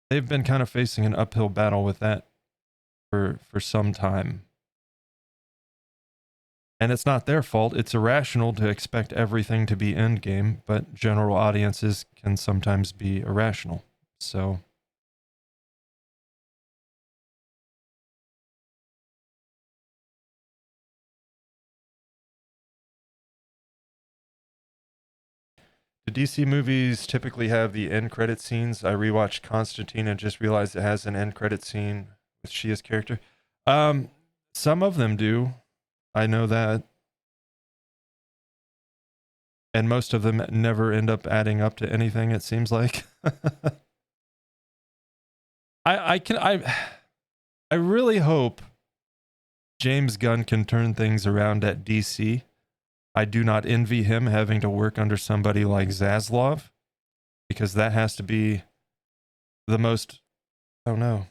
they've been kind of facing an uphill battle with that for some time. And it's not their fault. It's irrational to expect everything to be Endgame, but general audiences can sometimes be irrational. So do DC movies typically have the end credit scenes? I rewatched Constantine and just realized it has an end credit scene with Shia's character. Um, some of them do. I know that. And most of them never end up adding up to anything, it seems like. I really hope James Gunn can turn things around at DC. I do not envy him having to work under somebody like Zaslav, because that has to be the most, oh no.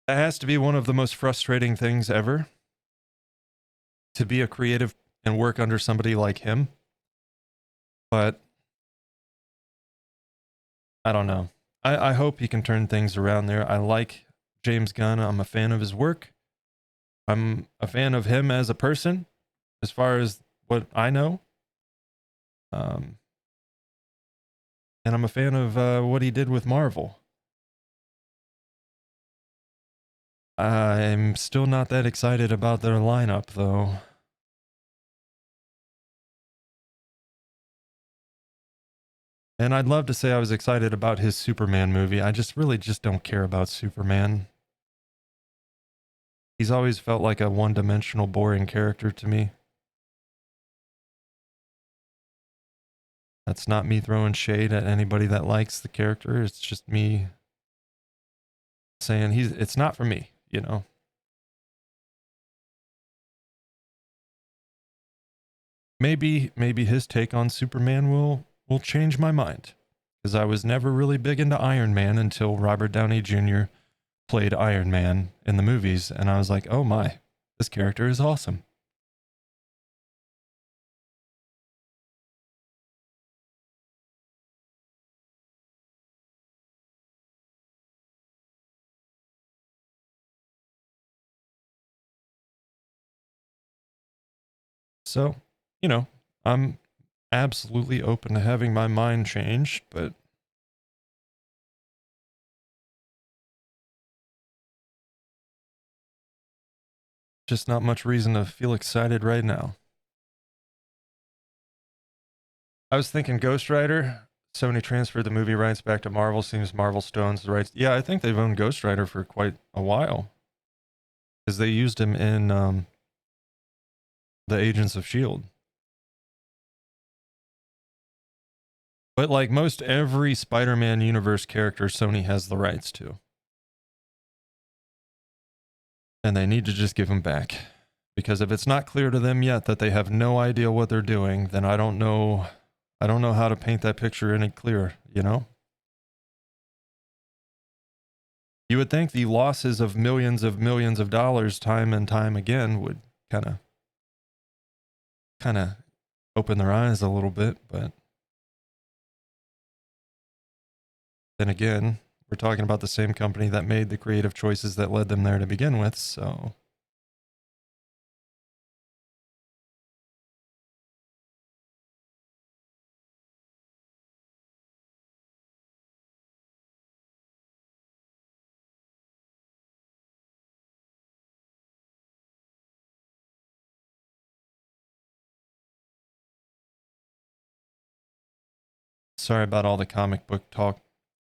That has to be one of the most frustrating things ever, to be a creative and work under somebody like him. But I don't know. I hope he can turn things around there. I like James Gunn. I'm a fan of his work. I'm a fan of him as a person, as far as what I know. And I'm a fan of what he did with Marvel. I'm still not that excited about their lineup, though. And I'd love to say I was excited about his Superman movie. I just really just don't care about Superman. He's always felt like a one-dimensional, boring character to me. That's not me throwing shade at anybody that likes the character. It's just me saying it's not for me, you know. Maybe his take on Superman will change my mind, because I was never really big into Iron Man until Robert Downey Jr. played Iron Man in the movies, and I was like, oh my, this character is awesome. So, you know, I'm absolutely open to having my mind changed, but just not much reason to feel excited right now. I was thinking Ghost Rider. Sony transferred the movie rights back to Marvel. Seems Marvel still owns the rights. Yeah, I think they've owned Ghost Rider for quite a while, because they used him in the Agents of S.H.I.E.L.D. But like most every Spider-Man universe character, Sony has the rights to. And they need to just give them back. Because if it's not clear to them yet that they have no idea what they're doing, then I don't know how to paint that picture any clearer, you know? You would think the losses of millions of dollars time and time again would kind of open their eyes a little bit, but then again, we're talking about the same company that made the creative choices that led them there to begin with, so sorry about all the comic book talk.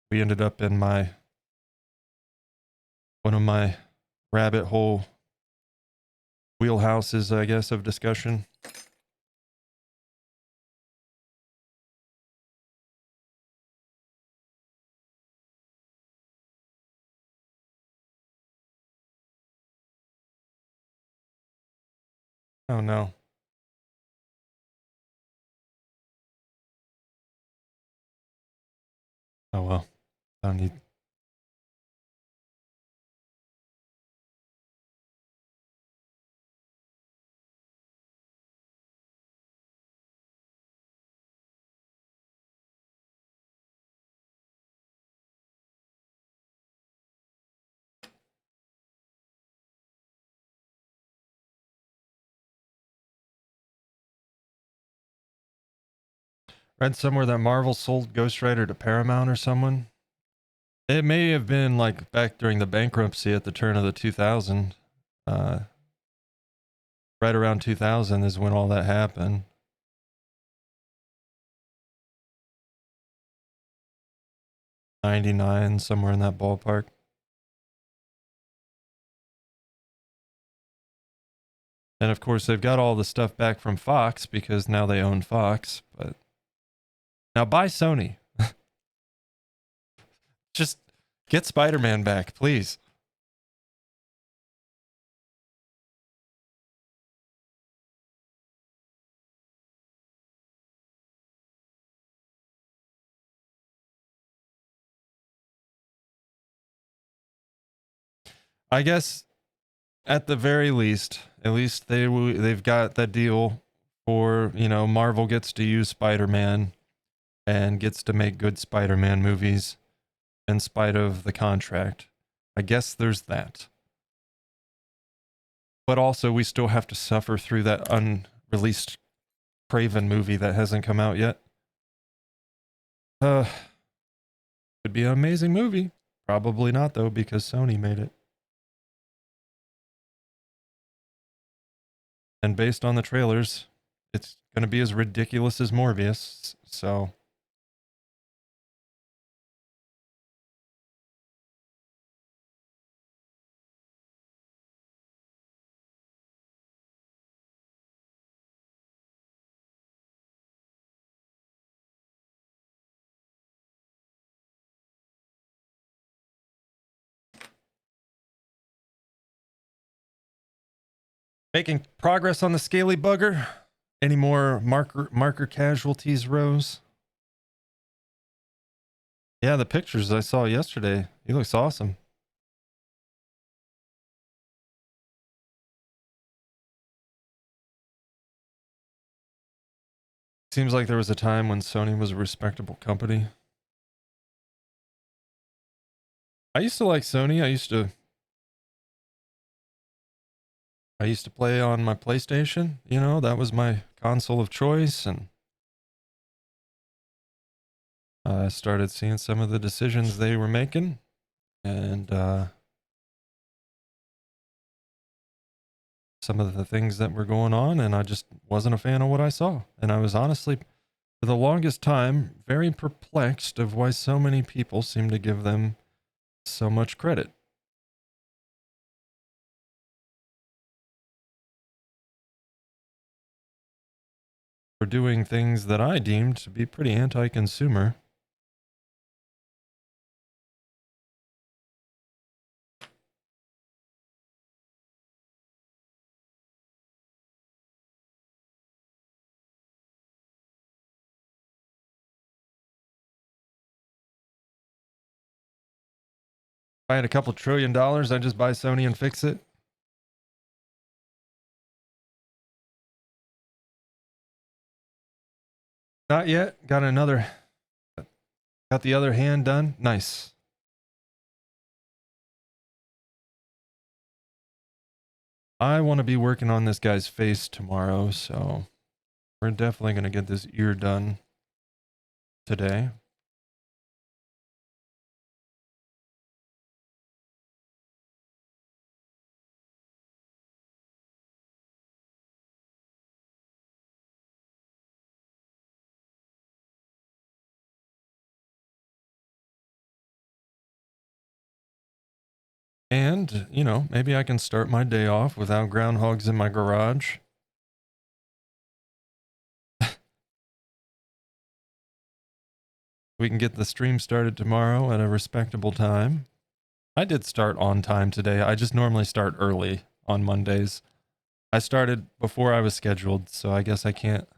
We ended up in one of my rabbit hole wheelhouses, I guess, of discussion. Oh no. Oh well. I don't need. Read somewhere that Marvel sold Ghost Rider to Paramount or someone. It may have been like back during the bankruptcy at the turn of the 2000. Uh, right around 2000 is when all that happened. 99, somewhere in that ballpark. And of course, they've got all the stuff back from Fox because now they own Fox. But now buy Sony. Just get Spider-Man back, please. I guess at the very least, at least they've got that deal for, you know, Marvel gets to use Spider-Man and gets to make good Spider-Man movies in spite of the contract. I guess there's that. But also, we still have to suffer through that unreleased Craven movie that hasn't come out yet. Could be an amazing movie. Probably not, though, because Sony made it. And based on the trailers, it's going to be as ridiculous as Morbius. So making progress on the scaly bugger. Any more marker casualties, Rose? Yeah, the pictures I saw yesterday. He looks awesome. Seems like there was a time when Sony was a respectable company. I used to like Sony. I used to play on my PlayStation, you know, that was my console of choice, and I started seeing some of the decisions they were making, and some of the things that were going on, and I just wasn't a fan of what I saw. And I was honestly, for the longest time, very perplexed of why so many people seem to give them so much credit. For doing things that I deemed to be pretty anti-consumer. If I had a couple $1 trillion, I'd just buy Sony and fix it. Not yet. Got the other hand done. Nice. I want to be working on this guy's face tomorrow, so we're definitely going to get this ear done today. And, you know, maybe I can start my day off without groundhogs in my garage. We can get the stream started tomorrow at a respectable time. I did start on time today. I just normally start early on Mondays. I started before I was scheduled, so I guess I can't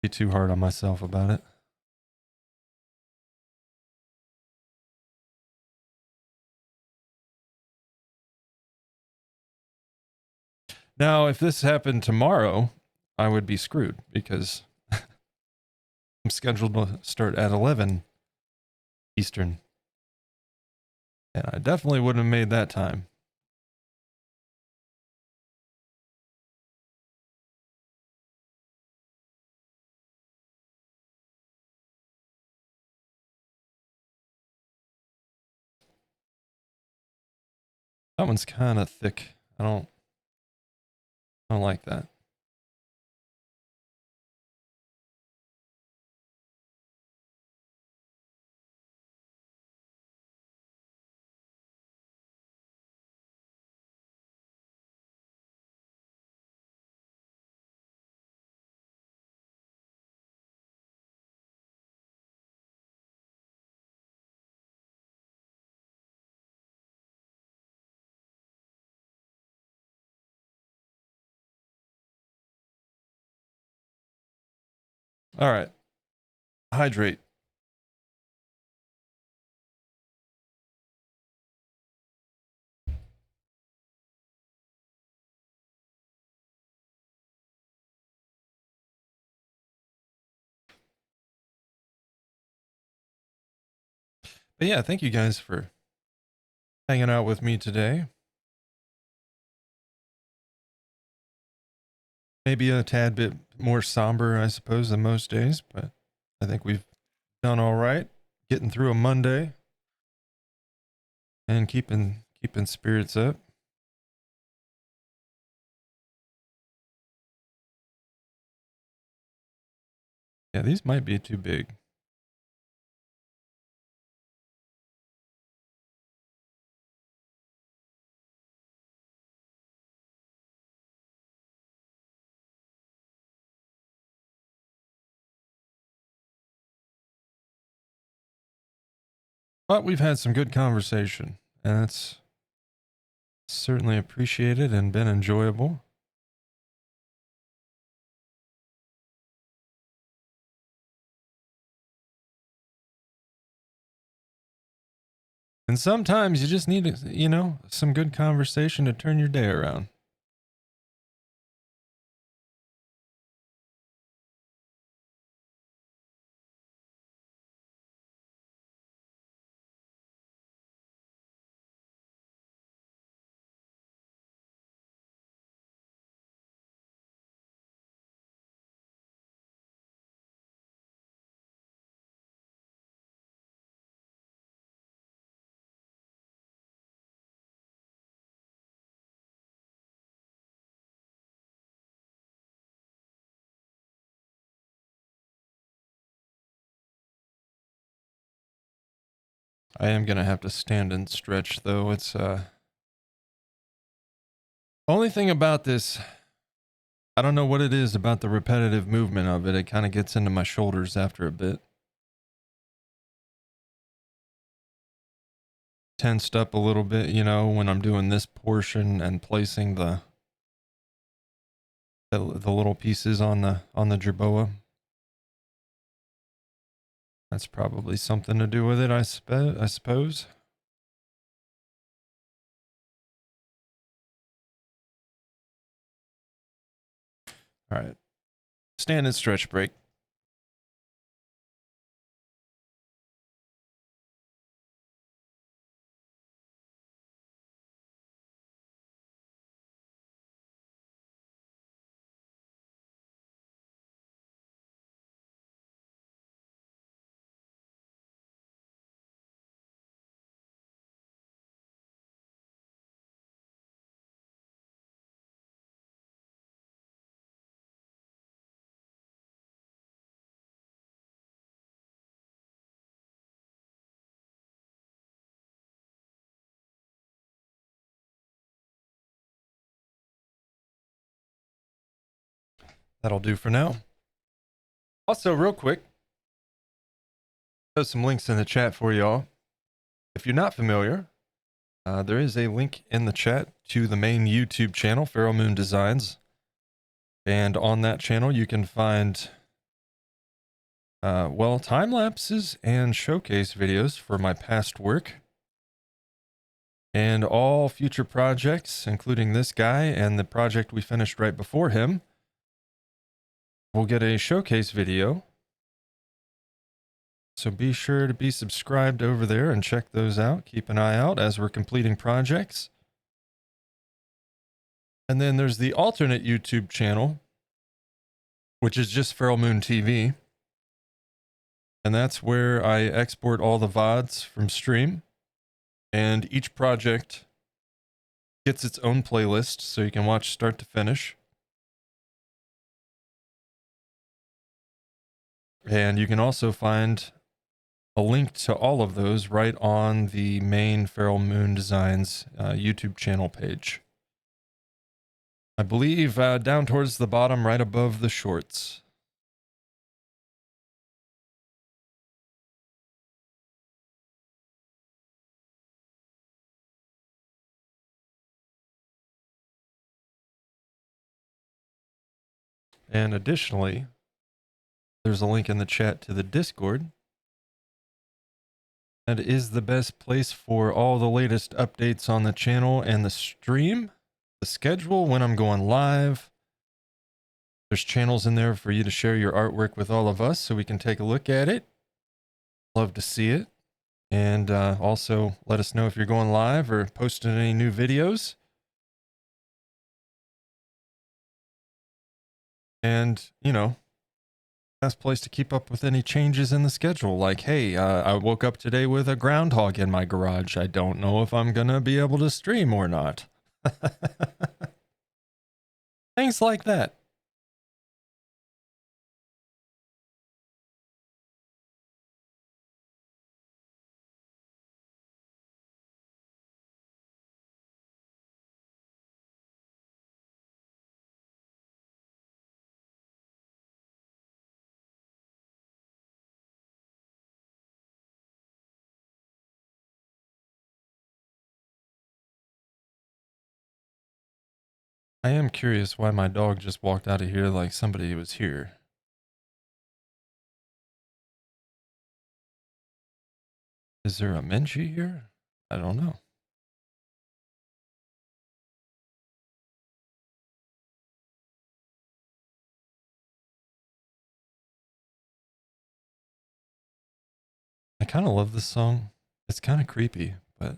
be too hard on myself about it. Now, if this happened tomorrow, I would be screwed because I'm scheduled to start at 11 Eastern. And I definitely wouldn't have made that time. That one's kind of thick. I don't like that. All right. Hydrate. But yeah, thank you guys for hanging out with me today. Maybe a tad bit more somber, I suppose, than most days, but I think we've done all right. Getting through a Monday and keeping spirits up. Yeah, these might be too big. But we've had some good conversation, and it's certainly appreciated and been enjoyable. And sometimes you just need, you know, some good conversation to turn your day around. I am going to have to stand and stretch, though. It's, only thing about this, I don't know what it is about the repetitive movement of it. It kind of gets into my shoulders after a bit. Tensed up a little bit, you know, when I'm doing this portion and placing the little pieces on the jerboa. That's probably something to do with it, I suppose. All right. Stand and stretch break. That'll do for now. Also, real quick, there's some links in the chat for y'all. If you're not familiar, there is a link in the chat to the main YouTube channel, Feral Moon Designs. And on that channel, you can find, well, time lapses and showcase videos for my past work. And all future projects, including this guy and the project we finished right before him, will get a showcase video. So be sure to be subscribed over there and check those out. Keep an eye out as we're completing projects. And then there's the alternate YouTube channel, which is just FeralMoonTV. And that's where I export all the VODs from stream. And each project gets its own playlist, so you can watch start to finish. And you can also find a link to all of those right on the main Feral Moon Designs YouTube channel page. I believe down towards the bottom, right above the shorts. And additionally, there's a link in the chat to the Discord. That is the best place for all the latest updates on the channel and the stream, the schedule, when I'm going live. There's channels in there for you to share your artwork with all of us so we can take a look at it. Love to see it. And also let us know if you're going live or posting any new videos. And, you know, best place to keep up with any changes in the schedule. Like, hey, I woke up today with a groundhog in my garage. I don't know if I'm going to be able to stream or not. Things like that. I am curious why my dog just walked out of here like somebody was here. Is there a Menchie here? I don't know. I kind of love this song. It's kind of creepy, but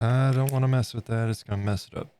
I don't want to mess with that. It's going to mess it up.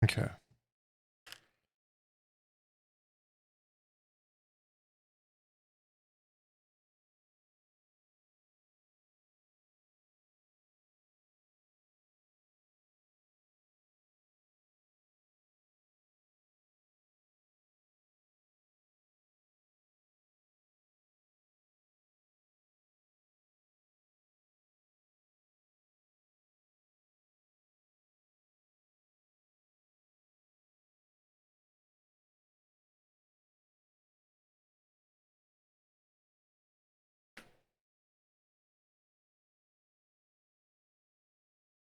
Okay.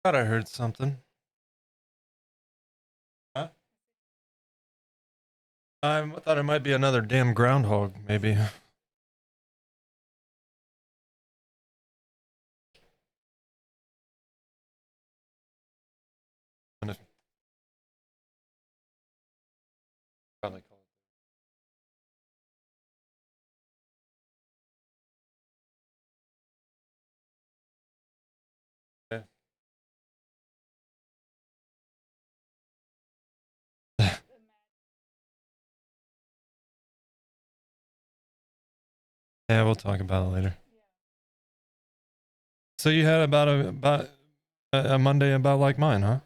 Thought I heard something. Huh? I thought it might be another damn groundhog, maybe. Probably call it. Okay. Yeah, we'll talk about it later. So you had about a Monday about like mine, huh?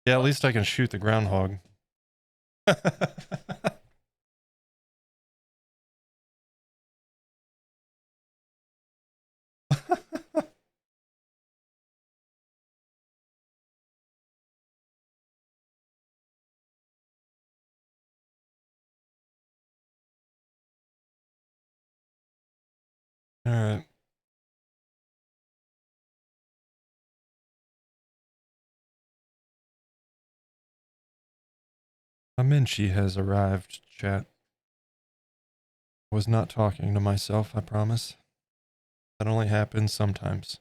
Yeah, at least I can shoot the groundhog. All right. Amenchi has arrived, chat. Was not talking to myself, I promise. That only happens sometimes.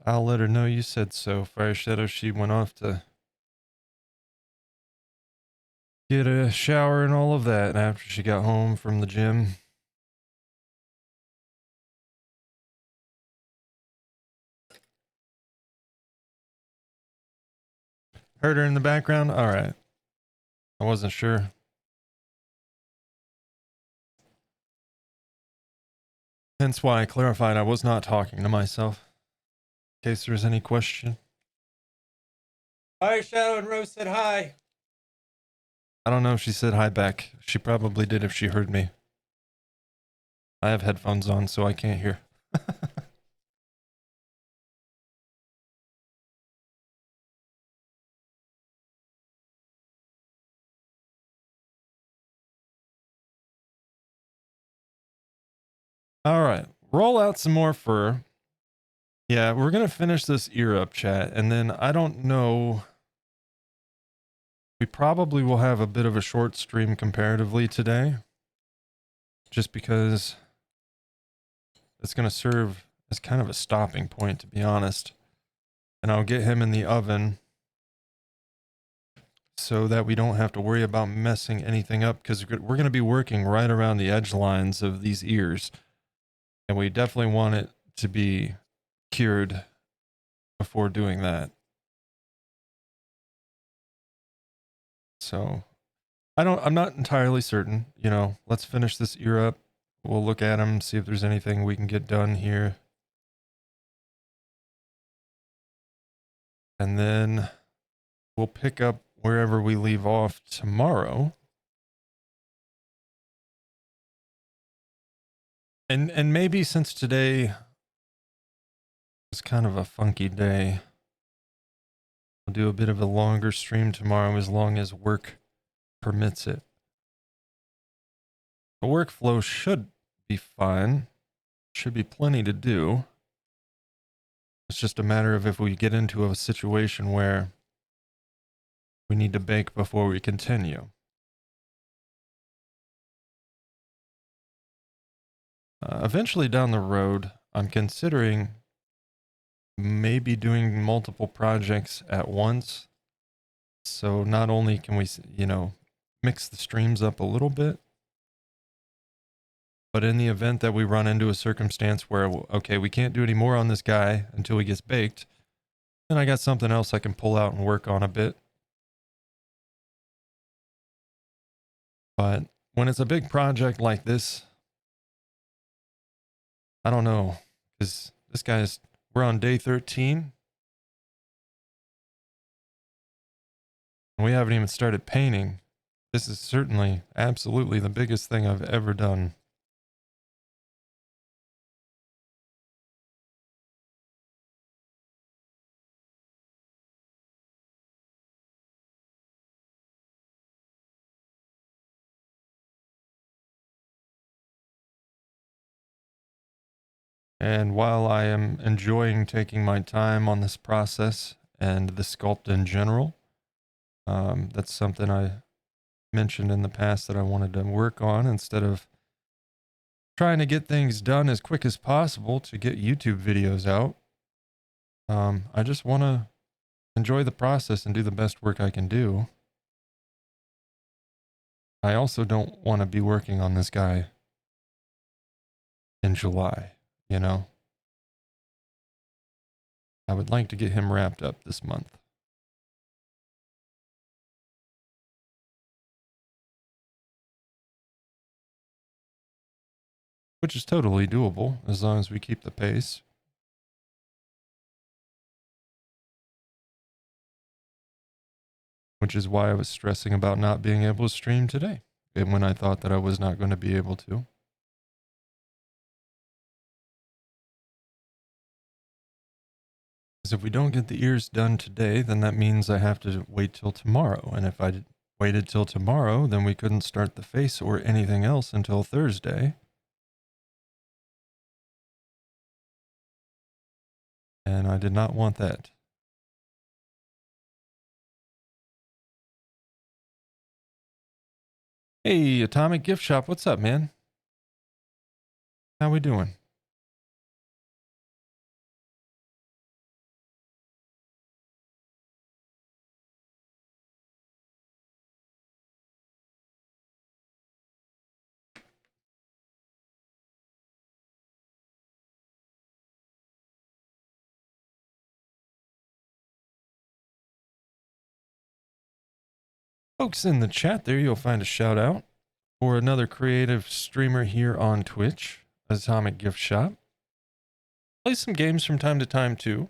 I'll let her know you said so. Fire Shadow, she went off to get a shower and all of that after she got home from the gym. Heard her in the background? All right. I wasn't sure. Hence why I clarified I was not talking to myself. In case there's any question. Hi, Shadow and Rose said hi. I don't know if she said hi back. She probably did if she heard me. I have headphones on, so I can't hear. All right. Roll out some more fur. Yeah, we're going to finish this ear up chat. And then I don't know. We probably will have a bit of a short stream comparatively today. Just because it's going to serve as kind of a stopping point, to be honest. And I'll get him in the oven so that we don't have to worry about messing anything up, because we're going to be working right around the edge lines of these ears. And we definitely want it to be cured before doing that. So I'm not entirely certain, let's finish this ear up. We'll look at them, see if there's anything we can get done here. And then we'll pick up wherever we leave off tomorrow. And maybe since today was kind of a funky day, we'll do a bit of a longer stream tomorrow as long as work permits it. The workflow should be fine. Should be plenty to do. It's just a matter of if we get into a situation where we need to bake before we continue. Eventually down the road, I'm considering maybe doing multiple projects at once. So not only can we, mix the streams up a little bit, but in the event that we run into a circumstance where, okay, we can't do any more on this guy until he gets baked, then I got something else I can pull out and work on a bit. But when it's a big project like this, I don't know, because we're on day 13. And we haven't even started painting. This is certainly, absolutely the biggest thing I've ever done. And while I am enjoying taking my time on this process and the sculpt in general, that's something I mentioned in the past that I wanted to work on instead of trying to get things done as quick as possible to get YouTube videos out. I just want to enjoy the process and do the best work I can do. I also don't want to be working on this guy in July, I would like to get him wrapped up this month. Which is totally doable as long as we keep the pace. Which is why I was stressing about not being able to stream today, and when I thought that I was not going to be able to. Because if we don't get the ears done today, then that means I have to wait till tomorrow. And if I waited till tomorrow, then we couldn't start the face or anything else until Thursday. And I did not want that. Hey, Atomic Gift Shop, what's up, man? How we doing? Folks in the chat there, you'll find a shout out for another creative streamer here on Twitch, Atomic Gift Shop. Play some games from time to time too.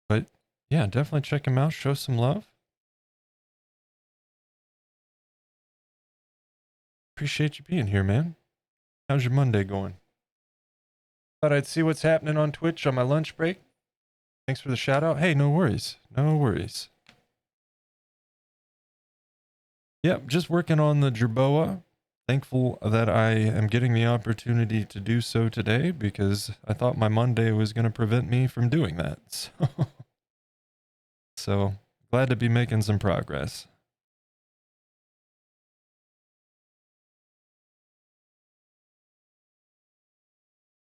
But yeah, definitely check him out. Show some love. Appreciate you being here, man. How's your Monday going? Thought I'd see what's happening on Twitch on my lunch break. Thanks for the shout out. Hey, no worries. No worries. Yep, just working on the Jerboa. Thankful that I am getting the opportunity to do so today because I thought my Monday was going to prevent me from doing that. So glad to be making some progress.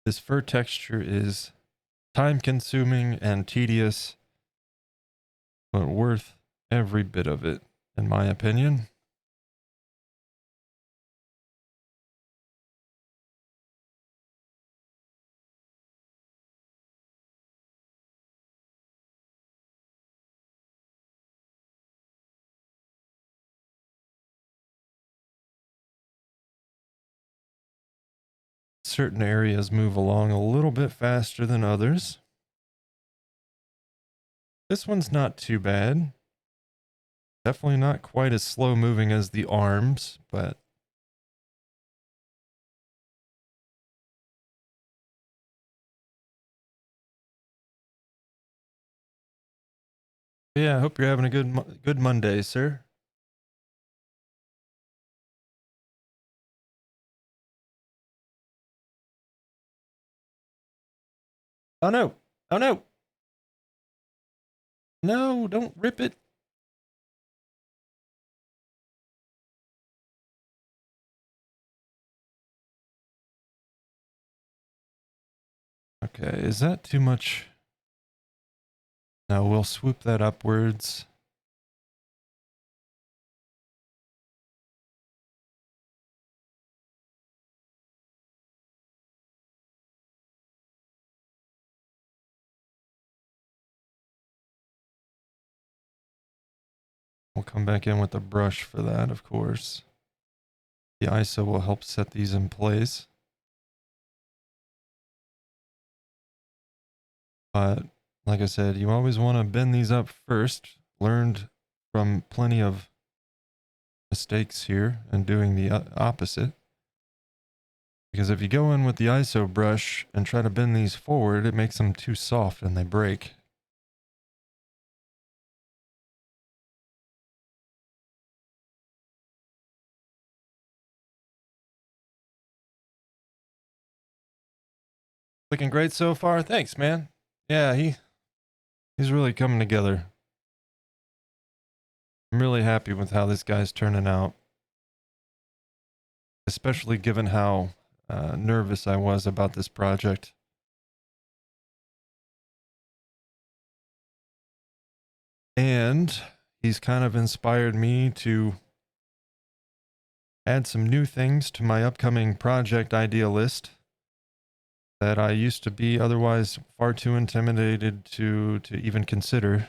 This fur texture is time consuming and tedious, but worth every bit of it, in my opinion. Certain areas move along a little bit faster than others. This one's not too bad. Definitely not quite as slow moving as the arms, but yeah, I hope you're having a good Monday, sir. Oh no. Oh no. No, don't rip it. Okay, is that too much? No, we'll swoop that upwards. We'll come back in with a brush for that, of course. The ISO will help set these in place. But like I said, you always want to bend these up first. Learned from plenty of mistakes here and doing the opposite. Because if you go in with the ISO brush and try to bend these forward, it makes them too soft and they break. Looking great so far. Thanks, man. Yeah, he's really coming together. I'm really happy with how this guy's turning out. Especially given how nervous I was about this project. And he's kind of inspired me to add some new things to my upcoming project idea list that I used to be otherwise far too intimidated to even consider.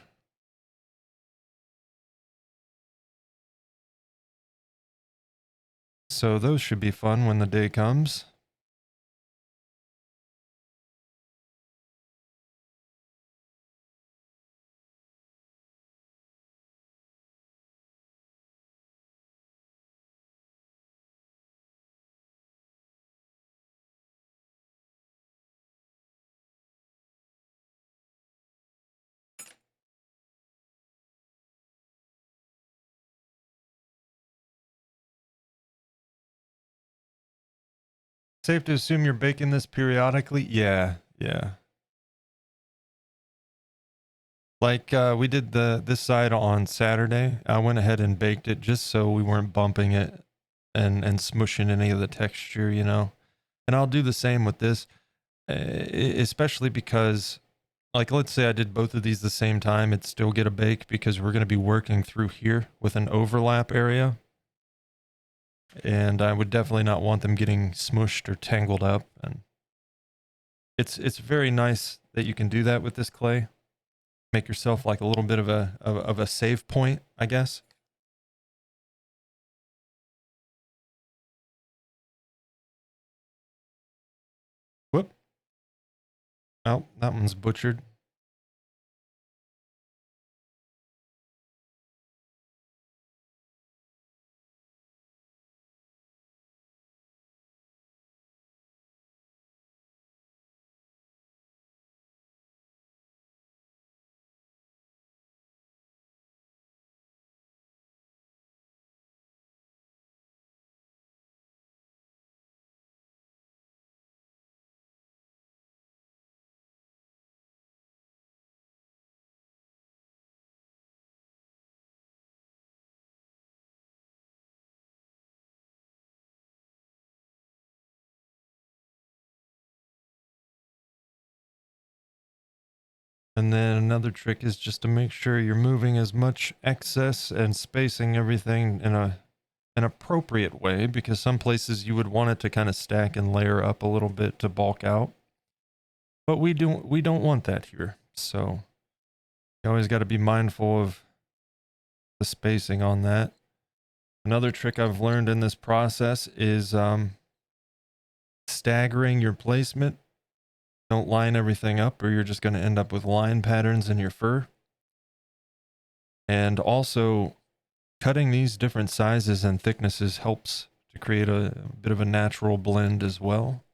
So those should be fun when the day comes. Safe to assume you're baking this periodically? Yeah. Like we did this side on Saturday. I went ahead and baked it just so we weren't bumping it and smushing any of the texture, you know. And I'll do the same with this, especially because, like, let's say I did both of these the same time, it'd still get a bake because we're going to be working through here with an overlap area. And I would definitely not want them getting smushed or tangled up. And it's very nice that you can do that with this clay. Make yourself like a little bit of a save point, I guess. Oh, that one's butchered. And then another trick is just to make sure you're moving as much excess and spacing everything in an appropriate way, because some places you would want it to kind of stack and layer up a little bit to bulk out. But we don't want that here. So you always got to be mindful of the spacing on that. Another trick I've learned in this process is staggering your placement. Don't line everything up or you're just going to end up with line patterns in your fur. And also, cutting these different sizes and thicknesses helps to create a bit of a natural blend as well.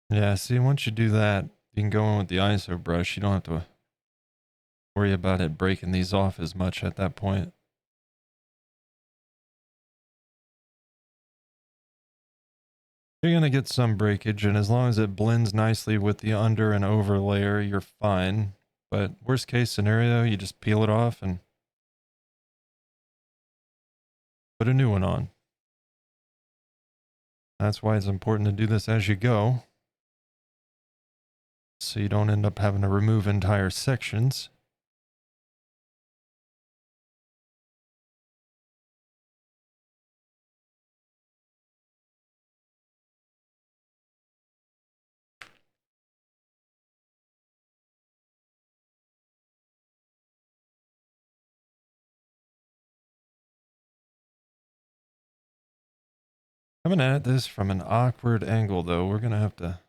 Yeah, see, once you do that, you can go in with the ISO brush. You don't have to worry about it breaking these off as much at that point. You're going to get some breakage, and as long as it blends nicely with the under and over layer, you're fine. But worst case scenario, you just peel it off and put a new one on. That's why it's important to do this as you go, so you don't end up having to remove entire sections. Coming at this from an awkward angle, though, we're going to have to...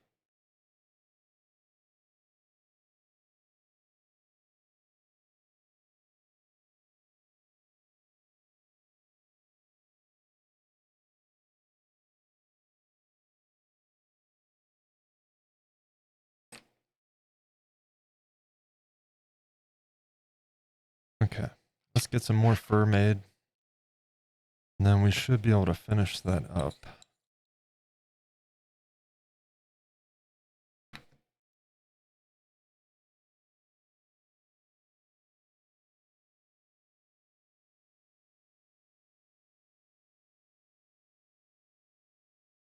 Okay, let's get some more fur made, and then we should be able to finish that up.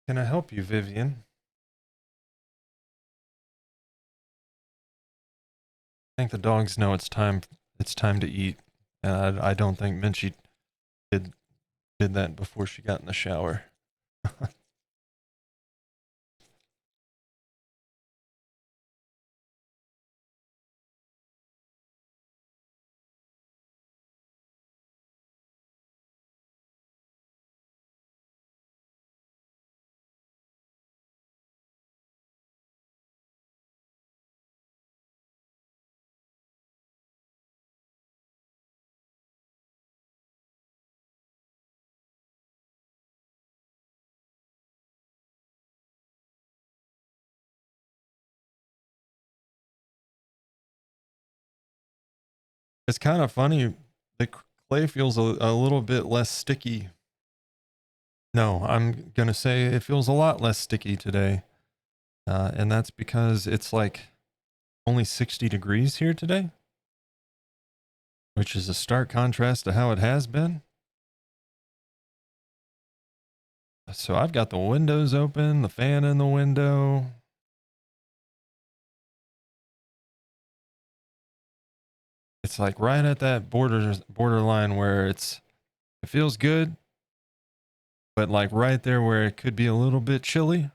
Can I help you, Vivian? I think the dogs know it's time. It's time to eat, and I don't think Minchie did that before she got in the shower. It's kind of funny. The clay feels a little bit less sticky No, I'm going to say it feels a lot less sticky today. And that's because it's like only 60 degrees here today, which is a stark contrast to how it has been. So I've got the windows open, the fan in the window. It's like right at that borderline where it feels good, but like right there where it could be a little bit chilly.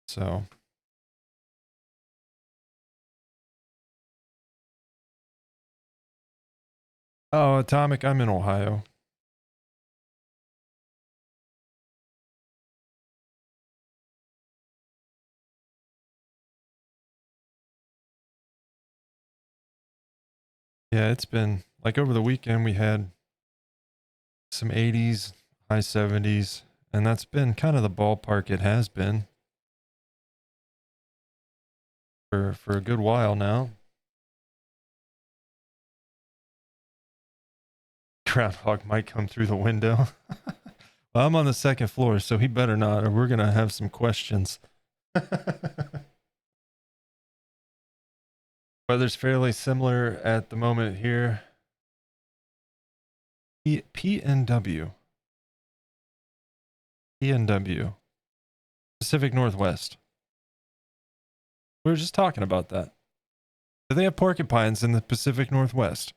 So oh, Atomic, I'm in Ohio. Yeah, it's been like over the weekend we had some 80s, high 70s, and that's been kind of the ballpark it has been for a good while now. Groundhog might come through the window. Well, I'm on the second floor, so he better not, or we're gonna have some questions. Weather's fairly similar at the moment here. PNW. PNW. Pacific Northwest. We were just talking about that. Do they have porcupines in the Pacific Northwest?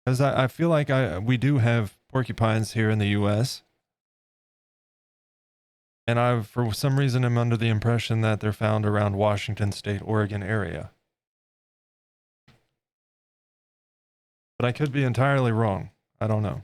Because I feel like we do have porcupines here in the U.S. And I, for some reason, am under the impression that they're found around Washington State, Oregon area. But I could be entirely wrong. I don't know.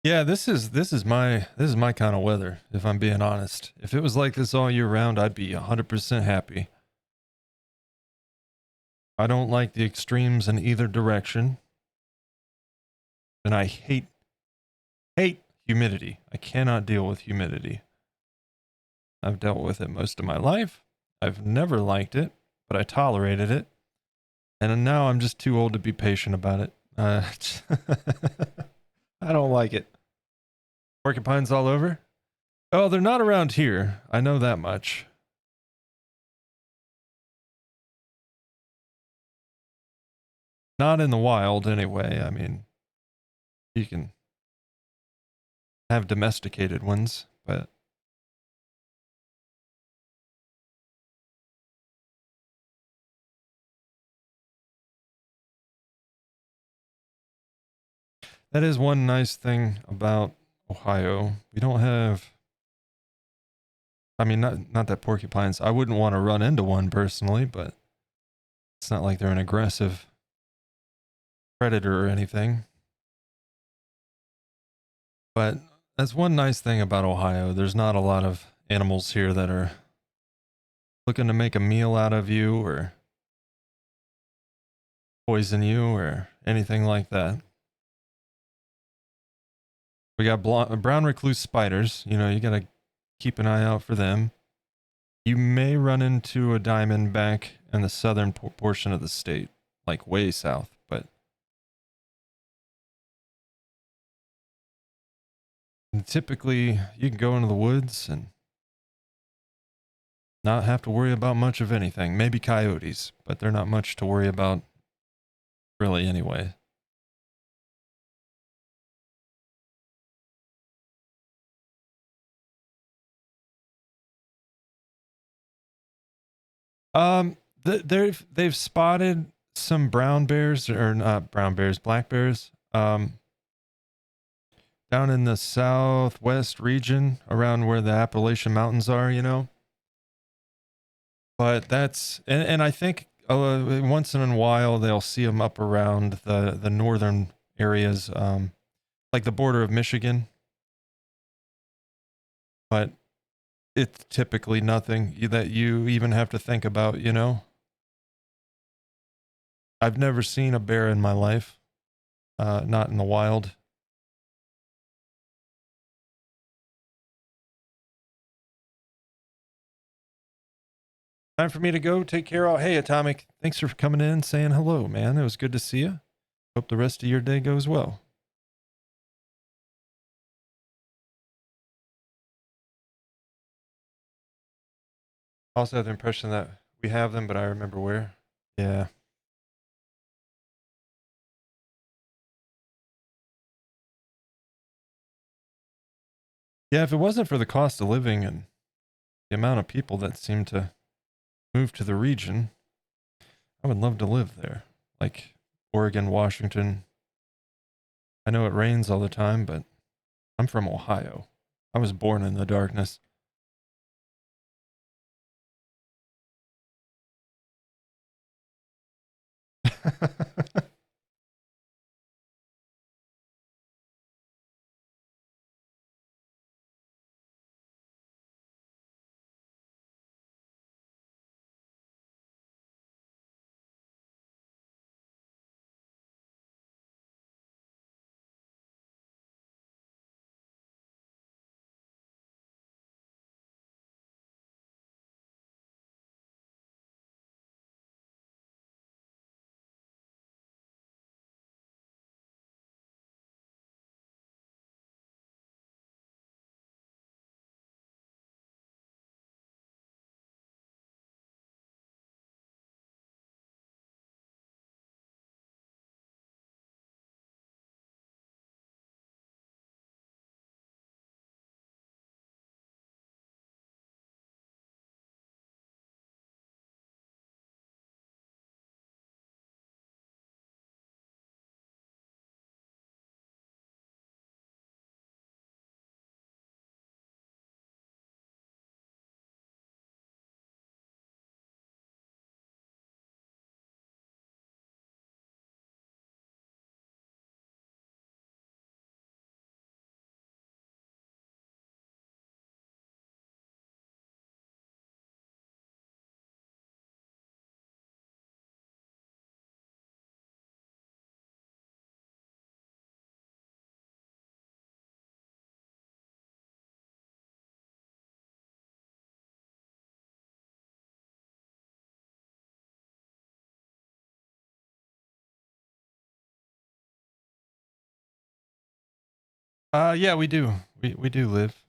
Yeah, this is my kind of weather, if I'm being honest. If it was like this all year round, I'd be 100% happy. I don't like the extremes in either direction. And I hate humidity. I cannot deal with humidity. I've dealt with it most of my life. I've never liked it, but I tolerated it. And now I'm just too old to be patient about it. I don't like it. Porcupines all over? Oh, they're not around here. I know that much. Not in the wild, anyway. I mean, you can have domesticated ones, but that is one nice thing about Ohio. We don't have, I mean, not that porcupines. I wouldn't want to run into one personally, but it's not like they're an aggressive predator or anything. But that's one nice thing about Ohio. There's not a lot of animals here that are looking to make a meal out of you or poison you or anything like that. We got brown recluse spiders. You know, you got to keep an eye out for them. You may run into a diamondback in the southern portion of the state, like way south, but typically you can go into the woods and not have to worry about much of anything. Maybe coyotes, but they're not much to worry about really anyway. They've spotted some brown bears, or not brown bears, black bears, down in the southwest region around where the Appalachian Mountains are, you know. But that's, and I think Once in a while, they'll see them up around the northern areas, like the border of Michigan. But it's typically nothing that you even have to think about, you know? I've never seen a bear in my life, not in the wild. Time for me to go. Take care. Hey, Atomic, thanks for coming in and saying hello, man. It was good to see you. Hope the rest of your day goes well. I also have the impression that we have them, but I remember where. Yeah. Yeah, if it wasn't for the cost of living and the amount of people that seem to move to the region, I would love to live there. Like Oregon, Washington. I know it rains all the time, but I'm from Ohio. I was born in the darkness. Yeah, we do. We do live.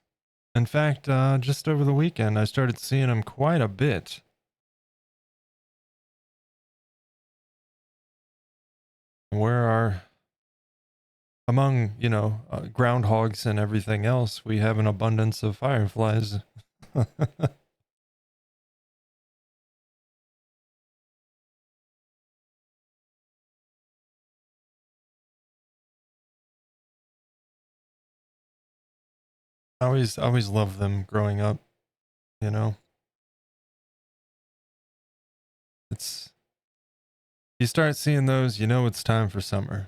In fact, just over the weekend, I started seeing them quite a bit. Where are among groundhogs and everything else, we have an abundance of fireflies. I always loved them growing up. You know, it's you start seeing those, you know, it's time for summer.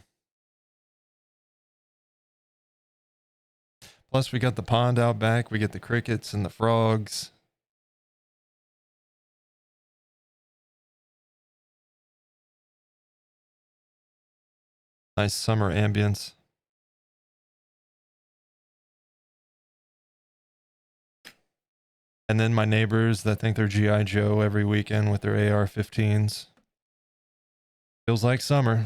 Plus, we got the pond out back. We get the crickets and the frogs. Nice summer ambience. And then my neighbors that think they're G.I. Joe every weekend with their AR-15s. Feels like summer.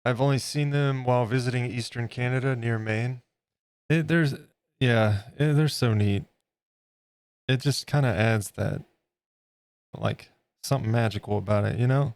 I've only seen them while visiting Eastern Canada near Maine. They're so neat. it just kind of adds that, like, something magical about it, you know?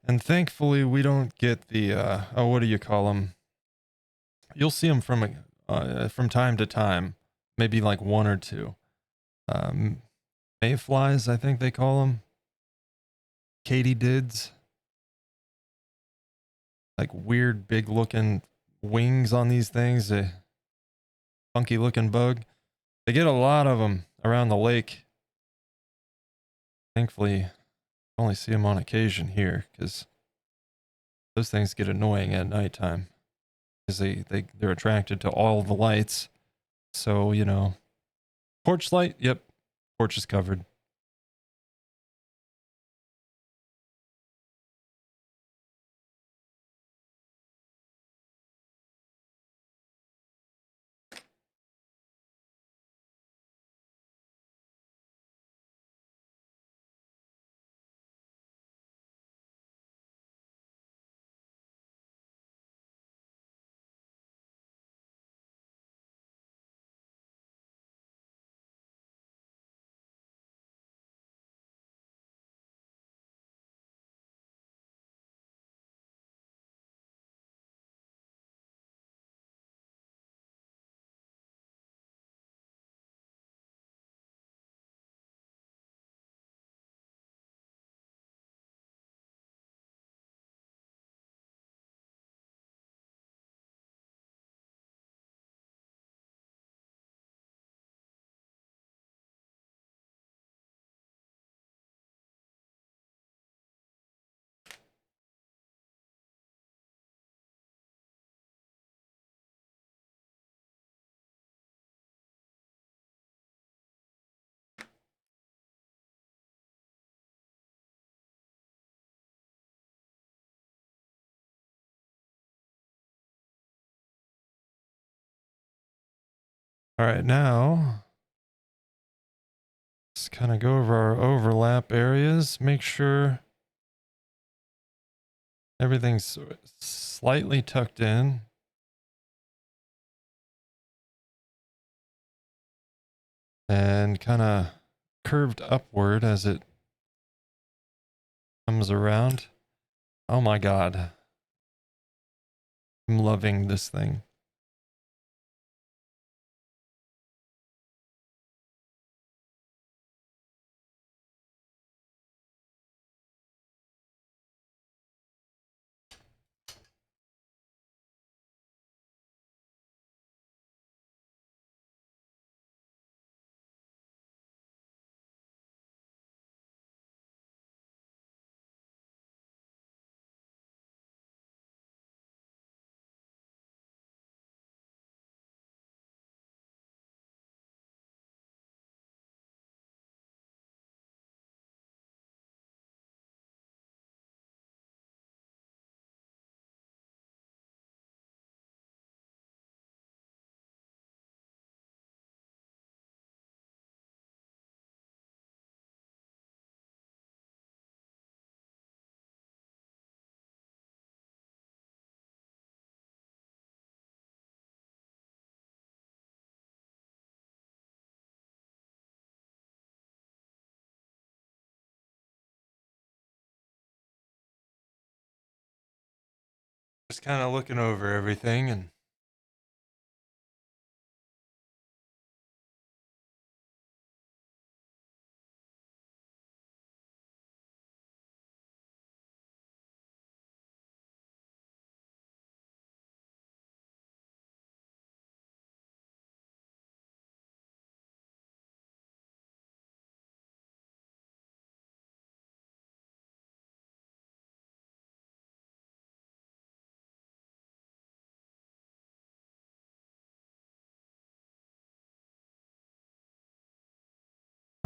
And thankfully, we don't get the oh, what do you call them? You'll see them from time to time, maybe like one or two. Um, Mayflies, I think they call them. Katydids, like weird, big looking wings on these things. A funky looking bug. They get a lot of them around the lake. Thankfully, I only see them on occasion here because those things get annoying at nighttime because they're attracted to all the lights. So, you know, porch light. Yep, porch is covered. All right, now let's kind of go over our overlap areas. Make sure everything's slightly tucked in. And kind of curved upward as it comes around. Oh my God. I'm loving this thing. Just kind of looking over everything and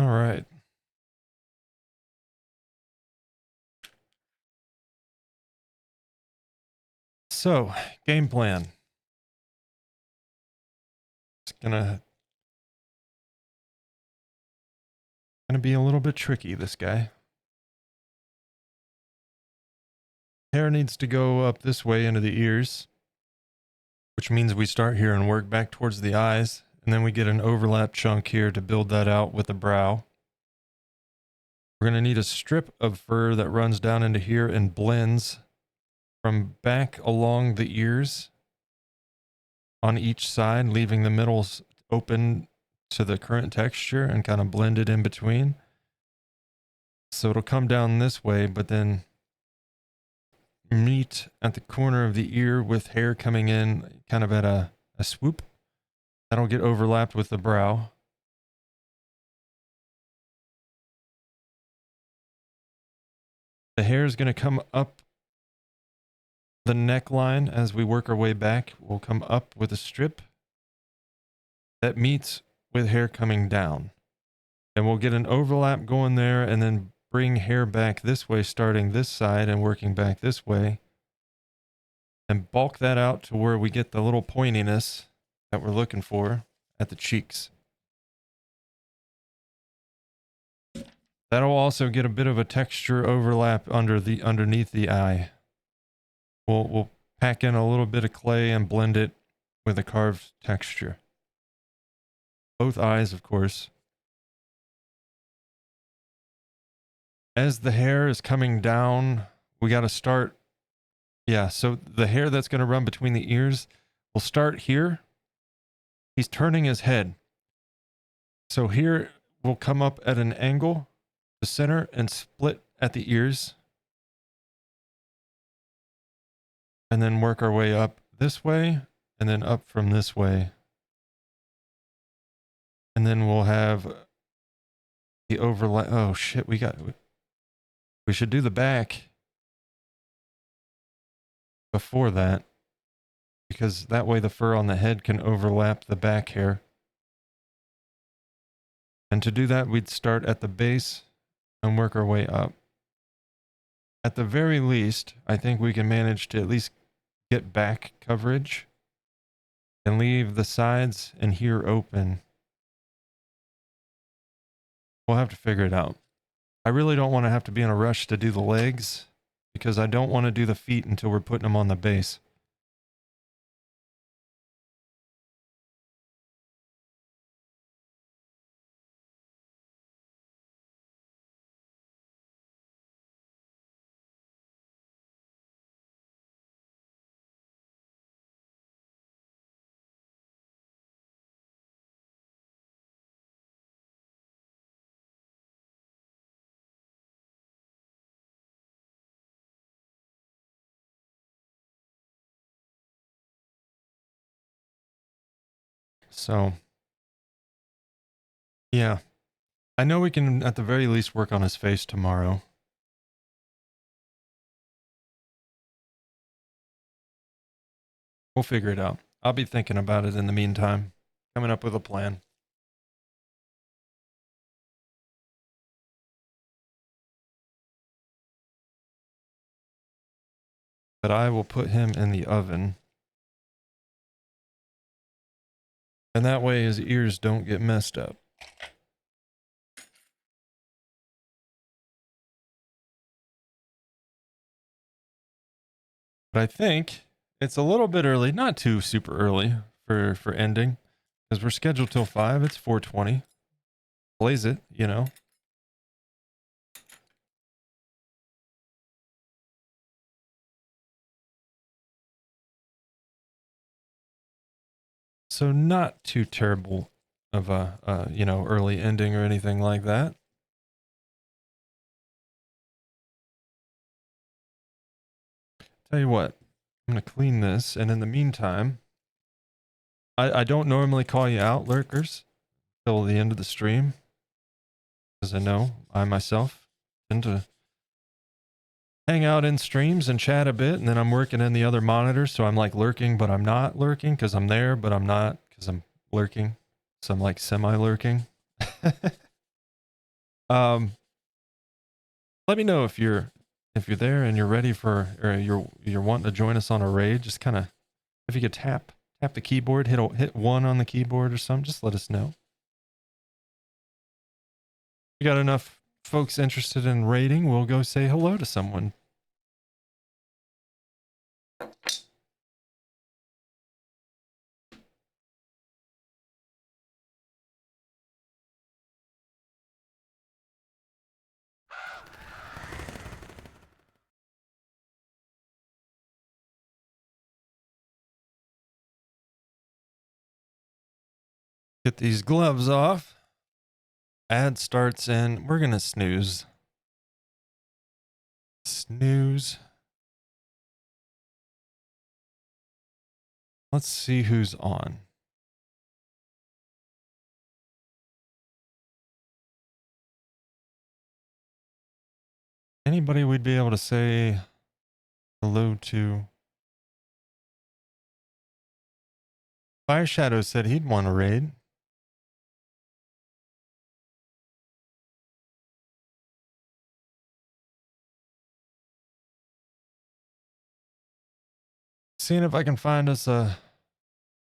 All right. So, game plan. It's gonna be a little bit tricky, this guy. Hair needs to go up this way into the ears, which means we start here and work back towards the eyes, and then we get an overlap chunk here to build that out with the brow. We're going to need a strip of fur that runs down into here and blends from back along the ears on each side, leaving the middles open to the current texture and kind of blend it in between. So it'll come down this way, but then meet at the corner of the ear with hair coming in kind of at a swoop. That'll get overlapped with the brow. The hair is going to come up the neckline as we work our way back. We'll come up with a strip that meets with hair coming down. And we'll get an overlap going there and then bring hair back this way, starting this side and working back this way. And bulk that out to where we get the little pointiness that we're looking for at the cheeks. That'll also get a bit of a texture overlap underneath the eye. We'll pack in a little bit of clay and blend it with a carved texture. Both eyes, of course. As the hair is coming down, we got to start. Yeah, so the hair that's going to run between the ears will start here. He's turning his head. So here we'll come up at an angle, the center, and split at the ears. And then work our way up this way, and then up from this way. And then we'll have the overlap. Oh shit, we should do the back before that, because that way the fur on the head can overlap the back hair. And to do that, we'd start at the base and work our way up. At the very least, I think we can manage to at least get back coverage and leave the sides and here open. We'll have to figure it out. I really don't want to have to be in a rush to do the legs, because I don't want to do the feet until we're putting them on the base. So, yeah. I know we can, at the very least, work on his face tomorrow. We'll figure it out. I'll be thinking about it in the meantime, coming up with a plan. But I will put him in the oven. And that way his ears don't get messed up. But I think it's a little bit early, not too super early for ending, because we're scheduled till 5. It's 4:20. Blaze it, you know. So not too terrible of a early ending or anything like that. Tell you what, I'm gonna clean this, and in the meantime, I don't normally call you out, lurkers, till the end of the stream, because I know I myself tend to hang out in streams and chat a bit, and then I'm working in the other monitor, so I'm like lurking, but I'm not lurking, because I'm there, but I'm not, because I'm lurking. So I'm like semi-lurking. Let me know if you're there and you're ready for, or you're wanting to join us on a raid. Just kind of, if you could tap the keyboard, hit 1 on the keyboard or something. Just let us know. We got enough folks interested in raiding. We'll go say hello to someone. Get these gloves off. Ad starts in. We're going to snooze. Snooze. Let's see who's on. Anybody we'd be able to say hello to? Fire Shadow said he'd want to raid. Seeing if I can find us a...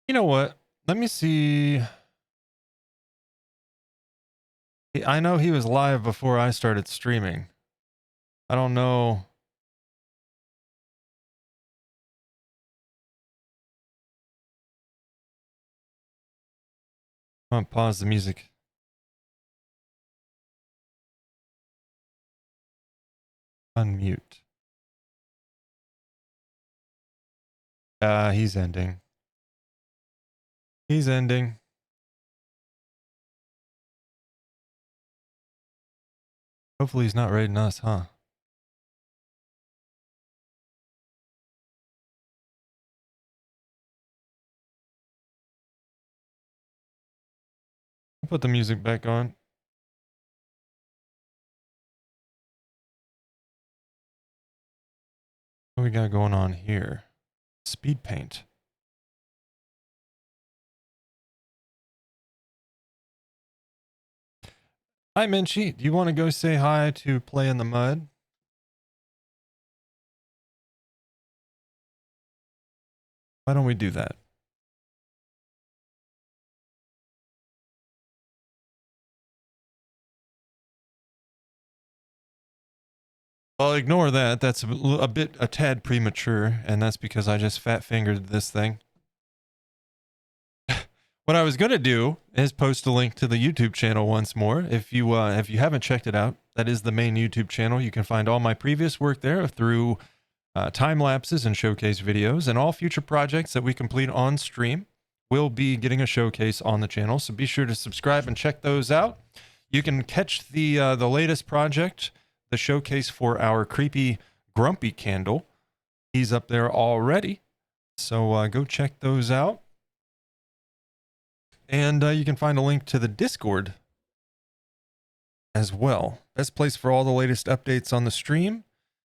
You know what? Let me see. I know he was live before I started streaming. I don't know. I'm gonna pause the music. Unmute. He's ending. He's ending. Hopefully he's not raiding us, huh? I'll put the music back on. What we got going on here? Speed paint. Hi, Minchie. Do you want to go say hi to Play in the Mud? Why don't we do that? Well, ignore that. That's a tad premature, and that's because I just fat fingered this thing. What I was gonna do is post a link to the YouTube channel once more. If you haven't checked it out, that is the main YouTube channel. You can find all my previous work there through time lapses and showcase videos, and all future projects that we complete on stream will be getting a showcase on the channel. So be sure to subscribe and check those out. You can catch the latest project, the showcase for our creepy grumpy candle. He's up there already, so go check those out. And you can find a link to the Discord as well. Best place for all the latest updates on the stream.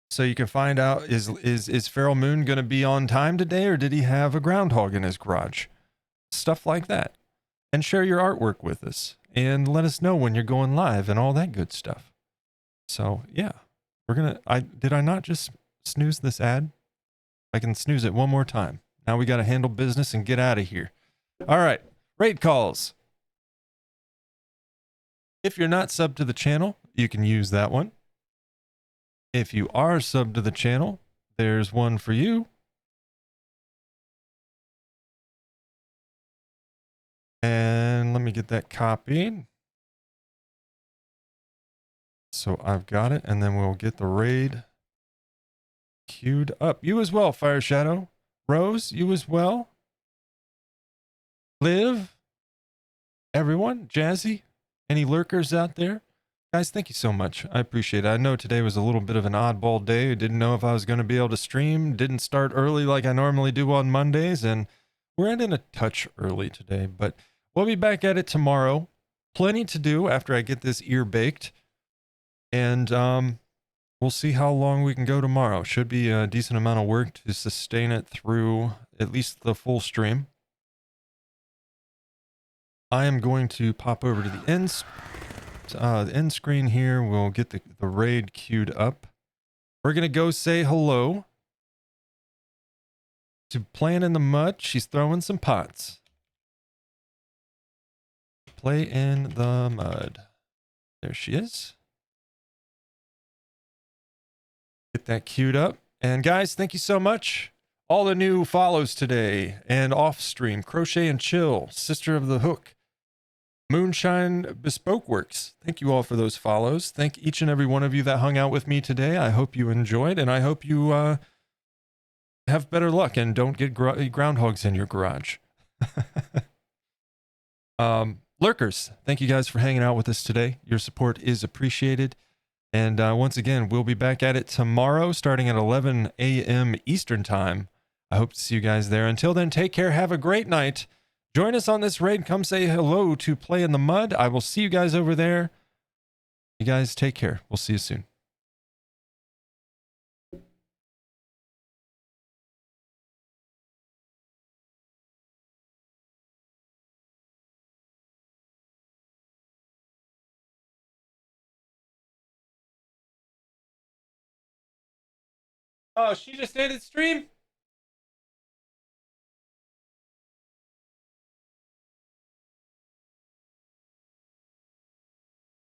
So you can find out, is Feral Moon going to be on time today, or did he have a groundhog in his garage? Stuff like that. And share your artwork with us. And let us know when you're going live and all that good stuff. So, yeah. We're going to... Did I not just snooze this ad? I can snooze it one more time. Now we got to handle business and get out of here. All right. Raid calls. If you're not subbed to the channel, you can use that one. If you are subbed to the channel, there's one for you. And let me get that copied. So I've got it, and then we'll get the raid queued up. You as well, Fire Shadow. Rose, you as well. Liv, everyone, Jazzy, any lurkers out there? Guys, thank you so much. I appreciate it. I know today was a little bit of an oddball day. I didn't know if I was going to be able to stream. Didn't start early like I normally do on Mondays, and we're ending a touch early today, but we'll be back at it tomorrow. Plenty to do after I get this ear baked, and we'll see how long we can go tomorrow. Should be a decent amount of work to sustain it through at least the full stream. I am going to pop over to the ends. the end screen here. We'll get the raid queued up. We're going to go say hello to Playing in the Mud. She's throwing some pots. Play in the Mud. There she is. Get that queued up. And guys, thank you so much. All the new follows today and off stream. Crochet and Chill, Sister of the Hook, Moonshine Bespoke Works. Thank you all for those follows. Thank each and every one of you that hung out with me today. I hope you enjoyed, and I hope you have better luck and don't get groundhogs in your garage. Lurkers, thank you guys for hanging out with us today. Your support is appreciated. And once again, we'll be back at it tomorrow starting at 11 a.m. Eastern Time. I hope to see you guys there. Until then, take care. Have a great night. Join us on this raid. Come say hello to Play in the Mud. I will see you guys over there. You guys take care. We'll see you soon. Oh, she just ended stream?